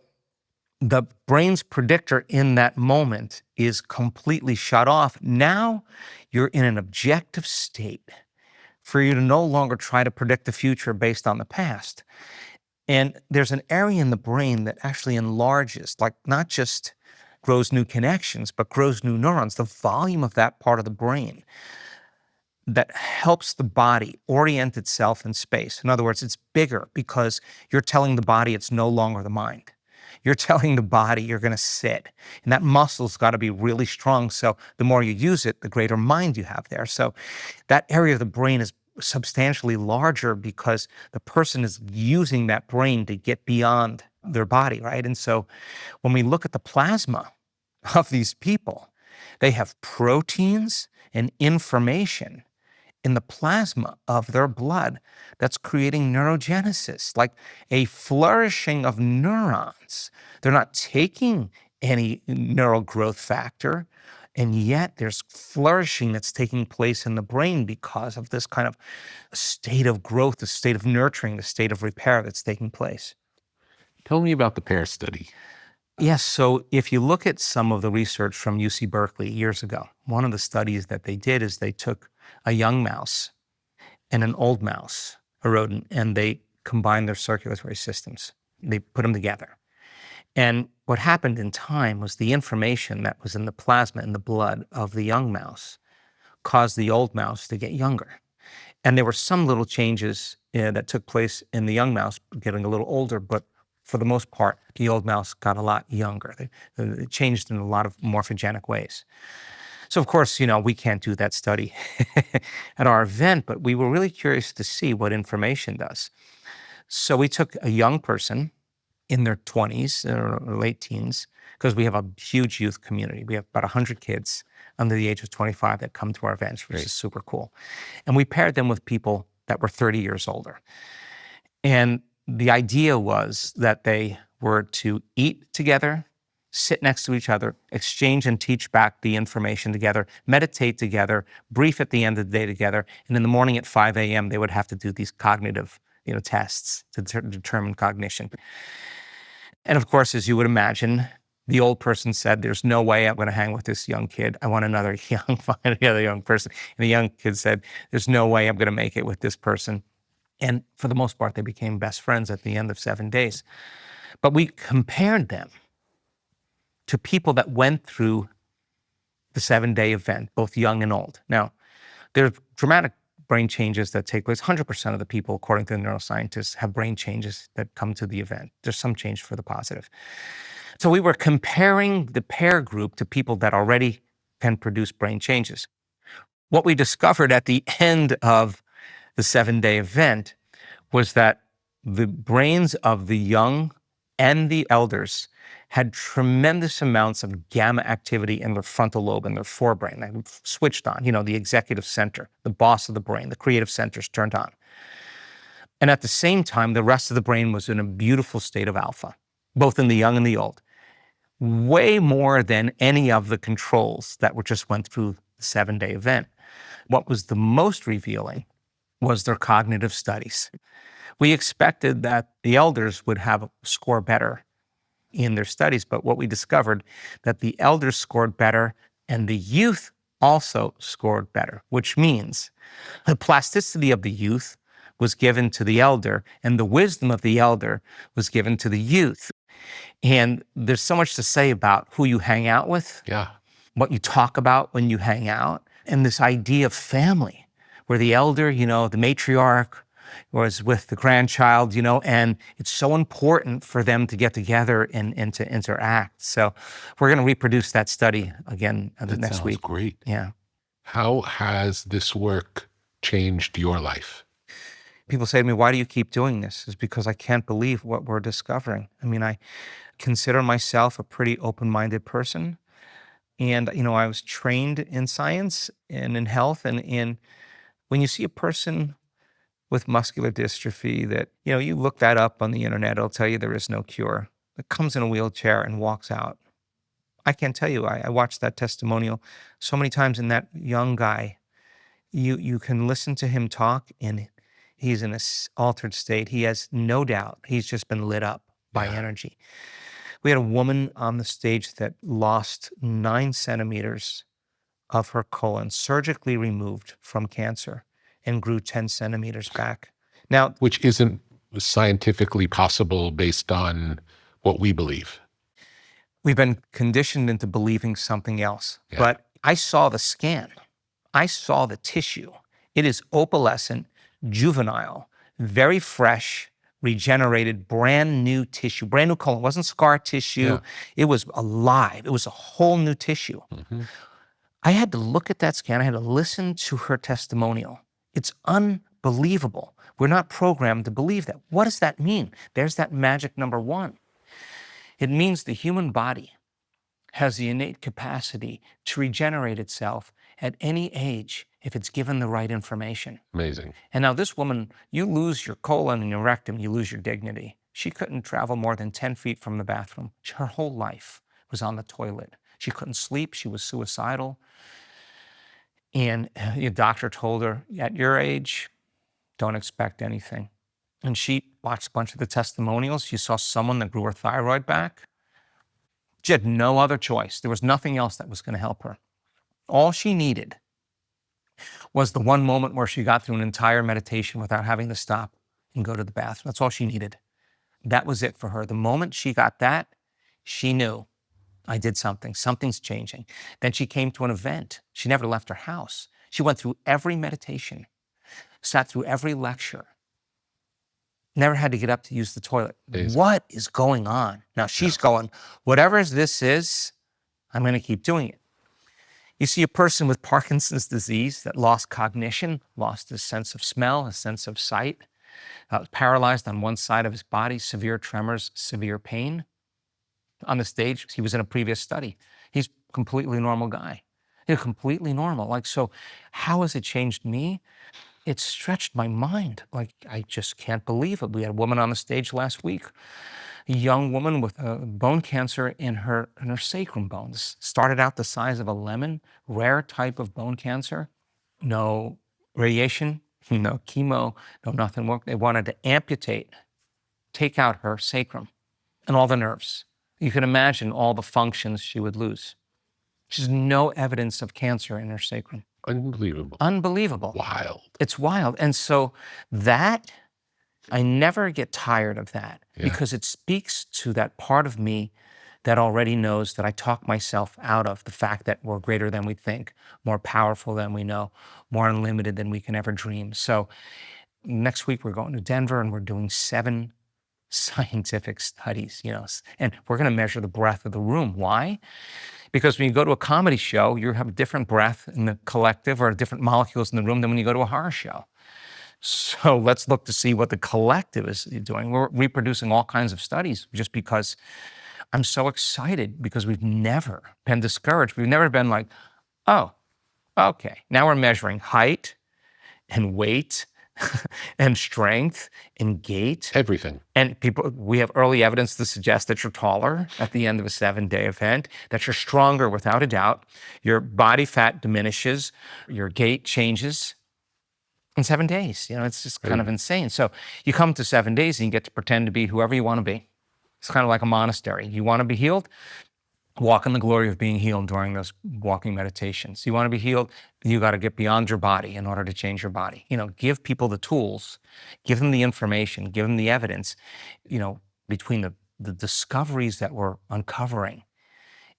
the brain's predictor in that moment is completely shut off. Now you're in an objective state for you to no longer try to predict the future based on the past. And there's an area in the brain that actually enlarges, like not just grows new connections, but grows new neurons, the volume of that part of the brain that helps the body orient itself in space. In other words, it's bigger because you're telling the body it's no longer the mind. You're telling the body you're going to sit, and that muscle's got to be really strong. So the more you use it, the greater mind you have there. So that area of the brain is substantially larger because the person is using that brain to get beyond their body, right? And so when we look at the plasma of these people, they have proteins and information in the plasma of their blood that's creating neurogenesis, like a flourishing of neurons. They're not taking any neural growth factor, and yet there's flourishing that's taking place in the brain because of this kind of state of growth, the state of nurturing, the state of repair that's taking place. Tell me about the pair study. Yes, so if you look at some of the research from UC Berkeley years ago, one of the studies that they did is they took a young mouse and an old mouse, a rodent, and they combined their circulatory systems. They put them together. And what happened in time was the information that was in the plasma and the blood of the young mouse caused the old mouse to get younger. And there were some little changes that took place in the young mouse getting a little older, but for the most part, the old mouse got a lot younger. It changed in a lot of morphogenic ways. So of course, we can't do that study at our event, but we were really curious to see what information does. So we took a young person in their 20s or late teens, because we have a huge youth community. We have about 100 kids under the age of 25 that come to our events, which is super cool. And we paired them with people that were 30 years older. And the idea was that they were to eat together, sit next to each other, exchange and teach back the information together, meditate together, brief at the end of the day together, and in the morning at 5 a.m. they would have to do these cognitive tests to determine cognition. And of course, as you would imagine, the old person said, "There's no way I'm going to hang with this young kid. I want another young person." And the young kid said, "There's no way I'm going to make it with this person." And for the most part, they became best friends at the end of 7 days. But we compared them to people that went through the 7-day event, both young and old. Now, there are dramatic brain changes that take place. 100% of the people, according to the neuroscientists, have brain changes that come to the event. There's some change for the positive. So we were comparing the pair group to people that already can produce brain changes. What we discovered at the end of the 7-day event was that the brains of the young and the elders had tremendous amounts of gamma activity in their frontal lobe and their forebrain. They switched on, the executive center, the boss of the brain, the creative centers turned on. And at the same time, the rest of the brain was in a beautiful state of alpha, both in the young and the old, way more than any of the controls that just went through the 7-day event. What was the most revealing was their cognitive studies. We expected that the elders would have score better in their studies, but what we discovered that the elders scored better and the youth also scored better, which means the plasticity of the youth was given to the elder and the wisdom of the elder was given to the youth. And there's so much to say about who you hang out with, what you talk about when you hang out, and this idea of family, where the elder, the matriarch, was with the grandchild, and it's so important for them to get together and to interact. So we're going to reproduce that study again next week. That sounds great. Yeah. How has this work changed your life? People say to me, "Why do you keep doing this?" It's because I can't believe what we're discovering. I mean, I consider myself a pretty open-minded person. And, I was trained in science and in health. And when you see a person with muscular dystrophy that, you look that up on the internet, it'll tell you there is no cure, that comes in a wheelchair and walks out. I can't tell you, I watched that testimonial so many times, and that young guy, you can listen to him talk, and he's in an altered state. He has no doubt he's just been lit up by energy. We had a woman on the stage that lost 9 centimeters of her colon, surgically removed from cancer, and grew 10 centimeters back. Now, Which isn't scientifically possible based on what we believe. we've been conditioned into believing something else. Yeah. But I saw the scan. I saw the tissue. It is opalescent, juvenile, very fresh, regenerated, brand new tissue, brand new colon. It wasn't scar tissue. Yeah. It was alive. It was a whole new tissue. I had to look at that scan. I had to listen to her testimonial. It's unbelievable. We're not programmed to believe that. What does that mean? There's that magic number 1. It means the human body has the innate capacity to regenerate itself at any age if it's given the right information. Amazing. And now this woman, you lose your colon and your rectum, you lose your dignity. She couldn't travel more than 10 feet from the bathroom. Her whole life was on the toilet. She couldn't sleep. She was suicidal. And your doctor told her, at your age, don't expect anything. And she watched a bunch of the testimonials. You saw someone that grew her thyroid back. She had no other choice. There was nothing else that was going to help her. All she needed was the one moment where she got through an entire meditation without having to stop and go to the bathroom. That's all she needed. That was it for her. The moment she got that, she knew, I did something. Something's changing. Then she came to an event. She never left her house. She went through every meditation, sat through every lecture, never had to get up to use the toilet. Amazing. What is going on? Now she's going, whatever this is, I'm going to keep doing it. You see a person with Parkinson's disease that lost cognition, lost his sense of smell, his sense of sight, paralyzed on one side of his body, severe tremors, severe pain. On the stage, he was in a previous study. He's a completely normal guy. He's completely normal. So how has it changed me? It stretched my mind. I just can't believe it. We had a woman on the stage last week, a young woman with bone cancer in her sacrum bones. Started out the size of a lemon, rare type of bone cancer. No radiation, no chemo, no nothing worked. They wanted to amputate, take out her sacrum and all the nerves. You can imagine all the functions she would lose. There's no evidence of cancer in her sacrum. Unbelievable. Unbelievable. Wild. It's wild. And so that, I never get tired of that because it speaks to that part of me that already knows that I talk myself out of the fact that we're greater than we think, more powerful than we know, more unlimited than we can ever dream. So next week we're going to Denver and we're doing 7 scientific studies, and we're going to measure the breath of the room. Why? Because when you go to a comedy show, you have a different breath in the collective or different molecules in the room than when you go to a horror show. So let's look to see what the collective is doing. We're reproducing all kinds of studies just because I'm so excited, because we've never been discouraged. We've never been like, oh, okay, now we're measuring height and weight and strength and gait. Everything. And we have early evidence to suggest that you're taller at the end of a 7-day event, that you're stronger without a doubt. Your body fat diminishes, your gait changes in 7 days. It's just kind of insane. So you come to 7 days and you get to pretend to be whoever you want to be. It's kind of like a monastery. You want to be healed? Walk in the glory of being healed during those walking meditations. You want to be healed? You got to get beyond your body in order to change your body. Give people the tools, give them the information, give them the evidence, between the discoveries that we're uncovering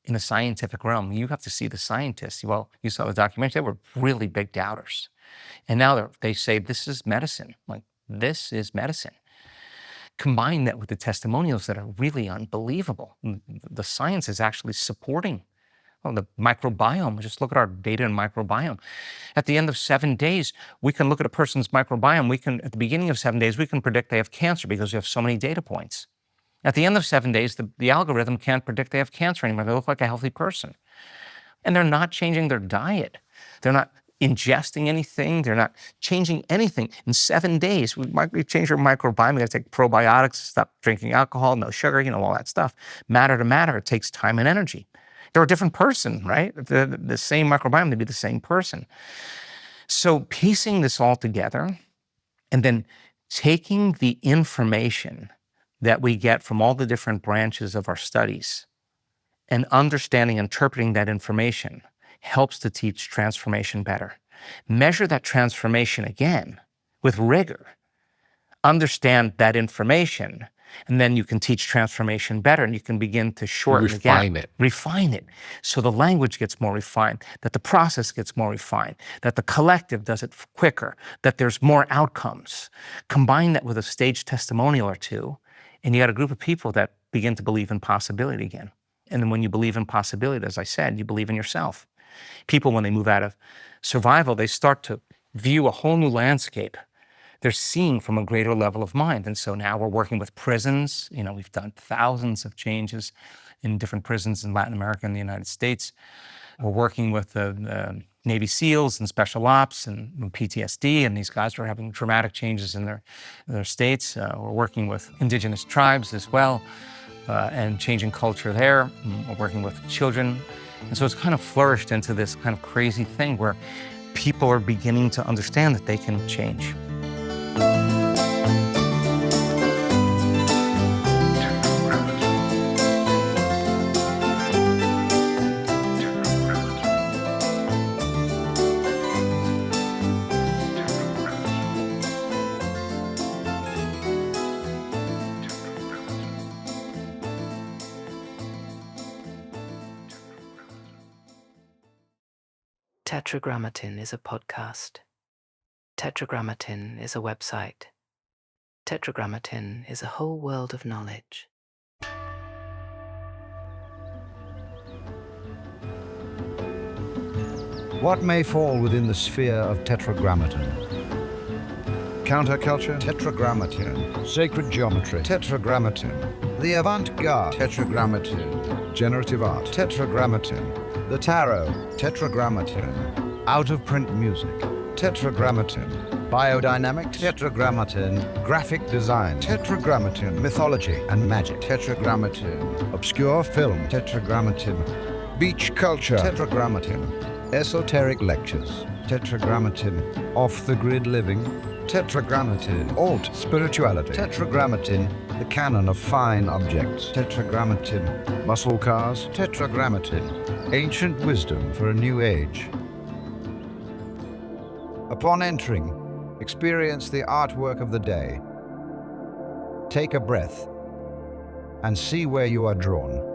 in the scientific realm. You have to see the scientists. Well, you saw the documentary, they were really big doubters. And now they say, this is medicine. This is medicine. Combine that with the testimonials that are really unbelievable. The science is actually supporting the microbiome. Just look at our data in microbiome. At the end of 7 days, we can look at a person's microbiome. At the beginning of 7 days, we can predict they have cancer because we have so many data points. At the end of 7 days, the algorithm can't predict they have cancer anymore. They look like a healthy person. And they're not changing their diet. They're not ingesting anything. They're not changing anything. In 7 days, we change your microbiome. We got to take probiotics, stop drinking alcohol, no sugar, all that stuff. Matter to matter, it takes time and energy. They're a different person, right? The same microbiome, they'd be the same person. So piecing this all together and then taking the information that we get from all the different branches of our studies and understanding, interpreting that information helps to teach transformation better. Measure that transformation again with rigor. Understand that information, and then you can teach transformation better, and you can begin to shorten the gap. Refine it. So the language gets more refined, that the process gets more refined, that the collective does it quicker, that there's more outcomes. Combine that with a staged testimonial or two, and you got a group of people that begin to believe in possibility again. And then when you believe in possibility, as I said, you believe in yourself. People, when they move out of survival, they start to view a whole new landscape. They're seeing from a greater level of mind. And so now we're working with prisons. We've done thousands of changes in different prisons in Latin America and the United States. We're working with the Navy SEALs and Special Ops and PTSD, and these guys are having dramatic changes in their states. We're working with indigenous tribes as well, and changing culture there. We're working with children. And so it's kind of flourished into this kind of crazy thing where people are beginning to understand that they can change. Tetragrammaton is a podcast. Tetragrammaton is a website. Tetragrammaton is a whole world of knowledge. What may fall within the sphere of Tetragrammaton? Counterculture? Tetragrammaton. Sacred geometry? Tetragrammaton. The avant-garde? Tetragrammaton. Generative art? Tetragrammaton. The tarot? Tetragrammaton. Out-of-print music? Tetragrammaton. Biodynamics? Tetragrammaton. Graphic design? Tetragrammaton. Mythology and magic? Tetragrammaton. Obscure film? Tetragrammaton. Beach culture? Tetragrammaton. Esoteric lectures? Tetragrammaton. Off-the-grid living? Tetragrammaton. Alt spirituality? Tetragrammaton. The canon of fine objects? Tetragrammaton. Muscle cars? Tetragrammaton. Ancient wisdom for a new age. Upon entering, experience the artwork of the day. Take a breath and see where you are drawn.